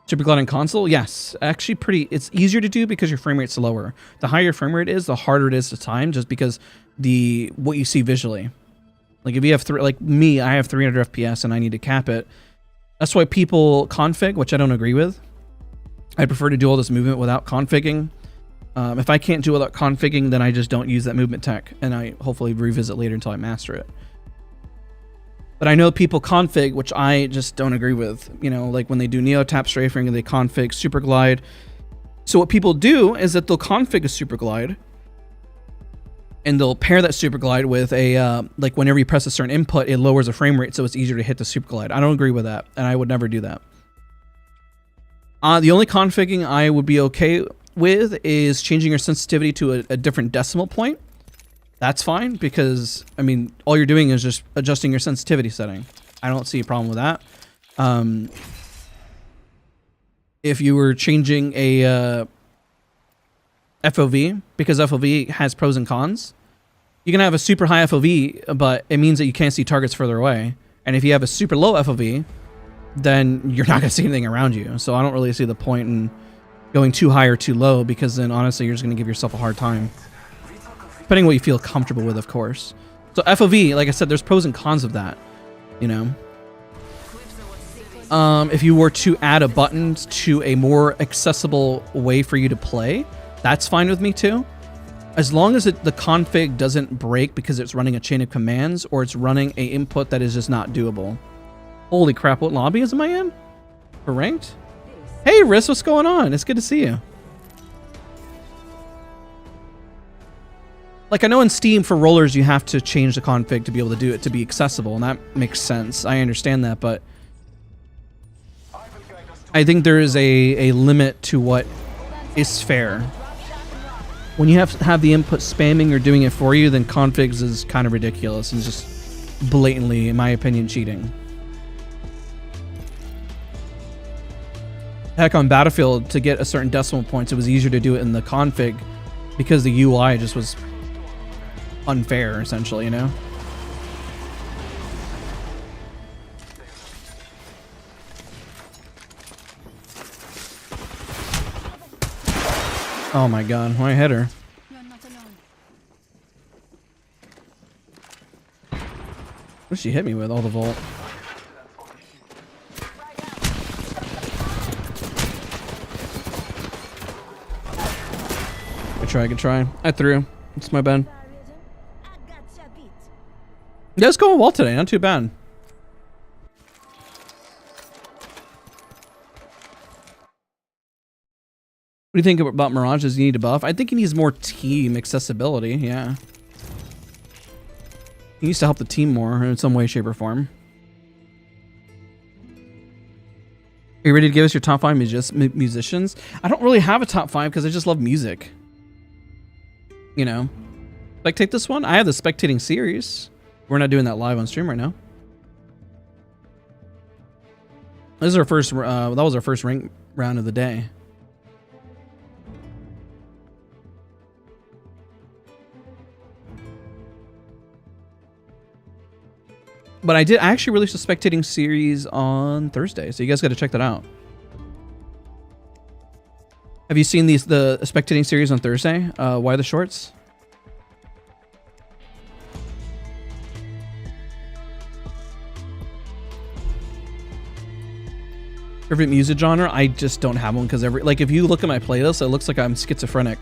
Super glide on console? Yes. Actually it's easier to do because your frame rate's lower. The higher your frame rate is, the harder it is to time, just because what you see visually. Like if you have like me, I have 300 FPS and I need to cap it. That's why people config, which I don't agree with. I prefer to do all this movement without configuring. If I can't do without configuring, then I just don't use that movement tech, and I hopefully revisit later until I master it. But I know people config, which I just don't agree with. You know, like when they do Neo Tap Strafing and they config Super Glide. So what people do is that they'll config a Super Glide, and they'll pair that Super Glide with a, like whenever you press a certain input, it lowers the frame rate so it's easier to hit the Super Glide. I don't agree with that, and I would never do that. The only configuring I would be okay with is changing your sensitivity to a different decimal point. That's fine, because, I mean, all you're doing is just adjusting your sensitivity setting. I don't see a problem with that. If you were changing a FOV, because FOV has pros and cons, you can have a super high FOV, but it means that you can't see targets further away. And if you have a super low FOV, then you're not going to see anything around you. So I don't really see the point in going too high or too low, because then honestly, you're just going to give yourself a hard time. Depending on what you feel comfortable with, of course. So FOV, like I said, there's pros and cons of that, you know. If you were to add a button to a more accessible way for you to play, that's fine with me too. As long as the config doesn't break because it's running a chain of commands or it's running a input that is just not doable. Holy crap, what lobby is am I in? For ranked? Hey Riss, what's going on? It's good to see you. Like, I know in Steam for rollers you have to change the config to be able to do it to be accessible, and that makes sense. I understand that, but I think there is a limit to what is fair. When you have the input spamming or doing it for you, then configs is kind of ridiculous and just blatantly, in my opinion, cheating. Heck, on Battlefield, to get a certain decimal points, it was easier to do it in the config because the UI just was unfair, essentially, you know? Oh my god, why hit her? You're not alone. What did she hit me with? All the volt. Good try. I threw. It's my bad. Yeah, it's going well today. Not too bad. What do you think about Mirage? Does he need a buff? I think he needs more team accessibility. Yeah. He needs to help the team more in some way, shape, or form. Are you ready to give us your top 5 musicians? I don't really have a top 5 because I just love music. You know. Spectate this one? I have the spectating series. We're not doing that live on stream right now. This is our first, that was our first rank round of the day. But I actually released a spectating series on Thursday, so you guys got to check that out. Have you seen the spectating series on Thursday? Why the shorts? Favorite music genre? I just don't have one because like if you look at my playlist, it looks like I'm schizophrenic.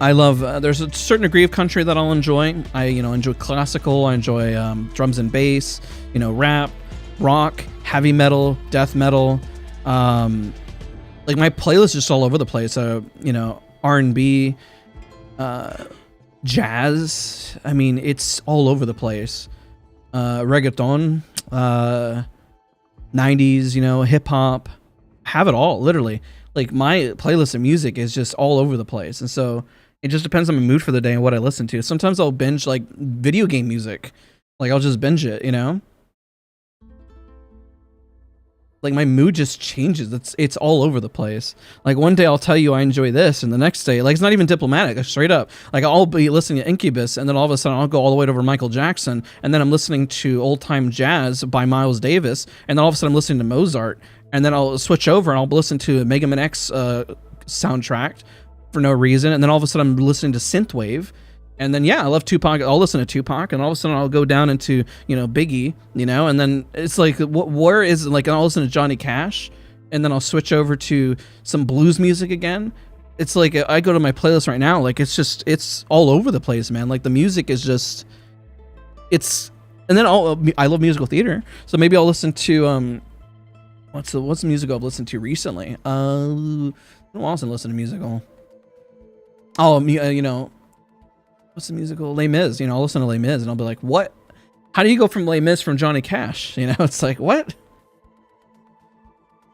I love there's a certain degree of country that I'll enjoy. I enjoy classical. I enjoy drums and bass. Rap, rock, heavy metal, death metal. Like my playlist is just all over the place. R&B, jazz. I mean, it's all over the place. Reggaeton. 90s, hip hop, have it all, literally. Like my playlist of music is just all over the place, and so it just depends on my mood for the day and what I listen to. Sometimes I'll binge like video game music, like I'll just binge it, you know. Like my mood just changes. It's all over the place. Like one day I'll tell you I enjoy this, and the next day, like it's not even diplomatic. Like straight up, like I'll be listening to Incubus, and then all of a sudden I'll go all the way over Michael Jackson, and then I'm listening to old time jazz by Miles Davis, and then all of a sudden I'm listening to Mozart, and then I'll switch over and I'll listen to a Mega Man X soundtrack for no reason, and then all of a sudden I'm listening to synthwave. And then, yeah, I love Tupac. I'll listen to Tupac, and all of a sudden I'll go down into, you know, Biggie, you know, and then it's like, where is it? Like, I'll listen to Johnny Cash, and then I'll switch over to some blues music again. It's like, I go to my playlist right now, like, it's all over the place, man. Like, the music is just, and then I love musical theater, so maybe I'll listen to, what's the music I've listened to recently? I don't want to listen to musical. Oh, you know, what's the musical? Les Mis. You know, I'll listen to Les Mis and I'll be like, what? How do you go from Les Mis from Johnny Cash? You know, it's like, what?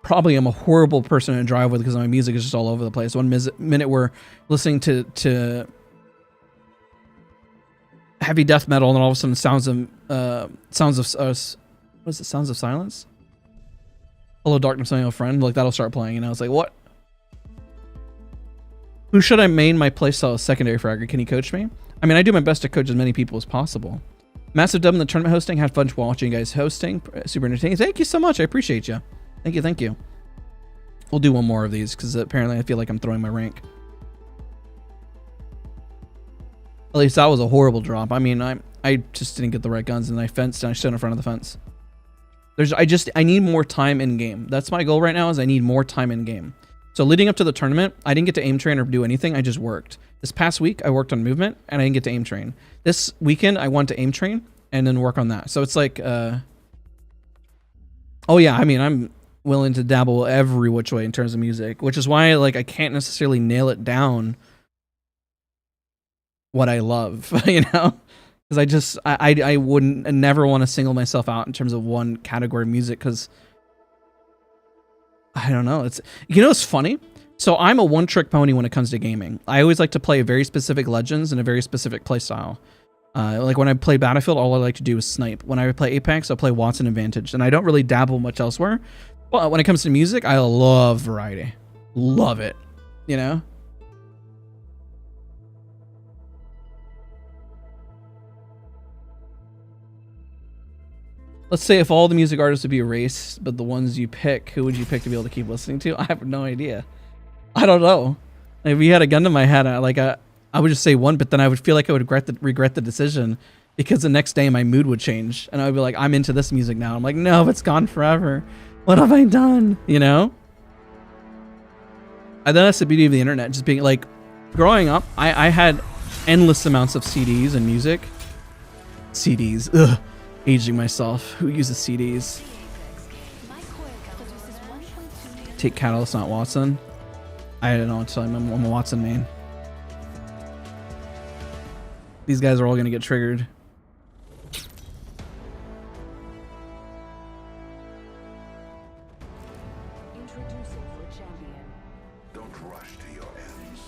Probably I'm a horrible person to drive with because my music is just all over the place. One minute we're listening to heavy death metal, and then all of a sudden Sounds of what is it? Sounds of Silence? Hello Darkness, my old friend. Like that'll start playing, you know. It's like, what? Who should I main my playstyle as secondary fragger? Can you coach me? I mean, I do my best to coach as many people as possible. Massive dub in the tournament hosting. Had fun watching you guys hosting. Super entertaining. Thank you so much. I appreciate you. Thank you. We'll do one more of these because apparently I feel like I'm throwing my rank. At least that was a horrible drop. I mean, I just didn't get the right guns, and I fenced and I stood in front of the fence. I need more time in game. That's my goal right now, is I need more time in game. So leading up to the tournament, I didn't get to aim train or do anything. I just worked. This past week, I worked on movement, and I didn't get to aim train. This weekend, I want to aim train and then work on that. So it's like, oh yeah, I mean, I'm willing to dabble every which way in terms of music, which is why like I can't necessarily nail it down what I love, you know? Because I wouldn't never want to single myself out in terms of one category of music, because I don't know. It's, you know, it's funny. So I'm a one-trick pony when it comes to gaming. I always like to play very specific legends and a very specific playstyle. Like when I play Battlefield, all I like to do is snipe. When I play Apex, I'll play Wattson Vantage, and I don't really dabble much elsewhere. But when it comes to music, I love variety. Love it, you know? Let's say if all the music artists would be erased, but the ones you pick, who would you pick to be able to keep listening to? I have no idea. I don't know. If you had a gun to my head, I would just say one, but then I would feel like I would regret the decision, because the next day my mood would change, and I would be like, I'm into this music now. I'm like, no, it's gone forever. What have I done? You know? And then that's the beauty of the internet, just being like, growing up, I had endless amounts of CDs and music. CDs, ugh. Aging myself. Who uses CDs? Take Catalyst, not Wattson. I don't know what to tell him. I'm a Wattson main. These guys are all gonna get triggered. Introducing the champion. Don't rush to your ends.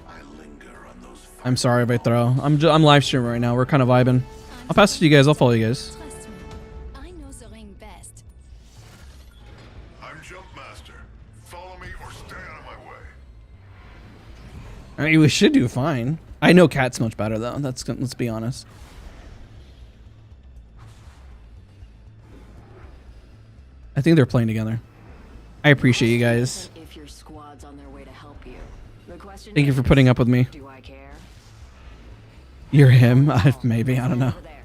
I linger on those. I'm sorry if I throw. I'm live streaming right now. We're kind of vibing. I'll pass it to you guys. I'll follow you guys. Trust me, I know the ring best. I'm Jump Master. Follow me or stay out of my way. I mean, we should do fine. I know Cat's much better though. Let's be honest. I think they're playing together. I appreciate you guys. If your squad's on their way to help you. The question Thank you for is, putting up with me. do I care? You're him. Maybe. I don't know. Over there.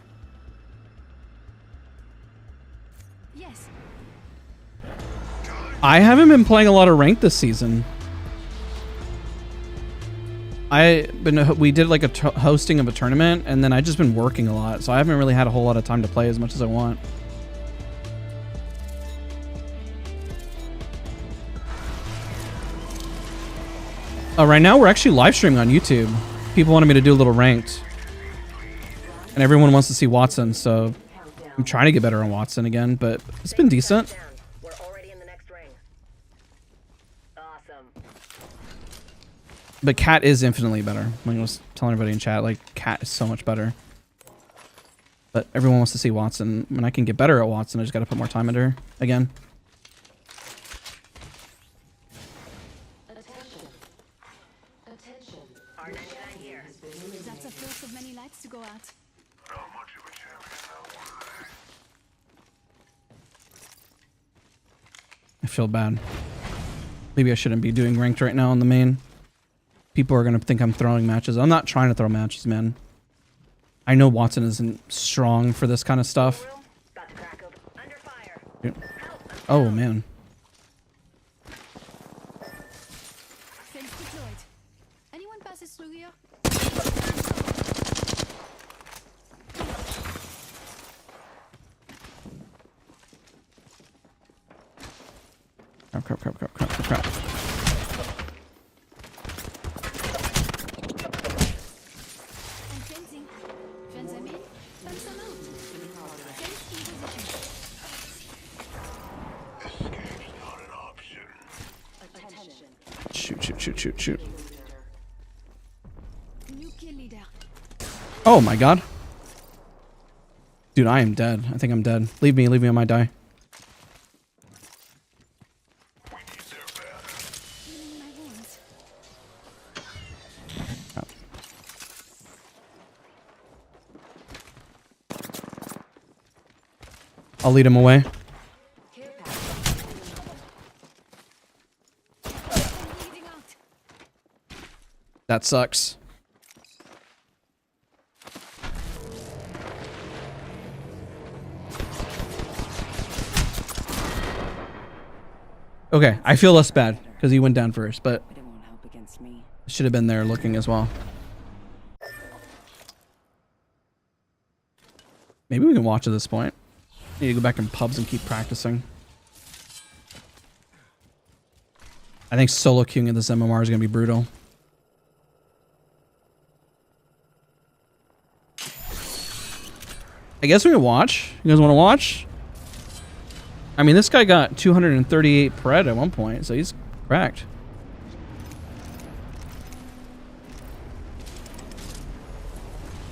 Yes. I haven't been playing a lot of ranked this season. We did like a hosting of a tournament, and then I just been working a lot, so I haven't really had a whole lot of time to play as much as I want. Right now we're actually live streaming on YouTube. People wanted me to do a little ranked, and everyone wants to see Wattson, so I'm trying to get better on Wattson again, but it's been decent. We're already in the next ring. But Cat is infinitely better. Like I was telling everybody in chat, like Cat is so much better. But everyone wants to see Wattson. When I can get better at Wattson, I just got to put more time into her again. That's a first of many lights to go out. Not much of a champion now, were they? I feel bad. Maybe I shouldn't be doing ranked right now on the main. People are going to think I'm throwing matches. I'm not trying to throw matches, man. I know Wattson isn't strong for this kind of stuff. Dude. Oh, man. Fence deployed. Anyone passes through here? Crap. I'm fencing. Fence them in, fence them out. Fence in position. Escape's not an option. Shoot. New kill leader. Oh, my God. Dude, I am dead. I think I'm dead. Leave me. I might die. We need their banner. Healing my wounds. I'll lead him away. Bleeding out. That sucks. Okay, I feel less bad because he went down first, but But it won't help against me. should have been there looking as well. Maybe we can watch at this point. Need to go back in pubs and keep practicing. I think solo queuing at this MMR is going to be brutal. I guess we can watch. You guys want to watch? I mean, this guy got 238 pred at one point, so he's cracked.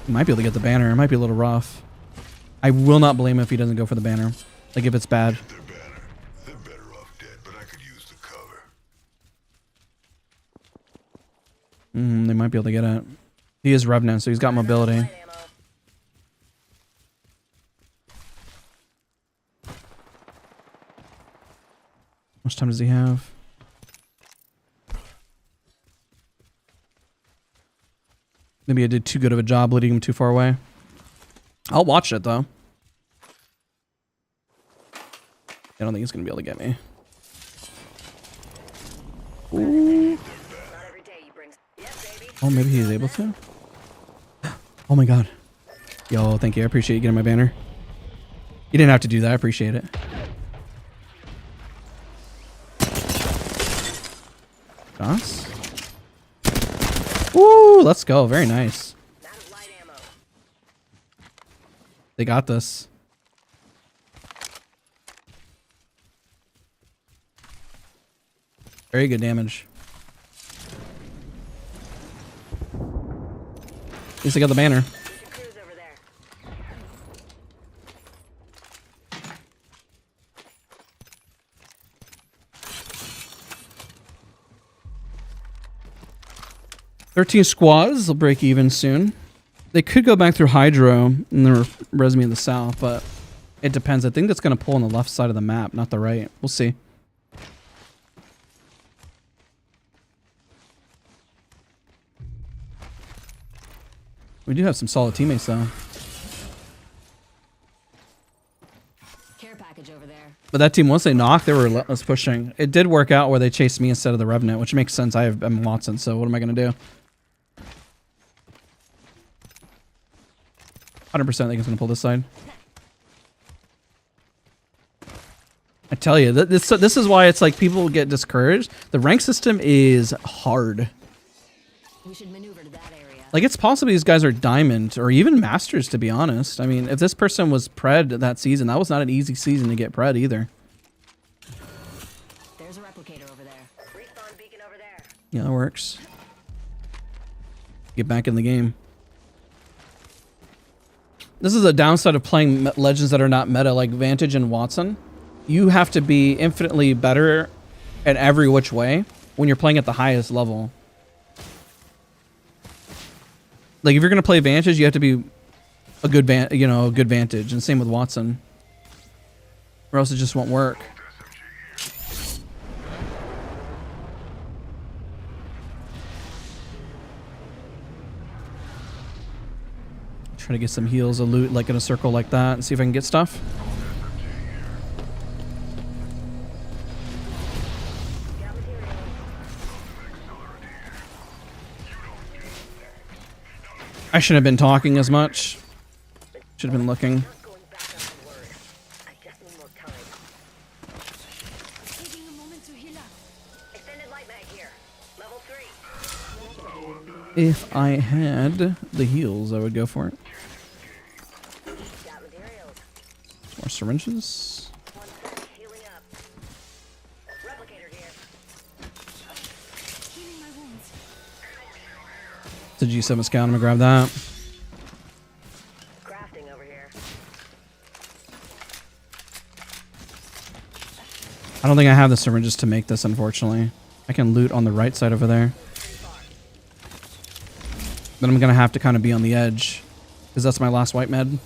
He might be able to get the banner. It might be a little rough. I will not blame him if he doesn't go for the banner. Like, if it's bad. Their banner. They're better off dead, but I could use the cover. They might be able to get it. He is Revenant, so he's got mobility. How much time does he have? Maybe I did too good of a job leading him too far away. I'll watch it, though. I don't think he's going to be able to get me. Ooh. Oh, maybe he's able to? Oh my god. Yo, thank you. I appreciate you getting my banner. You didn't have to do that. I appreciate it. Dazs? Woo! Let's go. Very nice. They got this. Very good damage. At least I got the banner. "13 squads will break even soon. They could go back through Hydro in the resume in the south, but it depends. I think that's going to pull on the left side of the map, not the right. We'll see. We do have some solid teammates, though. Care package over there. But that team, once they knocked, they were relentless pushing. It did work out where they chased me instead of the Revenant, which makes sense. I'm Wattson, so what am I going to do? 100% think it's going to pull this side. I tell you, this is why it's like people get discouraged. The rank system is hard. We should maneuver to that area. Like, it's possible these guys are diamond or even masters, to be honest. I mean, if this person was pred that season, that was not an easy season to get pred either. There's a replicator over there. Respawn beacon over there. Yeah, that works. Get back in the game. This is a downside of playing legends that are not meta, like Vantage and Wattson. You have to be infinitely better in every which way when you're playing at the highest level. Like if you're gonna play Vantage, you have to be a good good Vantage, and same with Wattson, or else it just won't work. Try to get some heals, a loot, like in a circle like that, and see if I can get stuff. I shouldn't have been talking as much. Should have been looking. Going back up to work. I just need more time. Taking a moment to heal up. Extended light mag here. Level 3. If I had the heals, I would go for it. Got materials. More syringes. 1 sec. Healing up. Replicator here. Healing my wounds. It's a G7 scout. I'm gonna grab that. Crafting over here. I don't think I have the syringes to make this, unfortunately. I can loot on the right side over there. Then I'm gonna have to kind of be on the edge, because that's my last white med.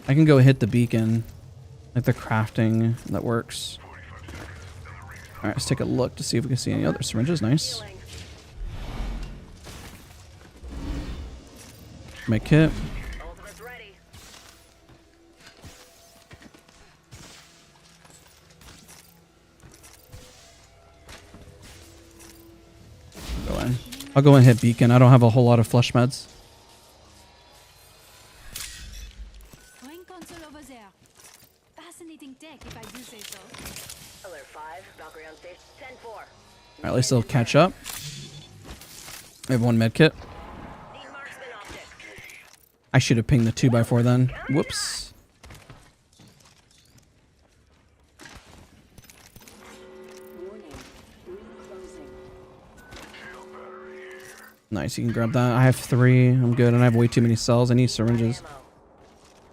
I can go hit the beacon, like the crafting that works. All right, let's take a look to see if we can see any other syringes. Nice. Healing. My kit. Ultimate's ready. Go in. I'll go and hit beacon. I don't have a whole lot of flesh meds. Ring console over there. Fascinating tech, if I do say so. Alert 5. Valkyrie on stage. 10-4. All right, at least they'll catch up. I have 1 med kit. Need marksman optics. I should have pinged the 2x4 then. Whoops. Nice, you can grab that. I have 3. I'm good, and I have way too many cells. I need syringes. Ammo.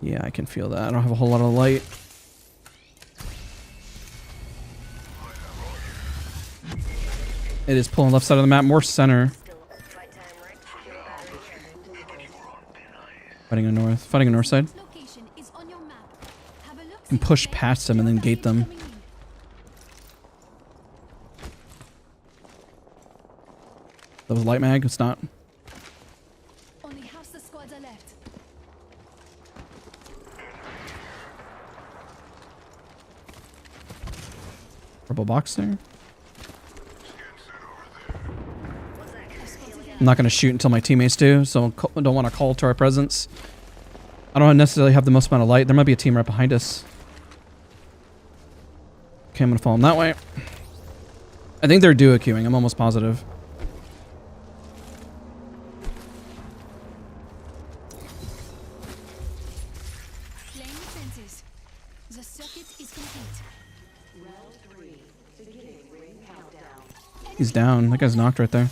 Yeah, I can feel that. I don't have a whole lot of light. It is pulling left side of the map, more center. Still fight time, right? Shield battery here. Fighting on north. Fighting on north side. Location is on your map. Have a look. And push past them and then gate them. That was light mag. It's not. Only half the squads are left. Purple box there. What's that? I'm not going to shoot until my teammates do, so I don't want to call to our presence. I don't necessarily have the most amount of light. There might be a team right behind us. Okay, I'm going to follow them that way. I think they're duo queuing. I'm almost positive. Laying the fences. The circuit is complete. He's down. That guy's knocked right there.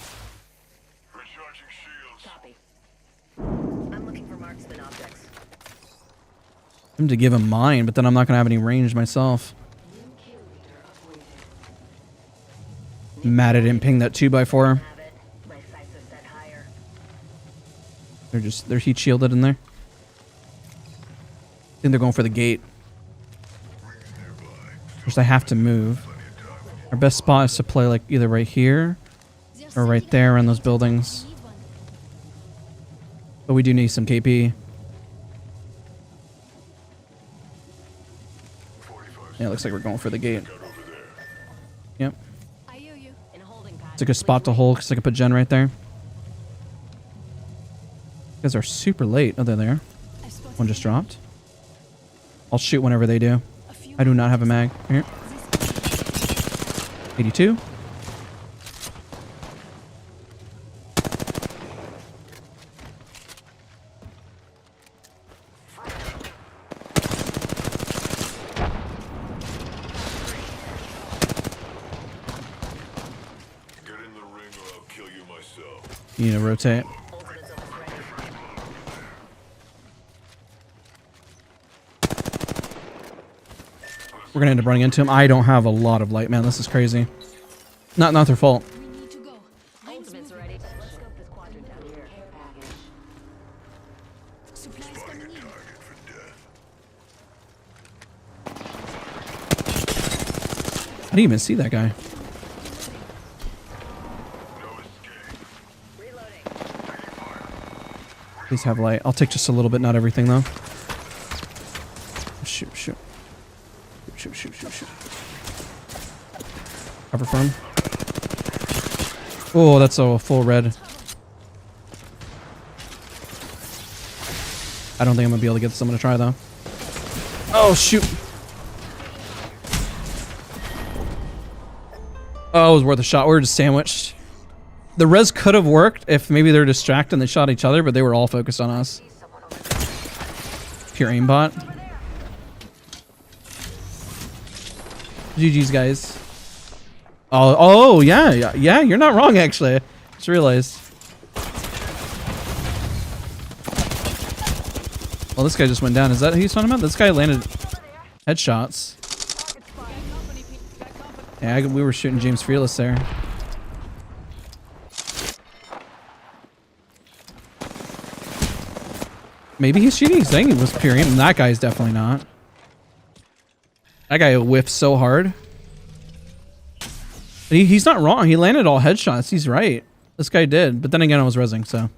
Recharging shields. Copy. I'm looking for marksman optics. I'm to give him mine, but then I'm not going to have any range myself. Mad I didn't ping that 2x4. Have it. My sights are set higher. They're heat shielded in there. I think they're going for the gate. Which I have to move. Our best spot is to play like either right here or right there around those buildings. Need one. But we do need some KP. Yeah, it looks like we're going for the gate. Yep. I hear you. In holding pattern. It's a good spot to hold because I can put Jen right there. You guys are super late. Oh, they're there. I spotted One just you. dropped. I'll shoot whenever they do. A few I do not have a mag. Here. 82. You need to rotate. We're gonna end up running into him. I don't have a lot of light, man. This is crazy. Not their fault. We need to go. Ultimate's ready. Let's scope this quadrant down here. Supplies coming in. I didn't even see that guy. Please have light. I'll take just a little bit, not everything though. Shoot, shoot. Shoot, shoot, shoot, shoot. Cover for him. Oh, that's a full red. I don't think I'm gonna be able to get this. I'm gonna try though. Oh, shoot. Oh, it was worth a shot. We were just sandwiched. The res could have worked if maybe they're distracted and they shot each other, but they were all focused on us. Pure aimbot. GG's, guys. Oh, yeah, you're not wrong, actually. Just realized. Well, this guy just went down. Is that who he's talking about? This guy landed headshots. Yeah, we were shooting James Fearless there. Maybe he's cheating. He's saying he was pure aim. That guy's definitely not. That guy whiffed so hard. But he's not wrong. He landed all headshots. He's right. This guy did. But then again, I was rezzing, so.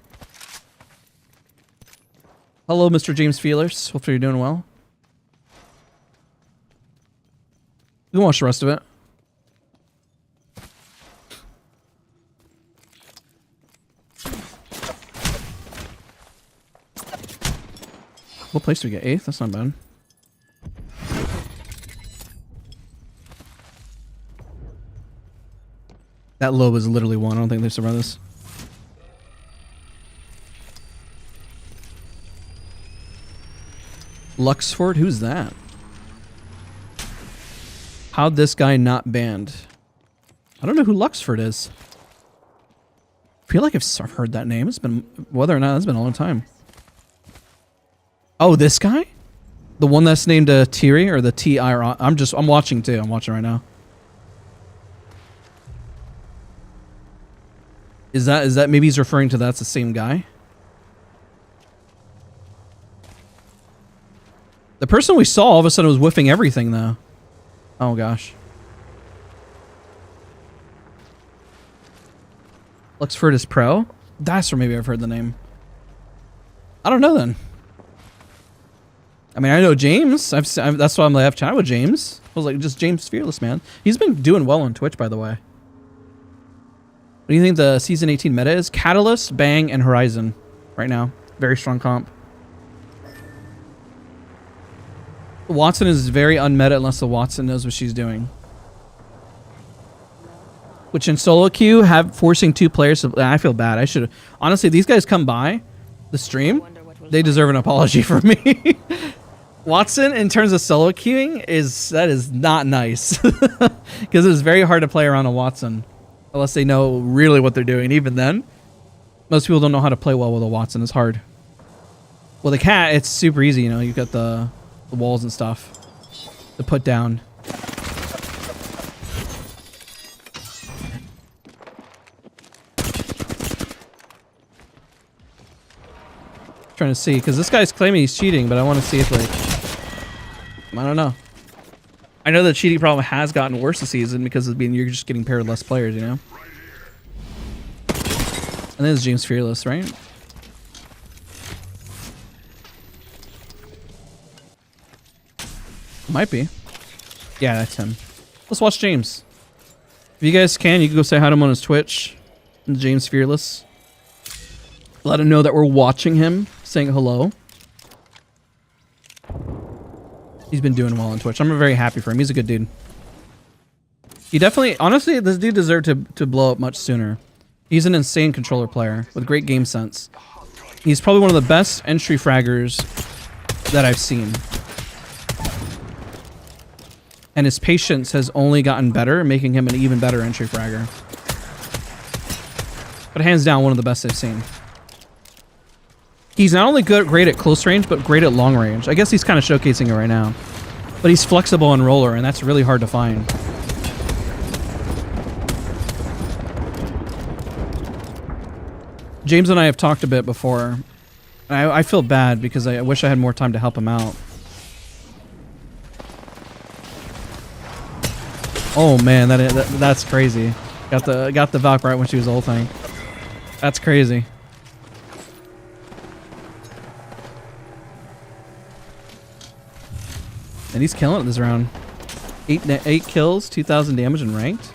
Hello, Mr. James Feelers. Hopefully you're doing well. You can watch the rest of it. What place do we get? 8th? That's not bad. That low is literally 1. I don't think they survive this. Luxford? Who's that? How'd this guy not banned? I don't know who Luxford is. I feel like I've heard that name. It's been, whether or not, it's been a long time. Oh, this guy? The one that's named Tiri or the T-I-R? I'm watching too. I'm watching right now. Is that maybe he's referring to that's the same guy? The person we saw all of a sudden was whiffing everything though. Oh gosh. Luxford is pro? That's or maybe I've heard the name. I don't know then. I mean, I know James. That's why I'm like, I've chatted with James. I was like, just James Fearless, man. He's been doing well on Twitch, by the way. What do you think the Season 18 meta is? Catalyst, Bang, and Horizon right now. Very strong comp. Wattson is very unmeta unless the Wattson knows what she's doing. Which in solo queue, forcing 2 players to... I feel bad. I should... Honestly, these guys come by the stream. They deserve an apology from me. Wattson, in terms of solo queuing, that is not nice. Because it's very hard to play around a Wattson. Unless they know really what they're doing. Even then, most people don't know how to play well with a Wattson. It's hard. Well, the cat, it's super easy, you know. You've got the walls and stuff to put down. Trying to see, because this guy's claiming he's cheating, but I want to see if, like... I don't know. I know the cheating problem has gotten worse this season because of you're just getting paired with less players, you know? And then it's James Fearless, right? Might be. Yeah, that's him. Let's watch James. If you guys can, you can go say hi to him on his Twitch. James Fearless. Let him know that we're watching him, saying hello. He's been doing well on Twitch. I'm very happy for him. He's a good dude. He definitely... Honestly, this dude deserved to blow up much sooner. He's an insane controller player with great game sense. He's probably one of the best entry fraggers that I've seen. And his patience has only gotten better, making him an even better entry fragger. But hands down, one of the best I've seen. He's not only great at close range, but great at long range. I guess he's kind of showcasing it right now. But he's flexible on roller, and that's really hard to find. James and I have talked a bit before. I feel bad because I wish I had more time to help him out. Oh man, that's crazy. Got the Valk right when she was ulting. That's crazy. And he's killing it this round. 8 kills, 2,000 damage and ranked.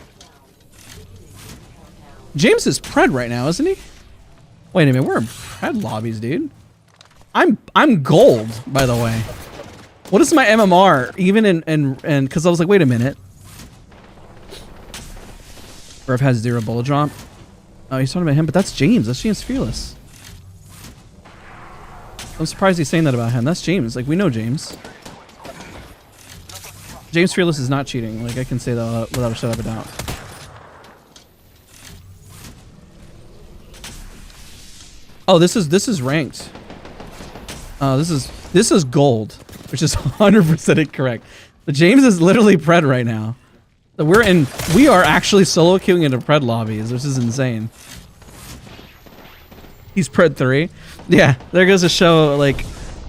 James is pred right now, isn't he? Wait a minute, we're in pred lobbies, dude. I'm gold, by the way. What is my MMR? Even in because I was like, wait a minute. Or I've had 0 bullet drop. Oh, he's talking about him, but that's James. That's James Fearless. I'm surprised he's saying that about him. That's James. Like, we know James. James Fearless is not cheating. Like, I can say that without a shadow of a doubt. Oh, this is ranked. This is gold, which is 100% incorrect. The James is literally pred right now. We are actually solo queuing into pred lobbies, which is insane. He's pred 3. Yeah, there goes to show, like,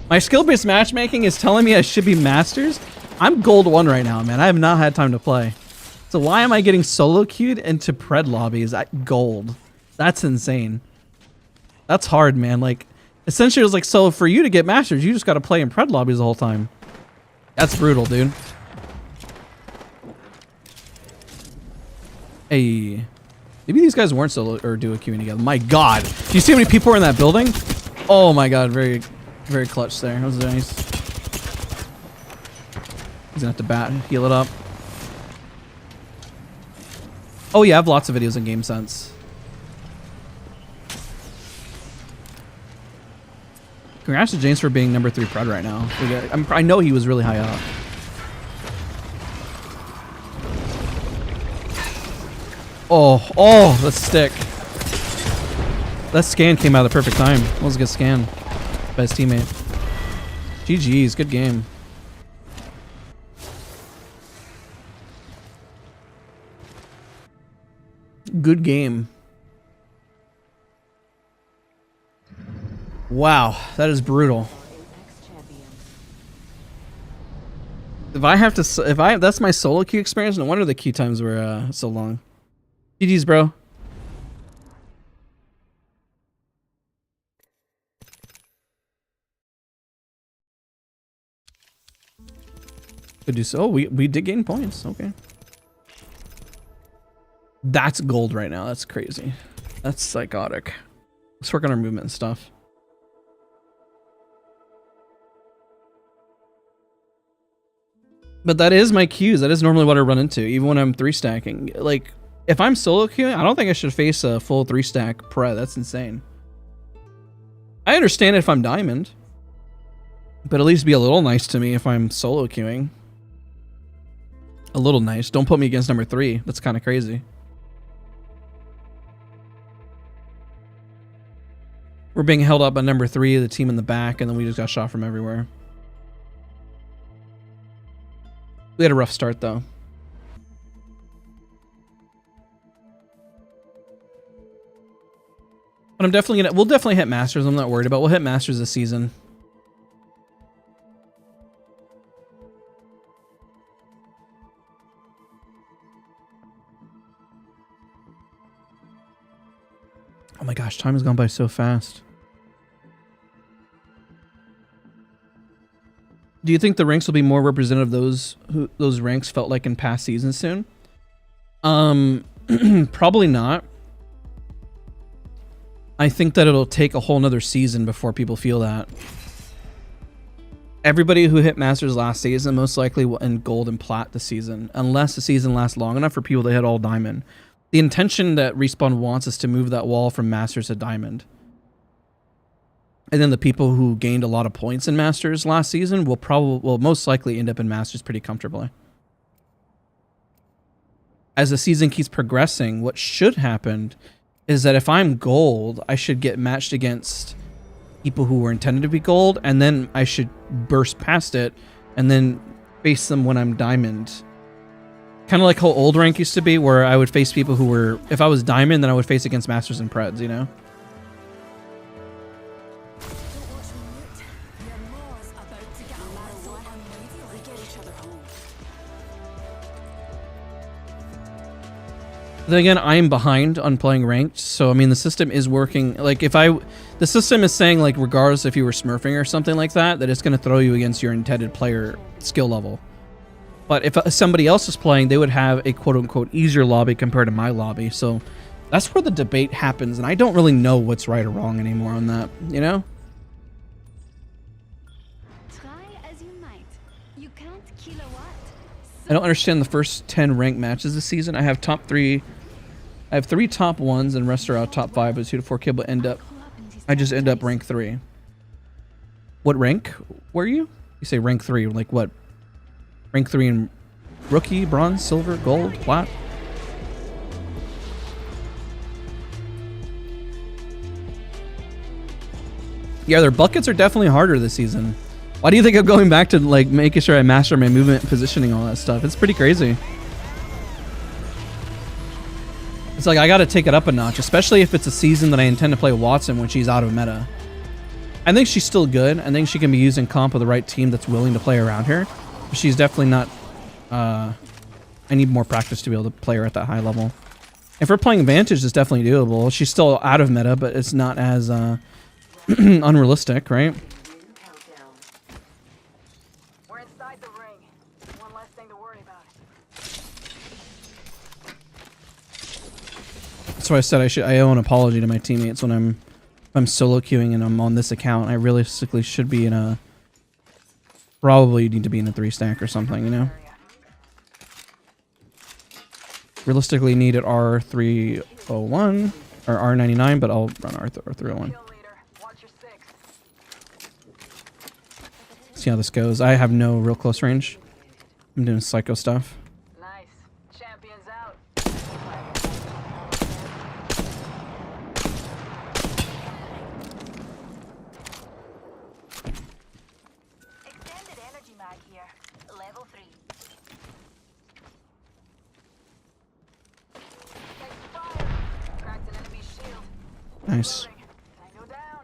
my skill-based matchmaking is telling me I should be masters. I'm gold 1 right now, man. I have not had time to play. So why am I getting solo queued into pred lobbies at gold? That's insane. That's hard, man. Like, essentially it was like, so for you to get masters, you just got to play in pred lobbies the whole time. That's brutal, dude. Hey, maybe these guys weren't solo or duo queuing together. My God, do you see how many people were in that building? Oh my God, very, very clutch there. That was nice. He's gonna have to heal it up. Oh yeah, I have lots of videos in Game Sense. Congrats to James for being number 3 pred right now. I know he was really high up. Oh, that stick. That scan came out at the perfect time. That was a good scan by his teammate. GG's, good game. Good game. Wow, that is brutal. That's my solo queue experience, no wonder the queue times were so long. GG's, bro. Could do so. Oh, we did gain points. Okay. That's gold right now. That's crazy. That's psychotic. Let's work on our movement and stuff. But that is my queues. That is normally what I run into, even when I'm 3 stacking. Like, if I'm solo queuing, I don't think I should face a full 3 stack pred. That's insane. I understand if I'm diamond, but at least be a little nice to me if I'm solo queuing. A little nice. Don't put me against number 3. That's kind of crazy. We're being held up by number 3, the team in the back, and then we just got shot from everywhere. We had a rough start though. But we'll definitely hit Masters. I'm not worried about. We'll hit Masters this season. Oh my gosh, time has gone by so fast. Do you think the ranks will be more representative of those ranks felt like in past seasons soon? Probably not. I think that it'll take a whole nother season before people feel that. Everybody who hit Masters last season most likely will end gold and plat this season, unless the season lasts long enough for people to hit all diamond. The intention that Respawn wants is to move that wall from Masters to diamond. And then the people who gained a lot of points in Masters last season will most likely end up in Masters pretty comfortably. As the season keeps progressing, what should happen is that if I'm gold, I should get matched against people who were intended to be gold, and then I should burst past it and then face them when I'm diamond. Kind of like how old rank used to be, where I would face people who were, if I was diamond, then I would face against masters and preds, you know? Then again, I'm behind on playing ranked, so I mean the system is working. Like the system is saying like regardless if you were smurfing or something like that, that it's going to throw you against your intended player skill level. But if somebody else is playing, they would have a quote-unquote easier lobby compared to my lobby. So that's where the debate happens, and I don't really know what's right or wrong anymore on that, you know? Try as you might. You can't kill a watt. I don't understand the first 10 ranked matches this season. I have top 3. I have 3 top 1s, and rest are out top 5, but 2 to 4 kill, but I just end up rank 3. What rank were you? You say rank 3, like what? Rank 3 in rookie, bronze, silver, gold, plat? Yeah, their buckets are definitely harder this season. Why do you think I'm going back to like making sure I master my movement, positioning, all that stuff? It's pretty crazy. It's like I gotta take it up a notch, especially if it's a season that I intend to play Wattson when she's out of meta. I think she's still good. I think she can be used in comp with the right team that's willing to play around her. But she's definitely not... I need more practice to be able to play her at that high level. If we're playing Vantage, it's definitely doable. She's still out of meta, but it's not as unrealistic, right? We're inside the ring. One less thing to worry about. That's why I said I owe an apology to my teammates when I'm solo queuing and I'm on this account. I realistically should be in a... Probably need to be in a 3 stack or something, you know? Realistically need at R301 or R99, but I'll run R301. Kill leader, watch your 6. See how this goes. I have no real close range. I'm doing psycho stuff. Nice. Champions out. Extended energy mag here. Level 3. Take fire. Cracked an enemy shield. Nice. Can I go down?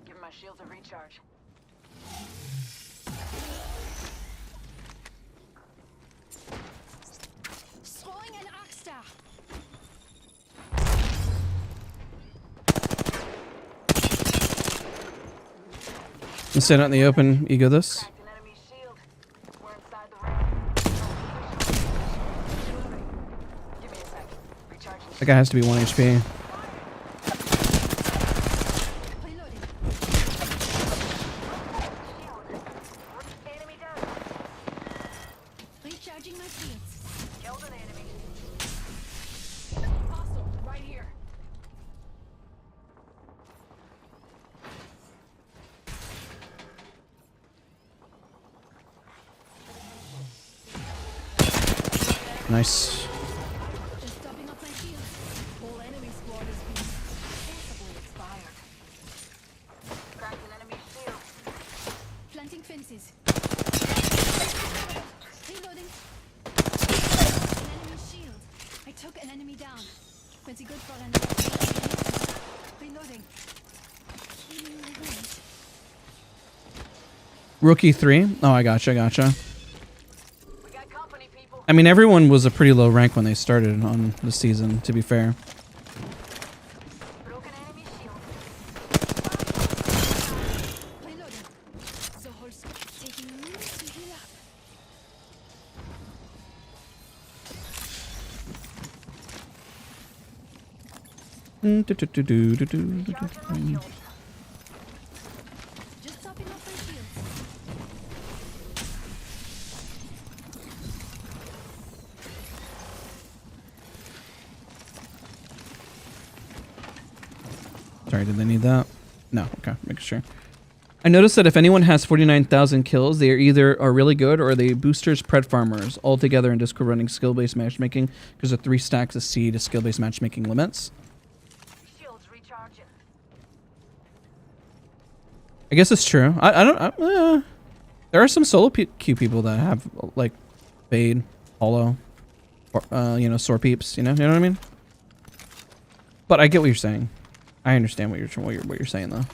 Give my shield a recharge. Throwing an arc star. I'm sitting out in the open. Ego this. Cracked an enemy shield. We're inside the ring. Give me a sec. Recharging. That guy has to be 1 HP. Reloading. Enemy down. Recharging my shields. Killed an enemy. Hostile, right here. Nice. Just topping up my shields. Whole enemy squad has been forcibly expired. Cracked an enemy shield. Planting fences. Reloading. An enemy shield. I took an enemy down. Pretty good for an reloading. Rookie 3. Oh, I gotcha. We got company, people. I mean, everyone was a pretty low rank when they started on the season, to be fair. Broken enemy shield. Reloading. The whole squad taking minutes to heal up. Just topping up my shields. Sorry, did they need that? No, okay, making sure. I noticed that if anyone has 49,000 kills, they are really good or they boosters pred farmers all together in Discord running skill-based matchmaking because of 3 stacks of C to skill-based matchmaking limits. I guess it's true. There are some solo queue people that have like fade, hollow, or, you know, sore peeps. You know what I mean? But I get what you're saying. I understand what you're saying though.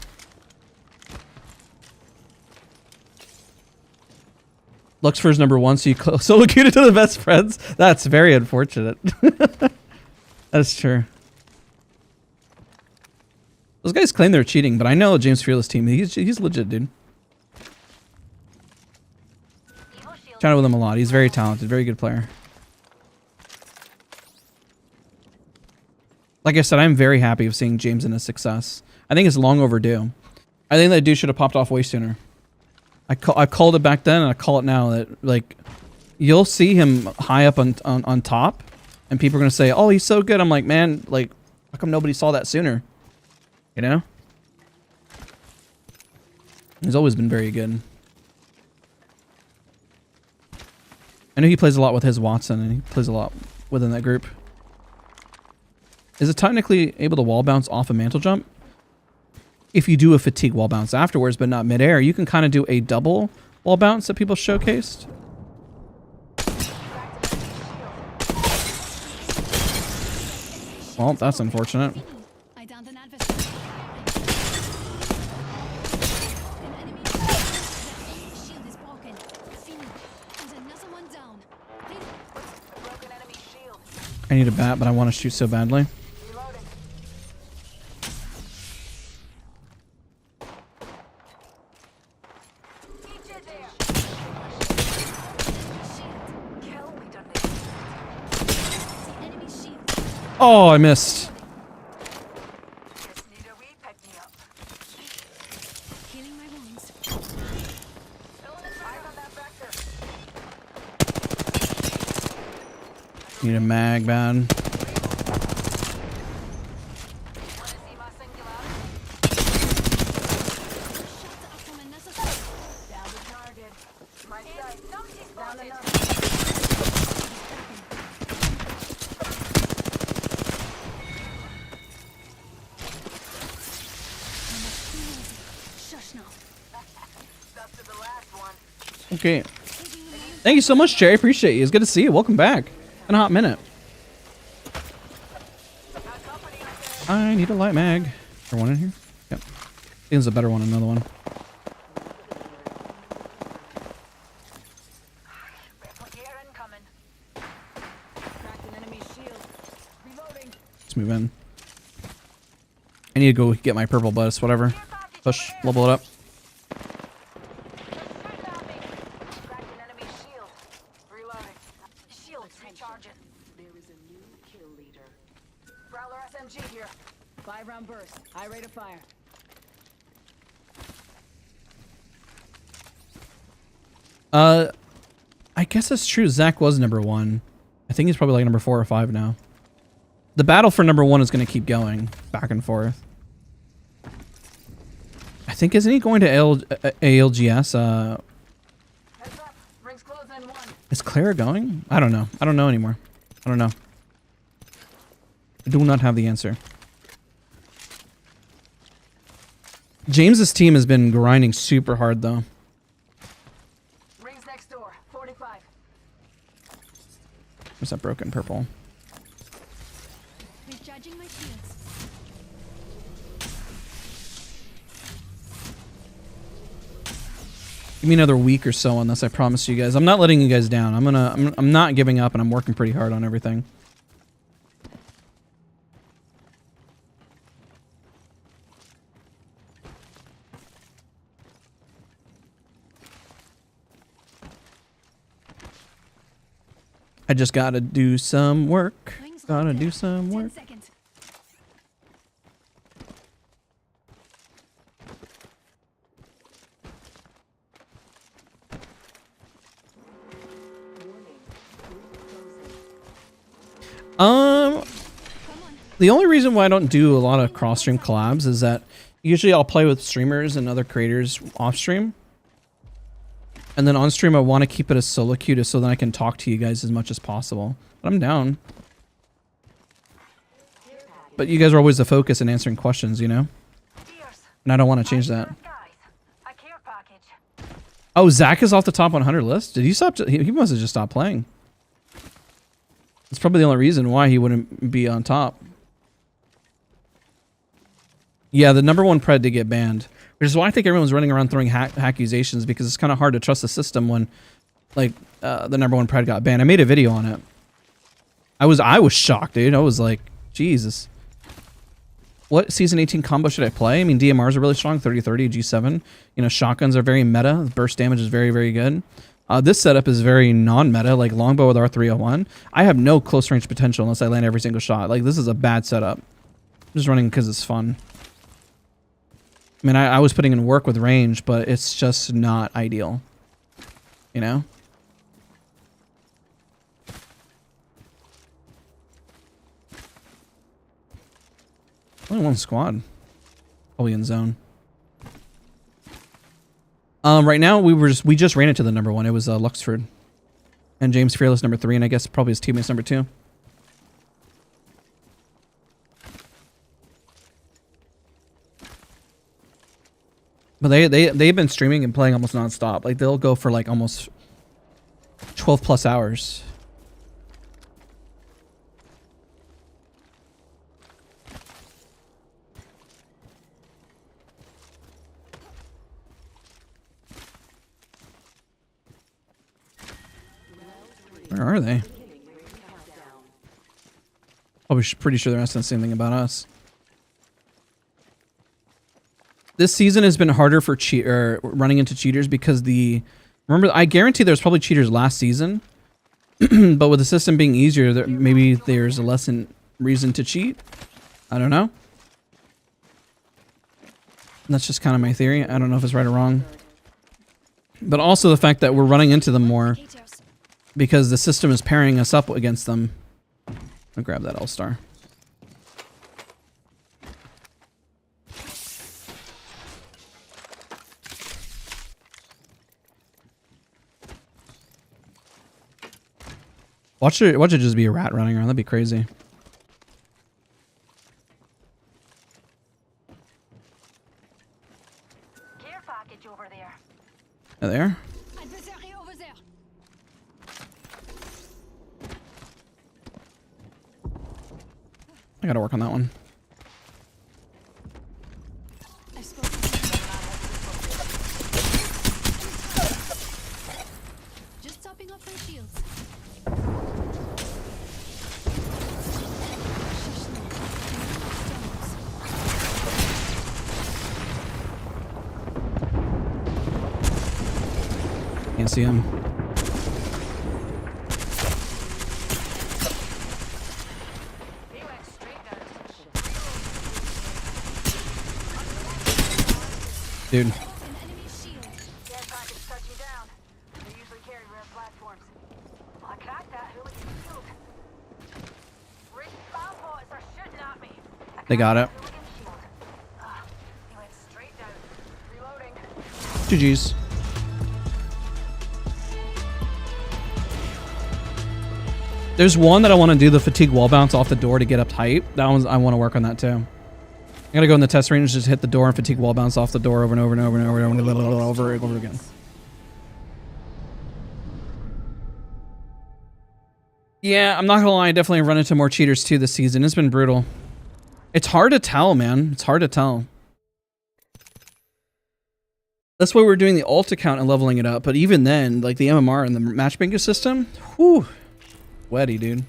Luxfer's #1, so you solo queued to the best friends. That's very unfortunate. That's true. Those guys claim they're cheating, but I know James Fearless team. He's legit, dude. Chatted with him a lot. He's very talented, very good player. Like I said, I'm very happy of seeing James in his success. I think it's long overdue. I think that dude should have popped off way sooner. I called it back then, and I call it now that like you'll see him high up on top, and people are gonna say, "Oh, he's so good." I'm like, man, like, how come nobody saw that sooner? You know? He's always been very good. I know he plays a lot with his Wattson, and he plays a lot within that group. Is it technically able to wall bounce off a mantle jump? If you do a fatigue wall bounce afterwards, but not midair, you can kind of do a double wall bounce that people showcased. Well, that's unfortunate. I downed an adversary. An enemy shield is broken. Fini. There's another one down. Broken enemy shield. I need a bat, but I want to shoot so badly. Reloading. Teach it there. Kill, we done it. The enemy shield. Oh, I missed. Just need a pick me up. Healing my wounds. Eyes on that vector. Need a mag, bad. Wanna see my singularity? Shot up from another side. Down the target. My sight. Down another. Shush now. Up to the last one. Okay. Thank you so much, Jerry. Appreciate you. It's good to see you. Welcome back. In a hot minute. I need a light mag. Is there one in here? Yep. I think there's a better one, another one. Replicator incoming. Cracked an enemy shield. Reloading. Let's move in. I need to go get my purple bus, whatever. Push, level it up. Cracked an enemy shield. Reloading. Shields recharging. There is a new kill leader. Prowler SMG here. 5-round burst. High rate of fire. I guess that's true. Zach was #1. I think he's probably like #4 or 5 now. The battle for #1 is going to keep going back and forth. I think, isn't he going to ALGS? Heads up. Rings closing in 1. Is Clara going? I don't know. I don't know anymore. I don't know. I do not have the answer. James's team has been grinding super hard though. Rings next door. 45. Where's that broken purple? Recharging my shields. Give me another week or so on this. I promise you guys. I'm not letting you guys down. I'm not giving up, and I'm working pretty hard on everything. I just gotta do some work. Rings Gotta locked do in. some 10 work. seconds. Um, the only reason why I don't do a lot of cross-stream collabs is that usually I'll play with streamers and other creators off-stream. And then on-stream I want to keep it as solo queue so that I can talk to you guys as much as possible. But I'm down. But you guys are always the focus in answering questions, you know? Deers. And I don't want to change that. Guys. Oh, Zach is off the top 100 list. Did he stop? He must have just stopped playing. That's probably the only reason why he wouldn't be on top. Yeah, the #1 pred did get banned, which is why I think everyone's running around throwing accusations, because it's kind of hard to trust the system when, like, the #1 pred got banned. I made a video on it. I was shocked, dude. I was like, Jesus. What season 18 combo should I play? I mean, DMRs are really strong, 30-30, G7. You know, shotguns are very meta. Burst damage is very, very good. This setup is very non-meta, like longbow with R301. I have no close range potential unless I land every single shot. Like, this is a bad setup. I'm just running because it's fun. I mean, I was putting in work with range, but it's just not ideal. You know? Only one squad. Probably in zone. Right now we just ran into the #1. It was Luxford. And James Fearless #3, and I guess probably his teammates #2. But they've been streaming and playing almost nonstop. Like, they'll go for like almost 12 plus hours. Where are they? Probably pretty sure they're asking the same thing about us. This season has been harder for running into cheaters because remember, I guarantee there's probably cheaters last season, but with the system being easier, maybe there's a less reason to cheat. I don't know. That's just kind of my theory. I don't know if it's right or wrong. But also the fact that we're running into them more because the system is pairing us up against them. I'll grab that all-star. Watch it just be a rat running around. That'd be crazy. Care package over there. There. Adversary over there. I gotta work on that one. I spoke to just topping up their shields. Can't see him. He went straight down. Dude. An enemy shield. Care package touching down. They usually carry rare platforms. I cracked that hooligan shield. Rick Balboas are shooting at me. They got it. Hooligan shield. He went straight down. Reloading. GG's. There's one that I want to do the fatigue wall bounce off the door to get up tight. That one's, I want to work on that too. I gotta go in the test range, just hit the door and fatigue wall bounce off the door over and over and over and over and over and over again. Yeah, I'm not gonna lie, I definitely run into more cheaters too this season. It's been brutal. It's hard to tell, man. It's hard to tell. That's why we're doing the alt account and leveling it up. But even then, like the MMR and the matchmaking system, whew, wetty, dude.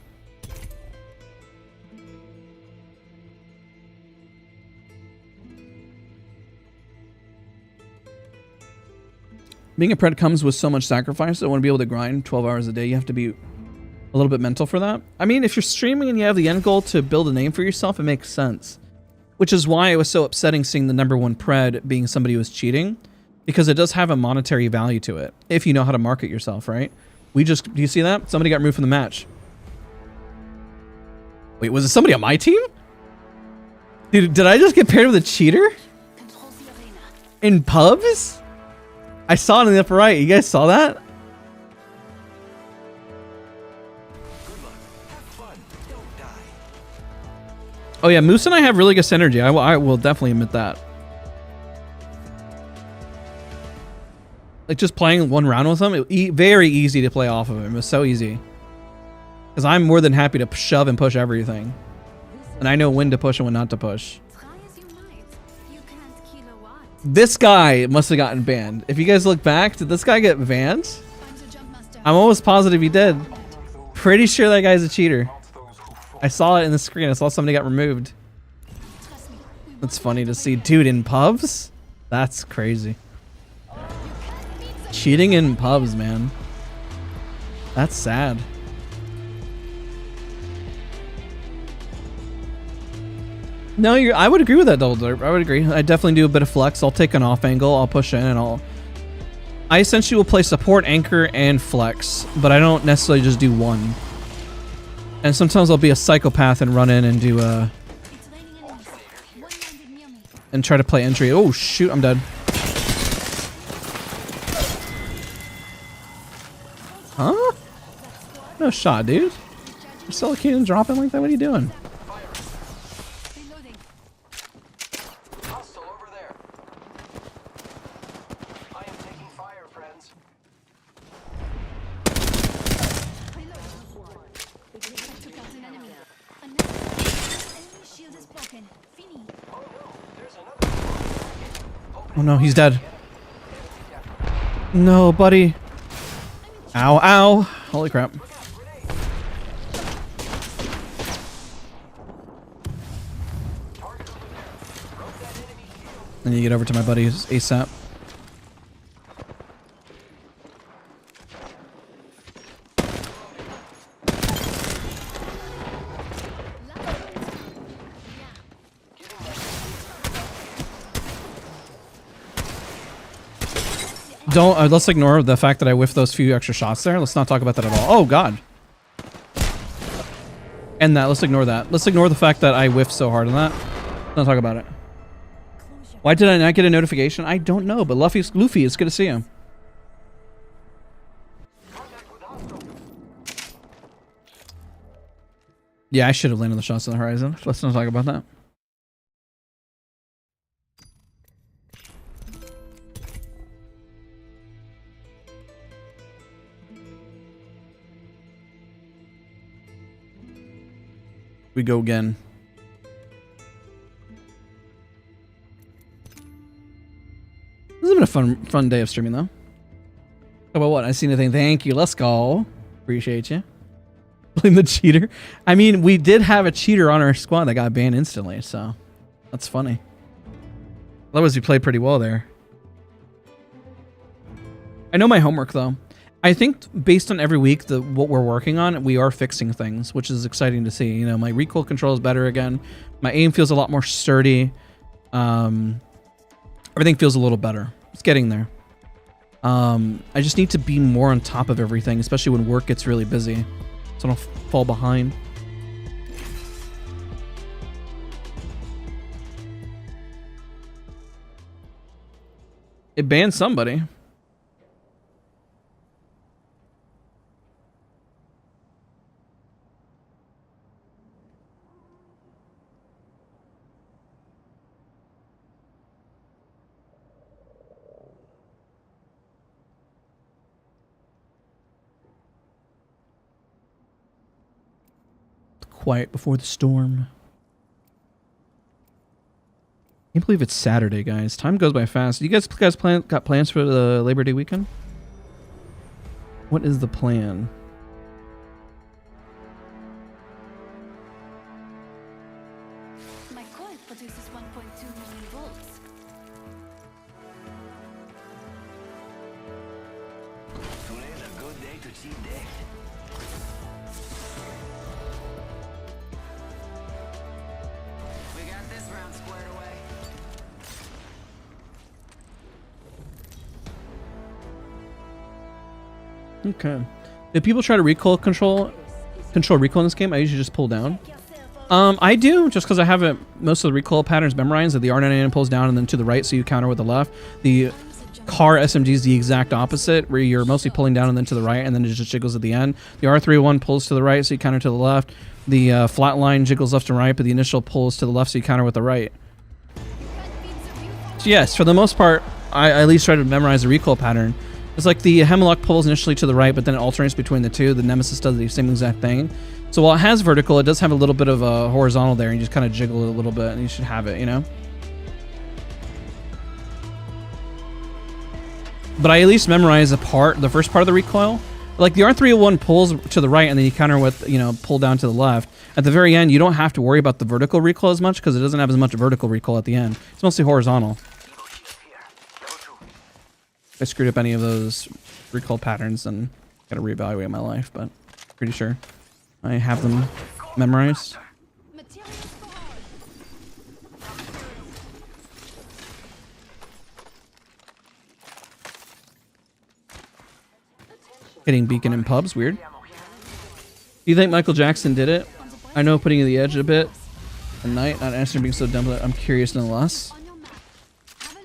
Being a pred comes with so much sacrifice. I want to be able to grind 12 hours a day. You have to be a little bit mental for that. I mean, if you're streaming and you have the end goal to build a name for yourself, it makes sense. Which is why it was so upsetting seeing the #1 pred being somebody who was cheating. Because it does have a monetary value to it. If you know how to market yourself, right? Do you see that? Somebody got removed from the match. Wait, was it somebody on my team? Dude, did I just get paired with a cheater? Control the arena. In pubs? I saw it in the upper right. You guys saw that? Good luck. Have fun. Don't die. Oh yeah, Moose and I have really good synergy. I will definitely admit that. Like just playing one round with him, very easy to play off of him. It was so easy. Because I'm more than happy to shove and push everything. And I know when to push and when not to push. Try as you might, you can't kill a watt. This guy must have gotten banned. If you guys look back, did this guy get banned? I'm the jump master. I'm almost positive he did. Pretty sure that guy's a cheater. I saw it in the screen. I saw somebody got removed. Trust me, we That's won't funny let to you see. fight Dude, in pubs? That's crazy. back. You can't beat the Cheating in pubs, man. That's sad. No, I would agree with that, Double Derp. I would agree. I definitely do a bit of flex. I'll take an off angle. I'll push in and I essentially will play support, anchor, and flex, but I don't necessarily just do one. And sometimes I'll be a psychopath and run in and do It's raining enemies. One landed near me. and try to play entry. Oh shoot, I'm dead. Huh? No shot, dude. You're still cannon dropping like that? What are you doing? Reloading. Hostile over there. I am taking fire, friends. I took out an enemy. Another enemy shield is broken. Fini. Oh no, he's dead. No, buddy. Ow, ow. Holy crap. I need to get over to my buddies ASAP. Don't, let's ignore the fact that I whiffed those few extra shots there. Let's not talk about that at all. Oh, God. And that, let's ignore that. Let's ignore the fact that I whiffed so hard on that. Don't talk about it. Why did I not get a notification? I don't know, but Luffy, it's good to see him. Yeah, I should have landed the shots on the horizon. Let's not talk about that. We go again. This has been a fun day of streaming, though. How about what? I see anything. Thank you. Let's go. Appreciate you. Blame the cheater. I mean, we did have a cheater on our squad that got banned instantly, so that's funny. Otherwise, we played pretty well there. I know my homework, though. I think based on every week, what we're working on, we are fixing things, which is exciting to see. You know, my recoil control is better again. My aim feels a lot more sturdy. Everything feels a little better. It's getting there. I just need to be more on top of everything, especially when work gets really busy, so I don't fall behind. It banned somebody. Quiet before the storm. Can't believe it's Saturday, guys. Time goes by fast. You guys got plans for the Labor Day weekend? What is the plan? My coil produces 1.2 million volts. Today's a good day to cheat day. We got this round squared away. Okay. If people try to control recoil in this game, I usually just pull down. I do, just because I have most of the recoil patterns memorized. That the R99 pulls down and then to the right, so you counter with the left. The car SMG is the exact opposite, where you're mostly pulling down and then to the right, and then it just jiggles at the end. The R31 pulls to the right, so you counter to the left. The flat line jiggles left and right, but the initial pulls to the left, so you counter with the right. So yes, for the most part, I at least try to memorize the recoil pattern. It's like the Hemlock pulls initially to the right, but then it alternates between the two. The Nemesis does the same exact thing. So while it has vertical, it does have a little bit of a horizontal there, and you just kind of jiggle it a little bit, and you should have it, you know? But I at least memorize the first part of the recoil. Like the R301 pulls to the right, and then you counter with, you know, pull down to the left. At the very end, you don't have to worry about the vertical recoil as much because it doesn't have as much vertical recoil at the end. It's mostly horizontal. If I screwed up any of those recoil patterns, then I gotta reevaluate my life, but pretty sure I have them memorized. Materials for all. Hitting beacon in pubs, weird. Do you think Michael Jackson did it? I know putting you the edge a bit at night, not answering being so dumb, but I'm curious nonetheless. On your map.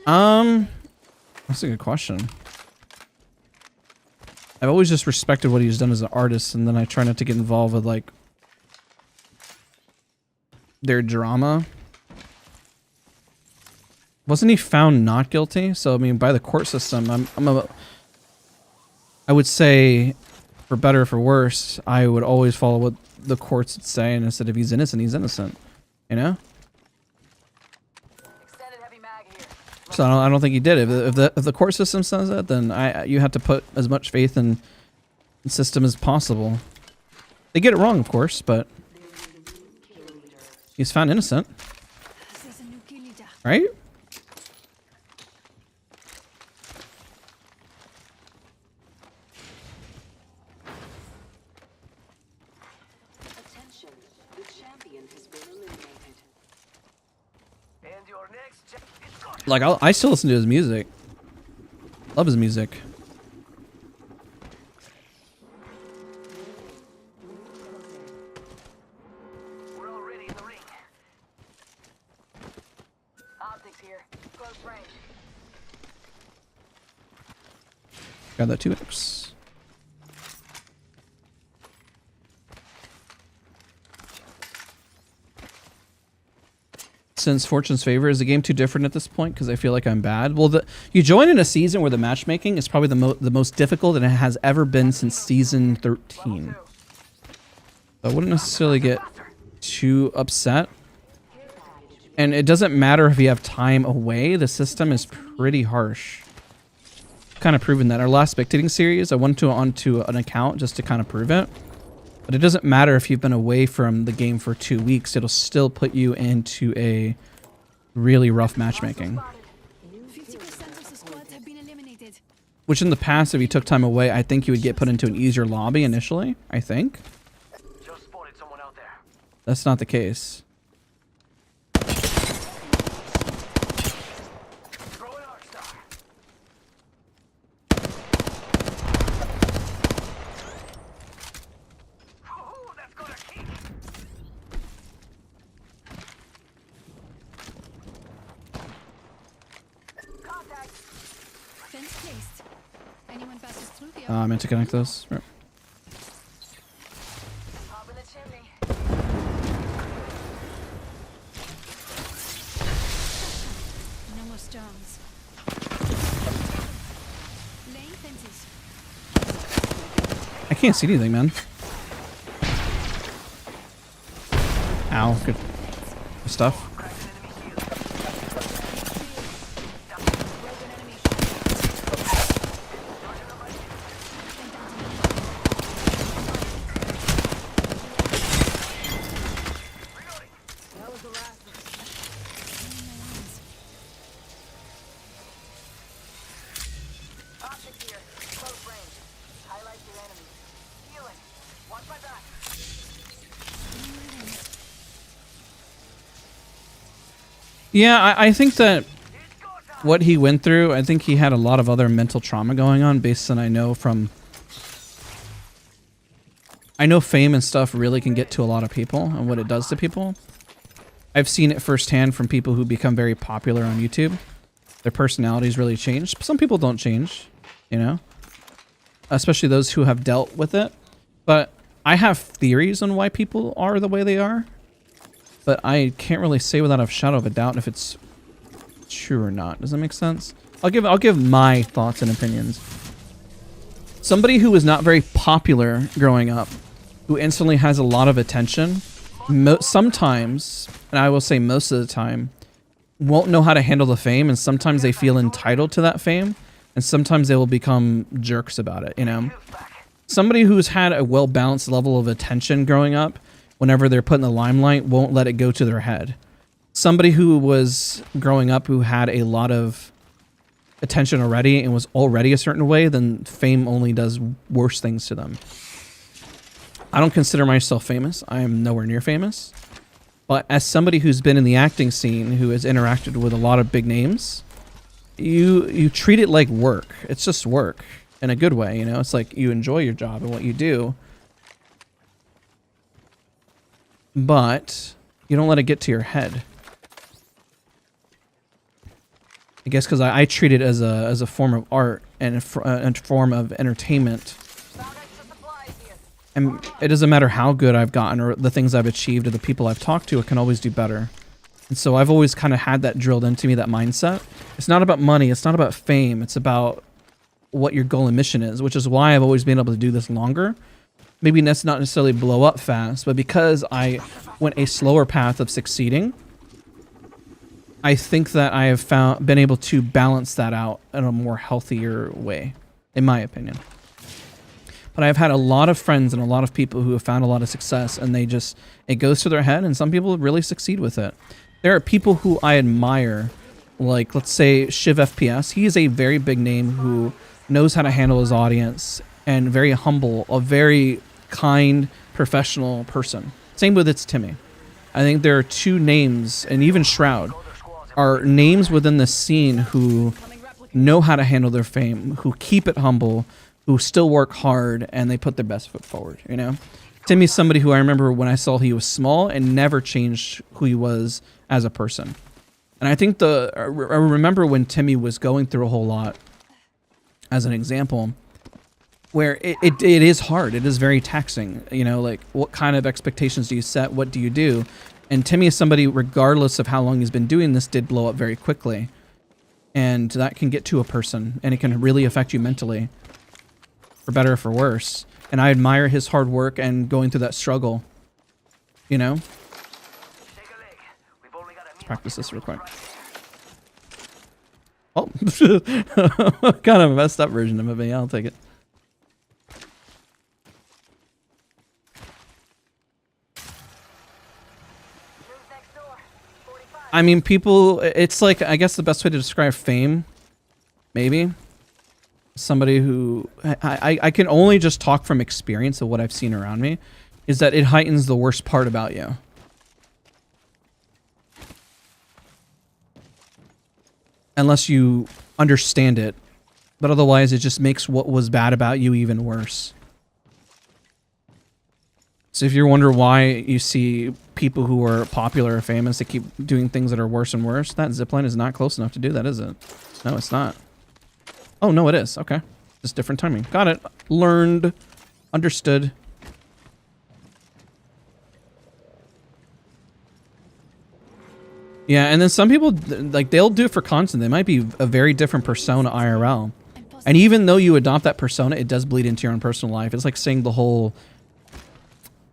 Have a look. That's a good question. I've always just respected what he's done as an artist, and then I try not to get involved with like their drama. Wasn't he found not guilty? So I mean, by the court system, I would say, for better or for worse, I would always follow what the courts would say, and instead if he's innocent, he's innocent. You know? Extended heavy mag here. So I don't think he did. If the court system says that, then you have to put as much faith in the system as possible. They get it wrong, of course, but he's found innocent, This is a new kill leader. right? Attention, the champion has been eliminated. And your next check is gone. Like I still listen to his music. Love his music. We're already in the ring. Optics here. Close range. Got that 2x. Since Fortune's Favor, is the game too different at this point? Because I feel like I'm bad. Well, you join in a season where the matchmaking is probably the most difficult and it has ever been since season 13. So I wouldn't necessarily get too upset. And it doesn't matter if you have time away. The system is pretty harsh. Kind of proven that. Our last spectating series, I went onto an account just to kind of prove it. But it doesn't matter if you've been away from the game for 2 weeks. It'll still put you into a really rough matchmaking. 50% of the squads have been eliminated. Which in the past, if you took time away, I think you would get put into an easier lobby initially. I think. Just spotted someone out there. That's not the case. Throwing arc star. Ooh, that's gonna kick. Contact. Fence placed. Anyone passes through here? I meant to connect those. Right. Hop in the chimney. No more storms. Laying fences. I can't see anything, man. Ow. Good stuff. Optics here. Close range. Highlight your enemy. Healing. Watch my back. Yeah, I think that what he went through, I think he had a lot of other mental trauma going on based on I know fame and stuff really can get to a lot of people and what it does to people. I've seen it firsthand from people who become very popular on YouTube. Their personalities really change. Some people don't change, you know, especially those who have dealt with it. But I have theories on why people are the way they are. But I can't really say without a shadow of a doubt if it's true or not. Does that make sense? I'll give my thoughts and opinions. Somebody who was not very popular growing up, who instantly has a lot of attention, sometimes, and I will say most of the time, won't know how to handle the fame, and sometimes they feel entitled to that fame, and sometimes they will become jerks about it, you know? Somebody who's had a well-balanced level of attention growing up, whenever they're put in the limelight, won't let it go to their head. Somebody who was growing up who had a lot of attention already and was already a certain way, then fame only does worse things to them. I don't consider myself famous. I am nowhere near famous. But as somebody who's been in the acting scene, who has interacted with a lot of big names, you treat it like work. It's just work in a good way, you know? It's like you enjoy your job and what you do, but you don't let it get to your head. I guess because I treat it as a form of art and a form of entertainment. And it doesn't matter how good I've gotten or the things I've achieved or the people I've talked to, I can always do better. And so I've always kind of had that drilled into me, that mindset. It's not about money. It's not about fame. It's about what your goal and mission is, which is why I've always been able to do this longer. Maybe that's not necessarily blow up fast, but because I went a slower path of succeeding, I think that I have been able to balance that out in a more healthier way, in my opinion. But I've had a lot of friends and a lot of people who have found a lot of success, and it goes to their head, and some people really succeed with it. There are people who I admire, like, let's say, Shiv FPS. He is a very big name who knows how to handle his audience and very humble, a very kind, professional person. Same with It's Timmy. I think there are two names, and even Shroud, are names within the scene who know how to handle their fame, who keep it humble, who still work hard, and they put their best foot forward, you know? Timmy's somebody who I remember when I saw he was small and never changed who he was as a person. And I think I remember when Timmy was going through a whole lot, as an example, where it is hard. It is very taxing, you know, like what kind of expectations do you set? What do you do? And Timmy is somebody, regardless of how long he's been doing this, did blow up very quickly. And that can get to a person, and it can really affect you mentally, for better or for worse. And I admire his hard work and going through that struggle, you know? Let's practice this real quick. Oh, kind of a messed up version of it, but yeah, I'll take it. I mean, people, it's like, I guess the best way to describe fame, maybe, somebody who, I can only just talk from experience of what I've seen around me, is that it heightens the worst part about you. Unless you understand it, but otherwise it just makes what was bad about you even worse. So if you wonder why you see people who are popular or famous that keep doing things that are worse and worse, that zipline is not close enough to do that, is it? No, it's not. Oh, no, it is. Okay. Just different timing. Got it. Learned. Understood. Yeah, and then some people, like, they'll do it for content. They might be a very different persona IRL. And even though you adopt that persona, it does bleed into your own personal life. It's like saying the whole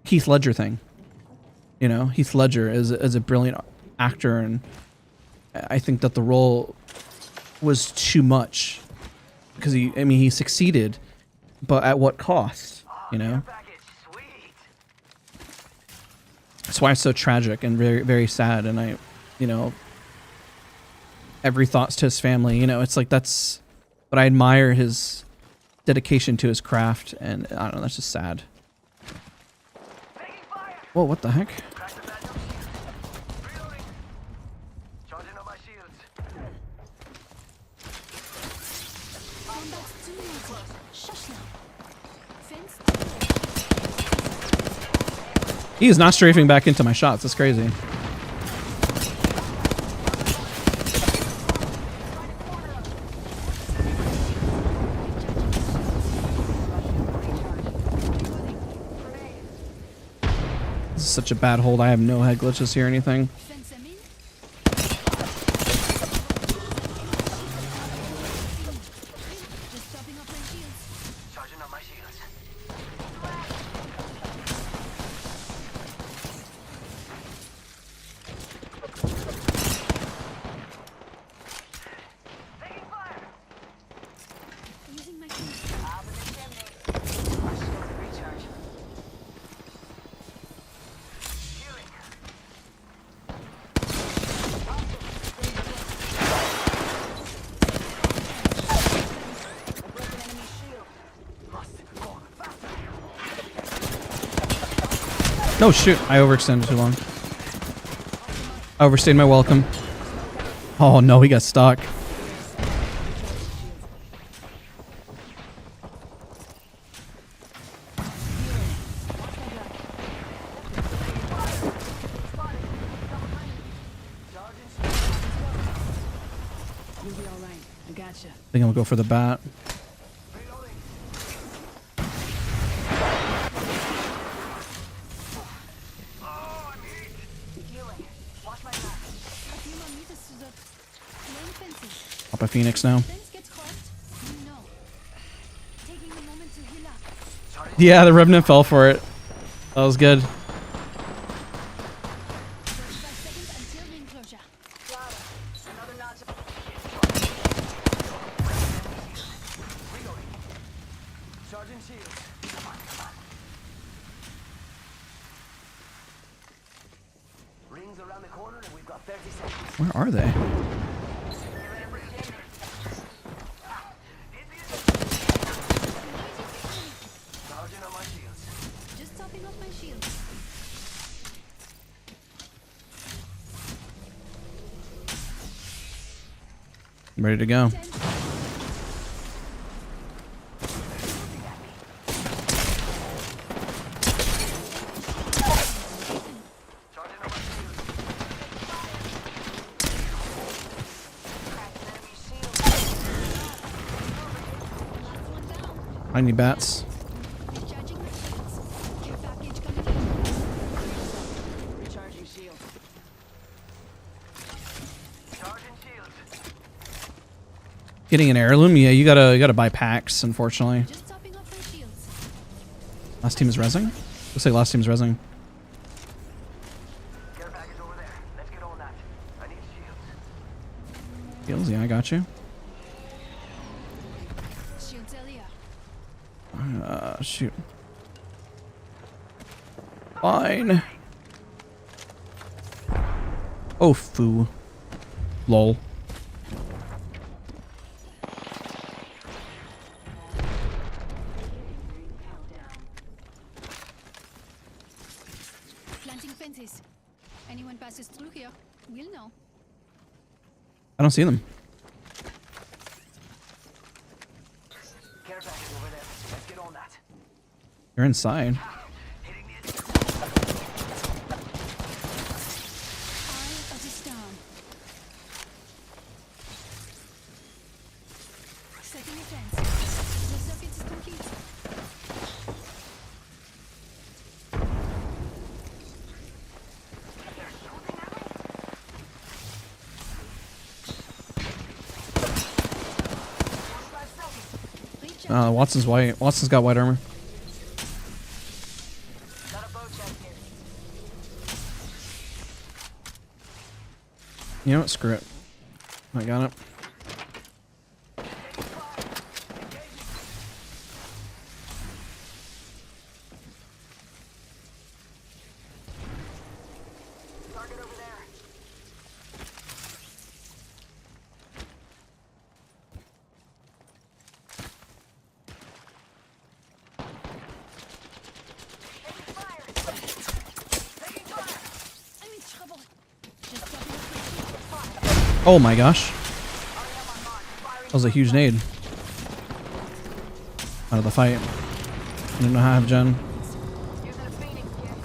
Heath Ledger thing. You know, Heath Ledger is a brilliant actor, and I think that the role was too much because he succeeded, but at what cost, you know? That's why it's so tragic and very, very sad. And you know, every thoughts to his family, you know, it's like but I admire his dedication to his craft, and I don't know, that's just sad. Whoa, what the heck? He is not strafing back into my shots. That's crazy. This is such a bad hold. I have no head glitches here or anything. No, shoot. I overextended too long. I overstayed my welcome. Oh no, he got stuck. You'll be alright. I gotcha. I think I'm gonna go for the bat. Healing. Watch my back. A few more meters to the lane fences. Pop a Phoenix now. Fence gets crossed, you know. Taking a moment to heal up. Yeah, the Revenant fell for it. That was good. 35 seconds until ring closure. Got it. Another notch. Charging shields. Come on, come on. Rings around the corner and we've got 30 seconds. Where are they? Charging on my shields. Just topping off my shield. I'm ready to go. 10. Charging on my shields. Cracked an enemy shield. Last one down. I need bats. Recharging my shields. Care package coming in. Recharging shield. Charging shields. Getting an heirloom? Yeah, you gotta buy packs, unfortunately. Just topping off my shields. Last team is rezzing? Looks like last team's rezzing. Care package over there. Let's get on that. I need shields. Heals, yeah, I got you. Shields earlier. Shoot. Fine. Oh, foo. Lol. Planting fences. Anyone passes through here, we'll know. I don't see them. Care package over there. Let's get on that. They're inside. Hitting the Eye of the storm. Setting a fence. The circuit is complete. Watson's white. Watson's got white armor. Got a bow check here. You know what? Screw it. I got it. Target over there. Taking fire. Taking fire. I'm in trouble. Just topping off my shield. Oh my gosh. Already on my mark. Firing. That was a huge nade. Out of the fight. I didn't know how to have Jen. Using a Phoenix kit.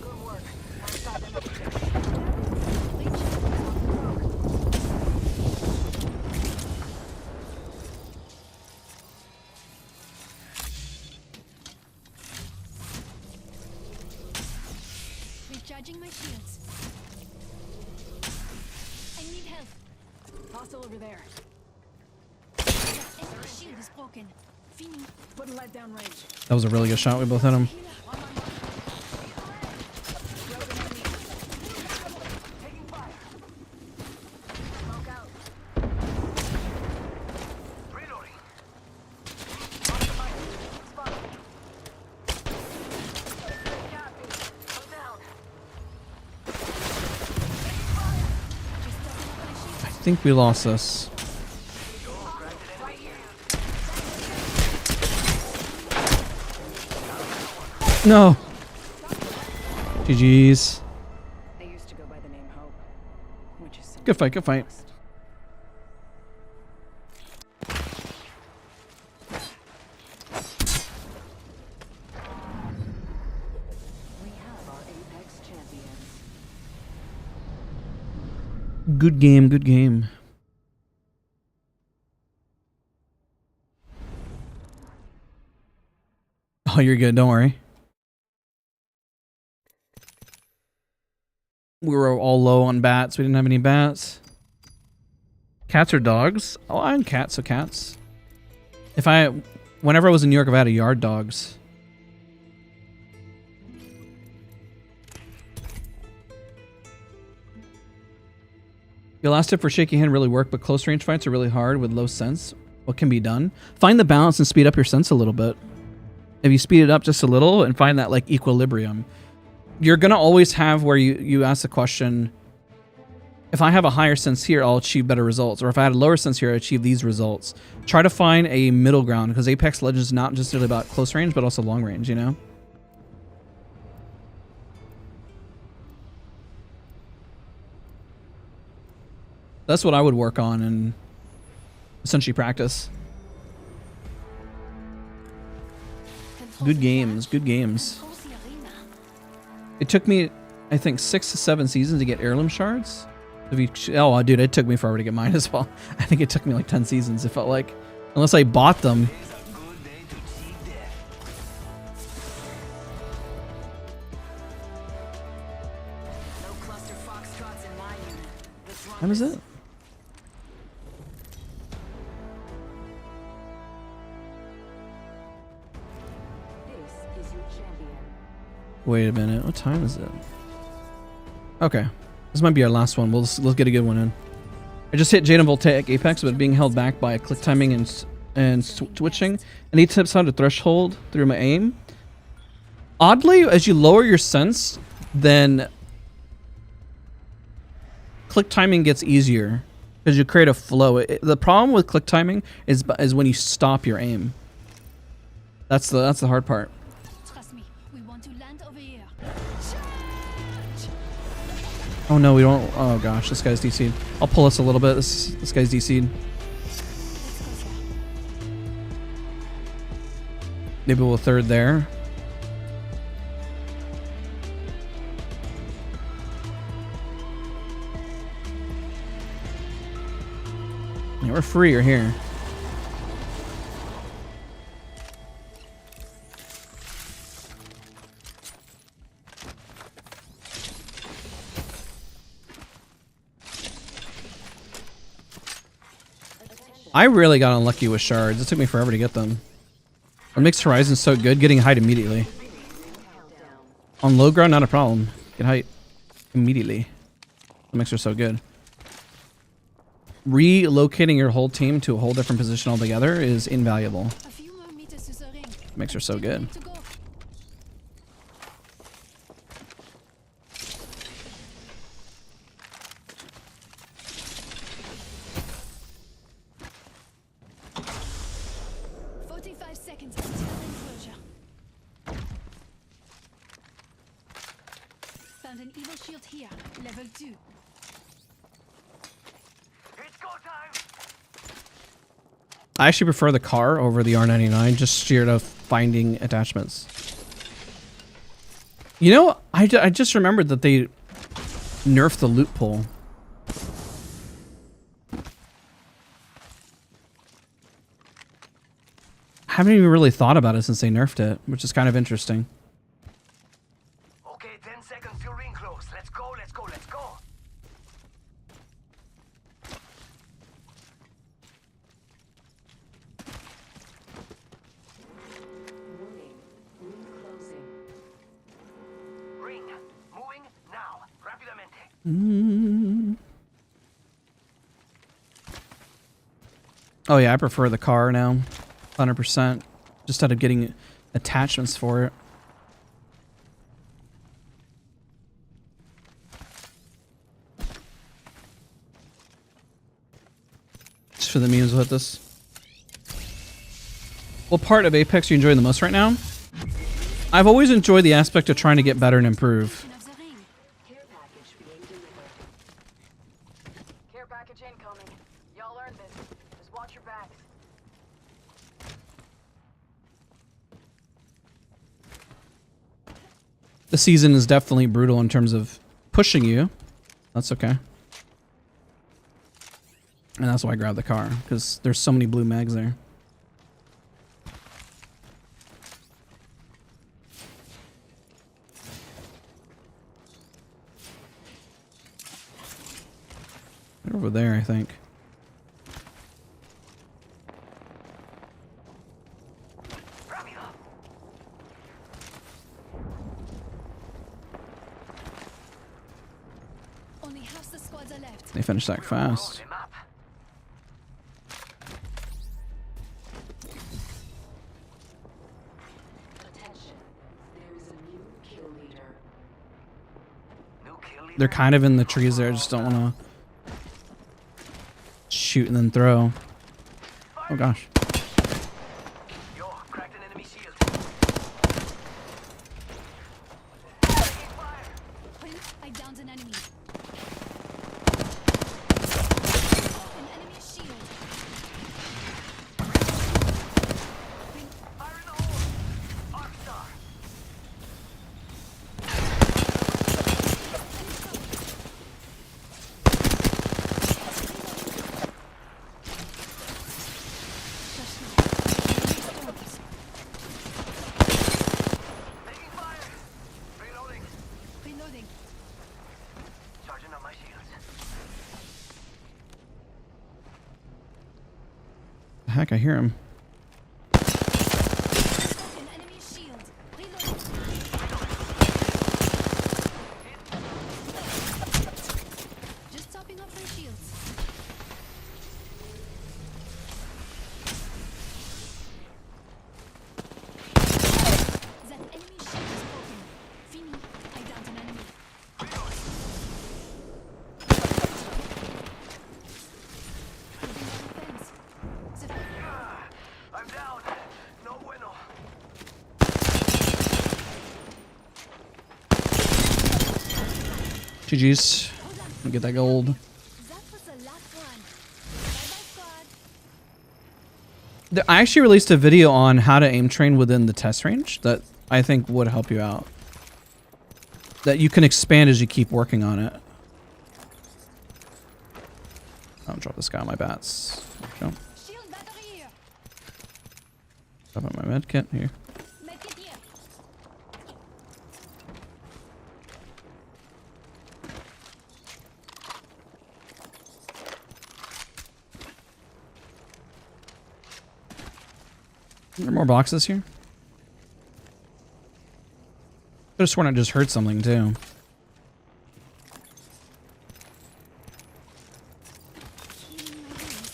Good work. One shot them. Recharging my shields. I need help. Hostile over there. That enemy shield is broken. Fini. Putting light down range. That was a really good shot. We both hit him. Healer on my mark. Taking fire. Smoke out. reloading. On the mic. Spotted. Copy. I'm down. Just topping off my shield. I think we lost this. Right here. No. GG's. I used to go by the name Hope, which is Good fight, good fight. We have our Apex champions. Good game, good game. Oh, you're good, don't worry. We were all low on bats. We didn't have any bats. Cats or dogs? Oh, I'm cats, so cats. Whenever I was in New York, I've had a yard dogs. Your last tip for shaky hand really worked, but close range fights are really hard with low sense. What can be done? Find the balance and speed up your sense a little bit. If you speed it up just a little and find that like equilibrium, you're going to always have where you ask the question, if I have a higher sense here, I'll achieve better results. Or if I had a lower sense here, I achieve these results. Try to find a middle ground because Apex Legends is not just really about close range, but also long range, you know? That's what I would work on and essentially practice. Good games, good games. It took me, I think, 6 to 7 seasons to get heirloom shards. Oh, dude, it took me forever to get mine as well. I think it took me like 10 seasons, it felt like. Unless I bought them. No cluster foxtrots in my unit. This one How was it? This is your champion. Wait a minute, what time is it? Okay, this might be our last one. Let's get a good one in. I just hit Jade and Voltaic Apex, but being held back by click timing and switching. Any tips how to threshold through my aim? Oddly, as you lower your sense, then click timing gets easier because you create a flow. The problem with click timing is when you stop your aim. That's the hard part. Trust me, we want to land over here. Oh no, we don't. Oh gosh, this guy's DC'd. I'll pull us a little bit. This guy's DC'd. Let's go, sir. Maybe we'll third there. Yeah, we're freer here. I really got unlucky with shards. It took me forever to get them. What makes Horizon so good? Getting height immediately. On low ground, not a problem. Get height immediately. What makes her so good? Relocating your whole team to a whole different position altogether is invaluable. A few more meters to the ring. Makes her so good. To go. 45 seconds until enclosure. Found an evil shield here, level 2. It's go time! I actually prefer the car over the R99, just sheer to finding attachments. You know, I just remembered that they nerfed the loot pool. I haven't even really thought about it since they nerfed it, which is kind of interesting. Okay, 10 seconds till ring close. Let's go, let's go, let's go! Ring, moving now, rapidamente. Oh yeah, I prefer the car now. 100%. Just out of getting attachments for it. Just for the memes with this. What part of Apex are you enjoying the most right now? I've always enjoyed the aspect of trying to get better and improve. The season is definitely brutal in terms of pushing you. That's okay. And that's why I grabbed the car, because there's so many blue mags there. They're over there, I think. Only half the squads are left. They finished that fast. They're kind of in the trees there, just don't want to shoot and then throw. Oh gosh. Yo, cracked an enemy shield. I downed an enemy. An enemy shield. Fire in the hole. Arc star. Taking fire. Reloading. Reloading. Charging up my shields. Heck, I hear him. An enemy shield. Reloading. Just topping up my shields. That enemy shield is broken. Fini. I downed an enemy. Moving on the fence. I'm down. No bueno. GG's. Get that gold. That was the last one. Bye-bye, squad. I actually released a video on how to aim train within the test range that I think would help you out. That you can expand as you keep working on it. I'll drop this guy on my bats. Jump. Shield battery here. Drop on my med kit here. Medkit here. Are there more boxes here? Could have sworn I just heard something too. Healing my wounds.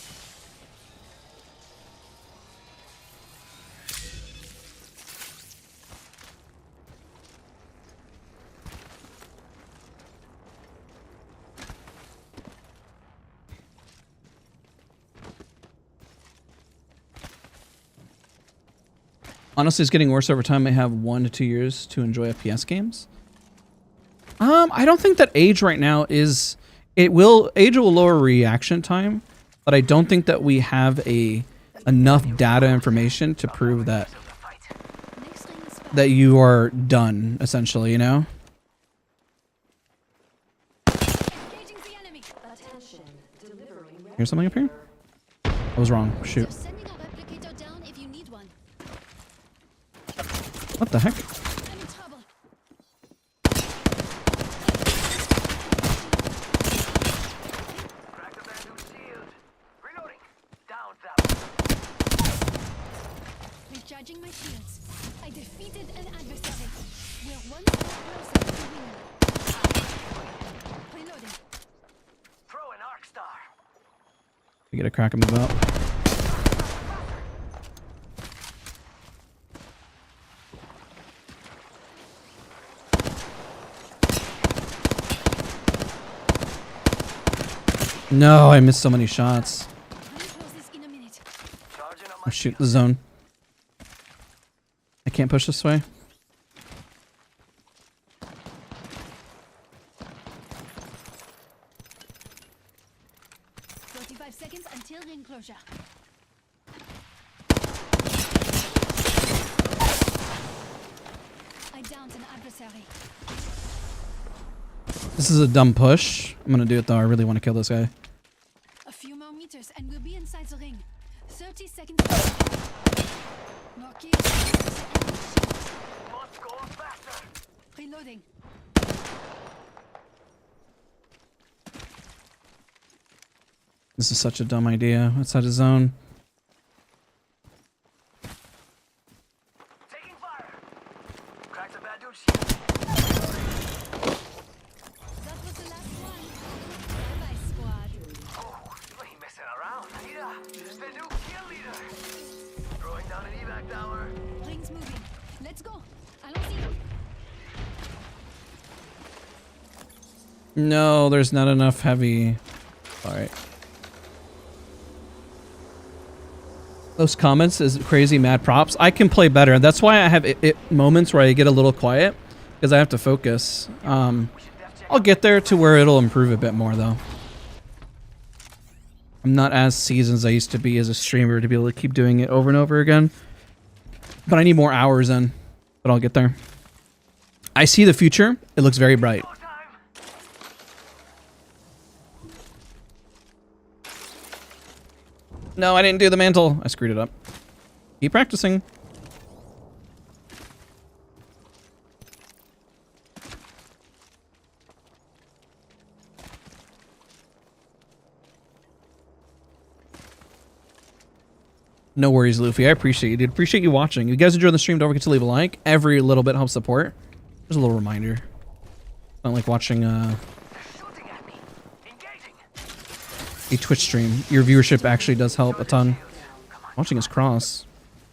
Honestly, it's getting worse over time. I have 1 to 2 years to enjoy FPS games. I don't think that age right now is... age will lower reaction time, but I don't think that we have enough data information to prove that Next ring is fast. that you are done, essentially, you know? Engaging the enemy. Here's something up here? I was wrong. Shoot. So sending a replicator down if you need one. What the heck? I'm in trouble. Crack the bamboo shield. Reloading. Down that. Recharging my shields. I defeated an adversary. We're one step closer to winning. Reloading. Throw an arc star. I get a crack and move out. No, I missed so many shots. I'll close this in a minute. Charging up Oh my shoot, the zone. I can't push this way. Forty-five seconds until ring closure. I downed an adversary. carry. This is a dumb push. I'm gonna do it though. I really want to kill this guy. A few more meters and we'll be inside the ring. 30 seconds left. More kills. Must go faster. Reloading. This is such a dumb idea. Outside his zone. Taking fire. Cracked a bad dude's shield. That was the last one. Bye-bye, squad. Oh, you ain't messing around. Leader, the new kill leader. Throwing down an evac tower. Ring's moving. Let's go. Allons-y. No, there's not enough heavy. Alright. Those comments is crazy mad props. I can play better. That's why I have moments where I get a little quiet. Because I have to focus. I'll get there to where it'll improve a bit more though. I'm not as seasoned as I used to be as a streamer to be able to keep doing it over and over again. But I need more hours in. But I'll get there. I see the future. It looks very bright. Go time. No, I didn't do the mantle. I screwed it up. Keep practicing. No worries, Luffy. I appreciate you, dude. Appreciate you watching. If you guys enjoyed the stream, don't forget to leave a like. Every little bit helps support. Just a little reminder. Not like watching Shooting at me. Engaging. a Twitch stream. Your viewership actually does help a ton. Watching us cross.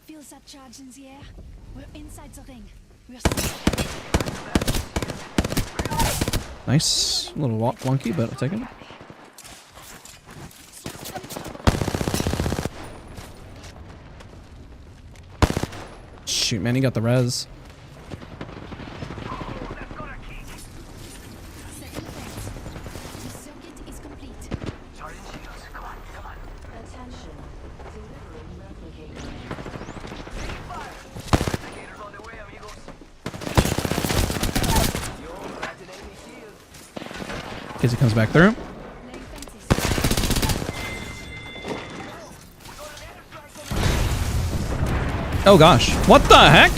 Feels that charge in the air. We're inside the ring. We're Nice. A little wonky, but I'll take it. Shoot, man, he got the res. That's gonna kick. second phase. The circuit is complete. Charging shields. Come on, come on. Attention. Delivering replicator. Taking fire. Replicators on the way, amigos. Yo, cracked an enemy shield. In case he comes back through. Laying fences. Oh gosh. What the heck?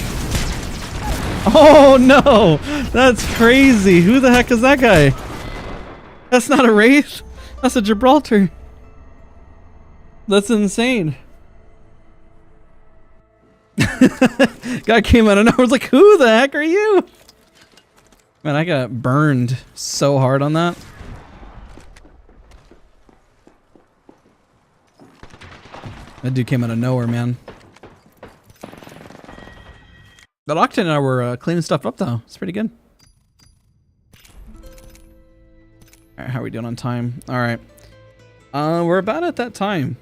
Oh no! That's crazy. Who the heck is that guy? That's not a Wraith. That's a Gibraltar. That's insane. Guy came out of nowhere. I was like, who the heck are you? Man, I got burned so hard on that. That dude came out of nowhere, man. But Octane and I were cleaning stuff up, though. It's pretty good. Alright, how are we doing on time? Alright. We're about at that time.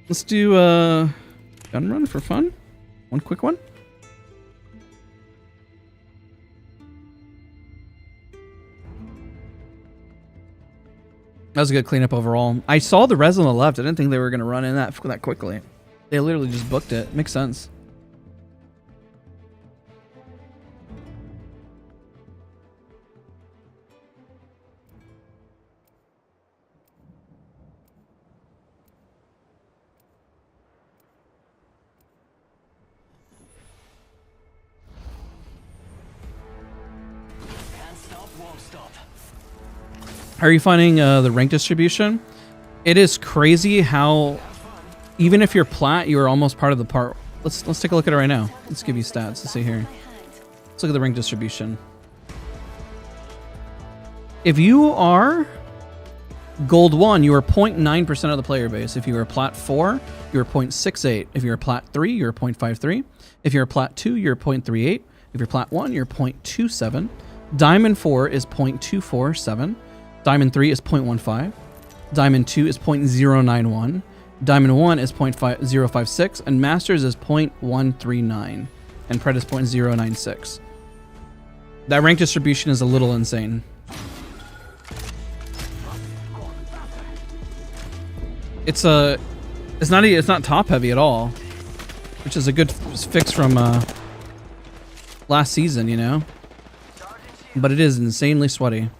Let's do gun run for fun. One quick one. That was a good cleanup overall. I saw the res on the left. I didn't think they were going to run in that quickly. They literally just booked it. Makes sense. Can't stop, won't stop. How are you finding the rank distribution? It is crazy how even if you're plat, you're almost part of the part. Let's take a look at it right now. Let's give you stats. Let's see here. Let's look at the rank distribution. If you are gold 1, you are 0.9% of the player base. If you are plat 4, you're 0.68. If you're plat 3, you're 0.53. If you're plat 2, you're 0.38. If you're plat 1, you're 0.27. Diamond 4 is 0.247. Diamond 3 is 0.15. Diamond 2 is 0.091. Diamond 1 is 0.056. And Masters is 0.139. And Pred is 0.096. That rank distribution is a little insane. It's not top heavy at all, which is a good fix from last season, you know? But it is insanely sweaty.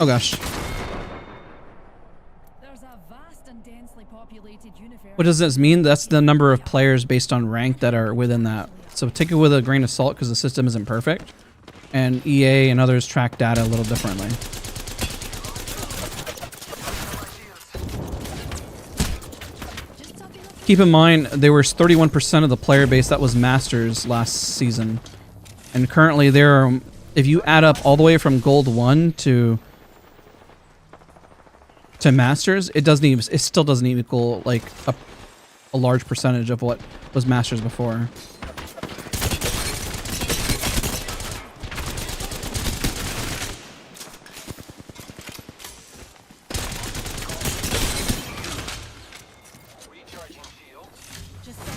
Oh gosh. There's a vast and densely populated universe. What does this mean? That's the number of players based on rank that are within that. So take it with a grain of salt because the system isn't perfect. And EA and others track data a little differently. Keep in mind, there was 31% of the player base that was Masters last season. And currently there are, if you add up all the way from Gold 1 to Masters, it still doesn't equal like a large percentage of what was Masters before.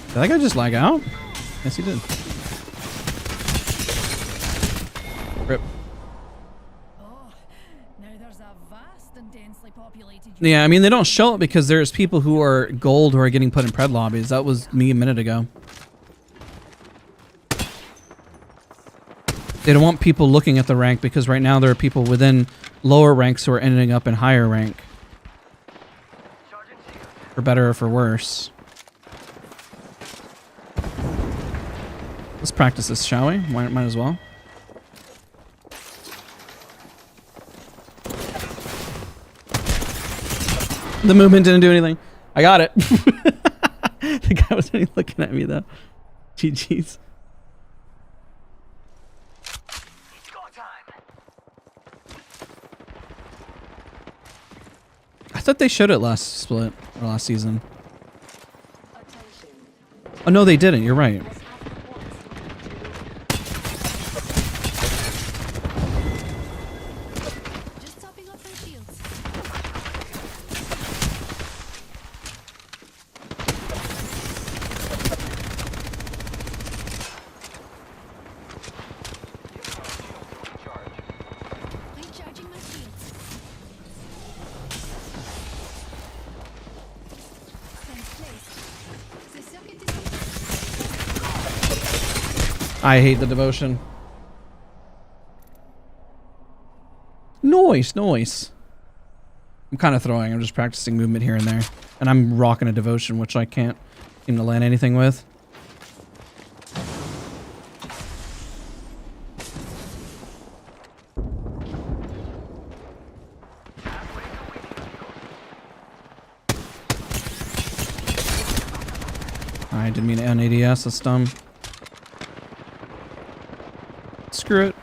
Did that guy just lag out? Yes, he did. Rip. Yeah, I mean, they don't show it because there's people who are gold who are getting put in pred lobbies. That was me a minute ago. They don't want people looking at the rank because right now there are people within lower ranks who are ending up in higher rank. For better or for worse. Let's practice this, shall we? Might as well. The movement didn't do anything. I got it. The guy wasn't even looking at me though. GG's. I thought they showed it last split or last season. Oh no, they didn't. You're right. I hate the devotion. Noise, noise. I'm kind of throwing. I'm just practicing movement here and there. And I'm rocking a devotion, which I can't seem to land anything with. I didn't mean to end ADS. That's dumb. Screw it.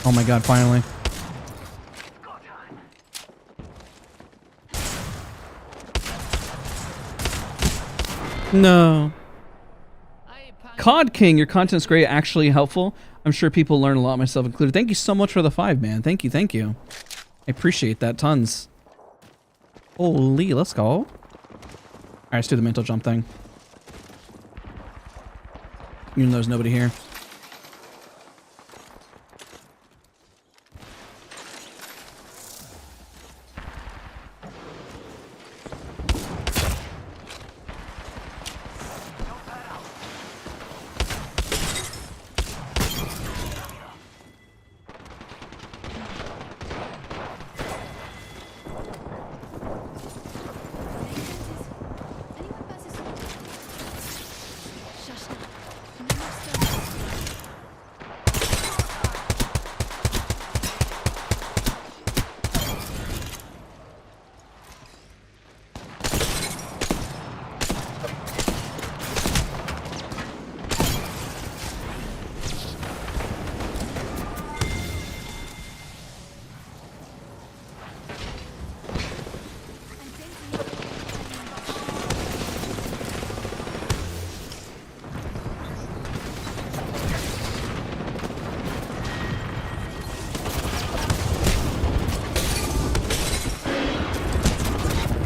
Oh my god, finally. No. COD King, your content's great, actually helpful. I'm sure people learn a lot, myself included. Thank you so much for the 5, man. Thank you, thank you. I appreciate that tons. Holy, let's go. Alright, let's do the mental jump thing. Even though there's nobody here.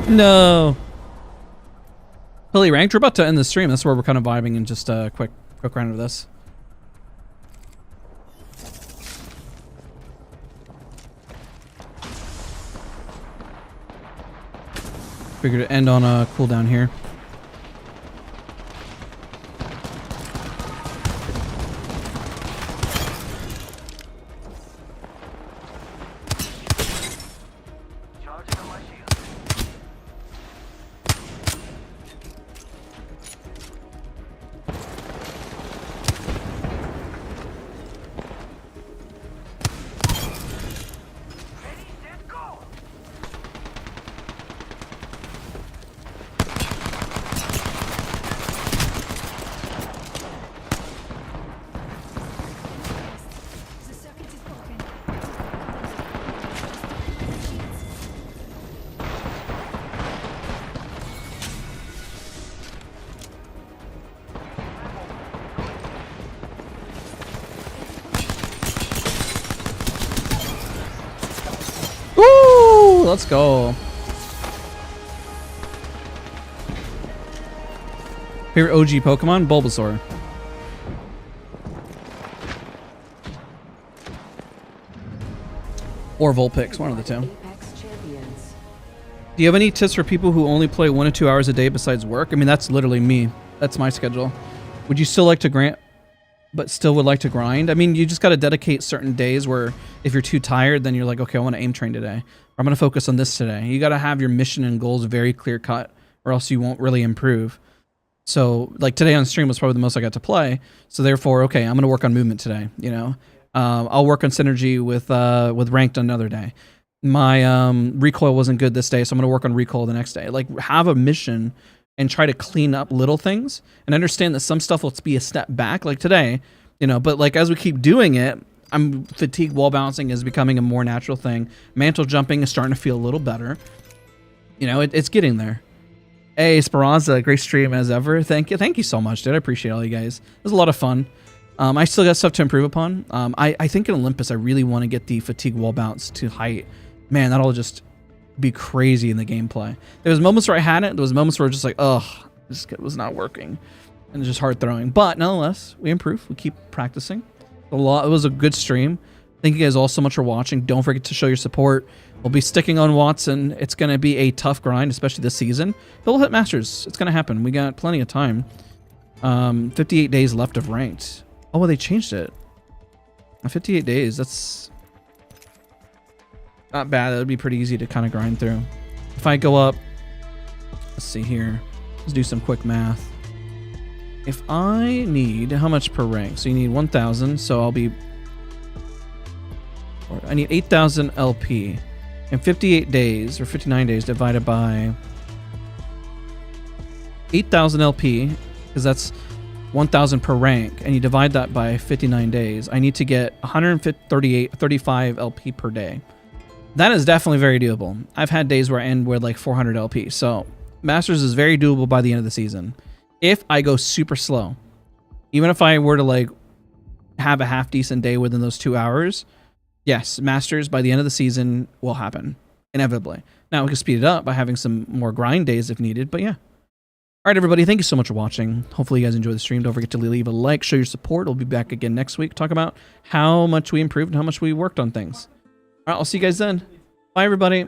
No. Hilly ranked. We're about to end the stream. That's where we're kind of vibing in just a quick round of this. Figured to end on a cooldown here. Charging on my shield. Ready, set, go! The circuit is broken. Woo! Let's go. Favorite OG Pokemon? Bulbasaur. Or Vulpix, one of the two. Apex champions. Do you have any tips for people who only play 1 to 2 hours a day besides work? I mean, that's literally me. That's my schedule. Would you still like to grant, but still would like to grind? I mean, you just got to dedicate certain days where if you're too tired, then you're like, okay, I want to aim train today. Or I'm going to focus on this today. You got to have your mission and goals very clear cut or else you won't really improve. So like today on stream was probably the most I got to play. So therefore, okay, I'm going to work on movement today. You know, I'll work on synergy with ranked another day. My recoil wasn't good this day, so I'm going to work on recoil the next day. Like have a mission and try to clean up little things and understand that some stuff will be a step back like today, you know, but like as we keep doing it, I'm fatigue wall bouncing is becoming a more natural thing. Mantle jumping is starting to feel a little better. You know, it's getting there. Hey, Speranza, great stream as ever. Thank you so much, dude. I appreciate all you guys. It was a lot of fun. I still got stuff to improve upon. I think in Olympus, I really want to get the fatigue wall bounce to height. Man, that'll just be crazy in the gameplay. There was moments where I had it. There was moments where it was just like, ugh, this was not working. And it's just hard throwing. But nonetheless, we improve. We keep practicing. It was a good stream. Thank you guys all so much for watching. Don't forget to show your support. We'll be sticking on Wattson. It's going to be a tough grind, especially this season. He'll hit Masters. It's going to happen. We got plenty of time. 58 days left of ranked. Oh, well, they changed it. 58 days. That's not bad. That would be pretty easy to kind of grind through. If I go up, let's see here. Let's do some quick math. If I need, how much per rank? So you need 1,000. So I'll be, I need 8,000 LP. And 58 days or 59 days divided by 8,000 LP, because that's 1,000 per rank, and you divide that by 59 days, I need to get 35 LP per day. That is definitely very doable. I've had days where I end with like 400 LP, so Masters is very doable by the end of the season. If I go super slow, even if I were to like have a half decent day within those 2 hours, yes, Masters by the end of the season will happen, inevitably. Now, we can speed it up by having some more grind days if needed, but yeah. All right, everybody, thank you so much for watching. Hopefully you guys enjoyed the stream. Don't forget to leave a like, show your support. We'll be back again next week, talk about how much we improved and how much we worked on things. All right, I'll see you guys then. Bye, everybody.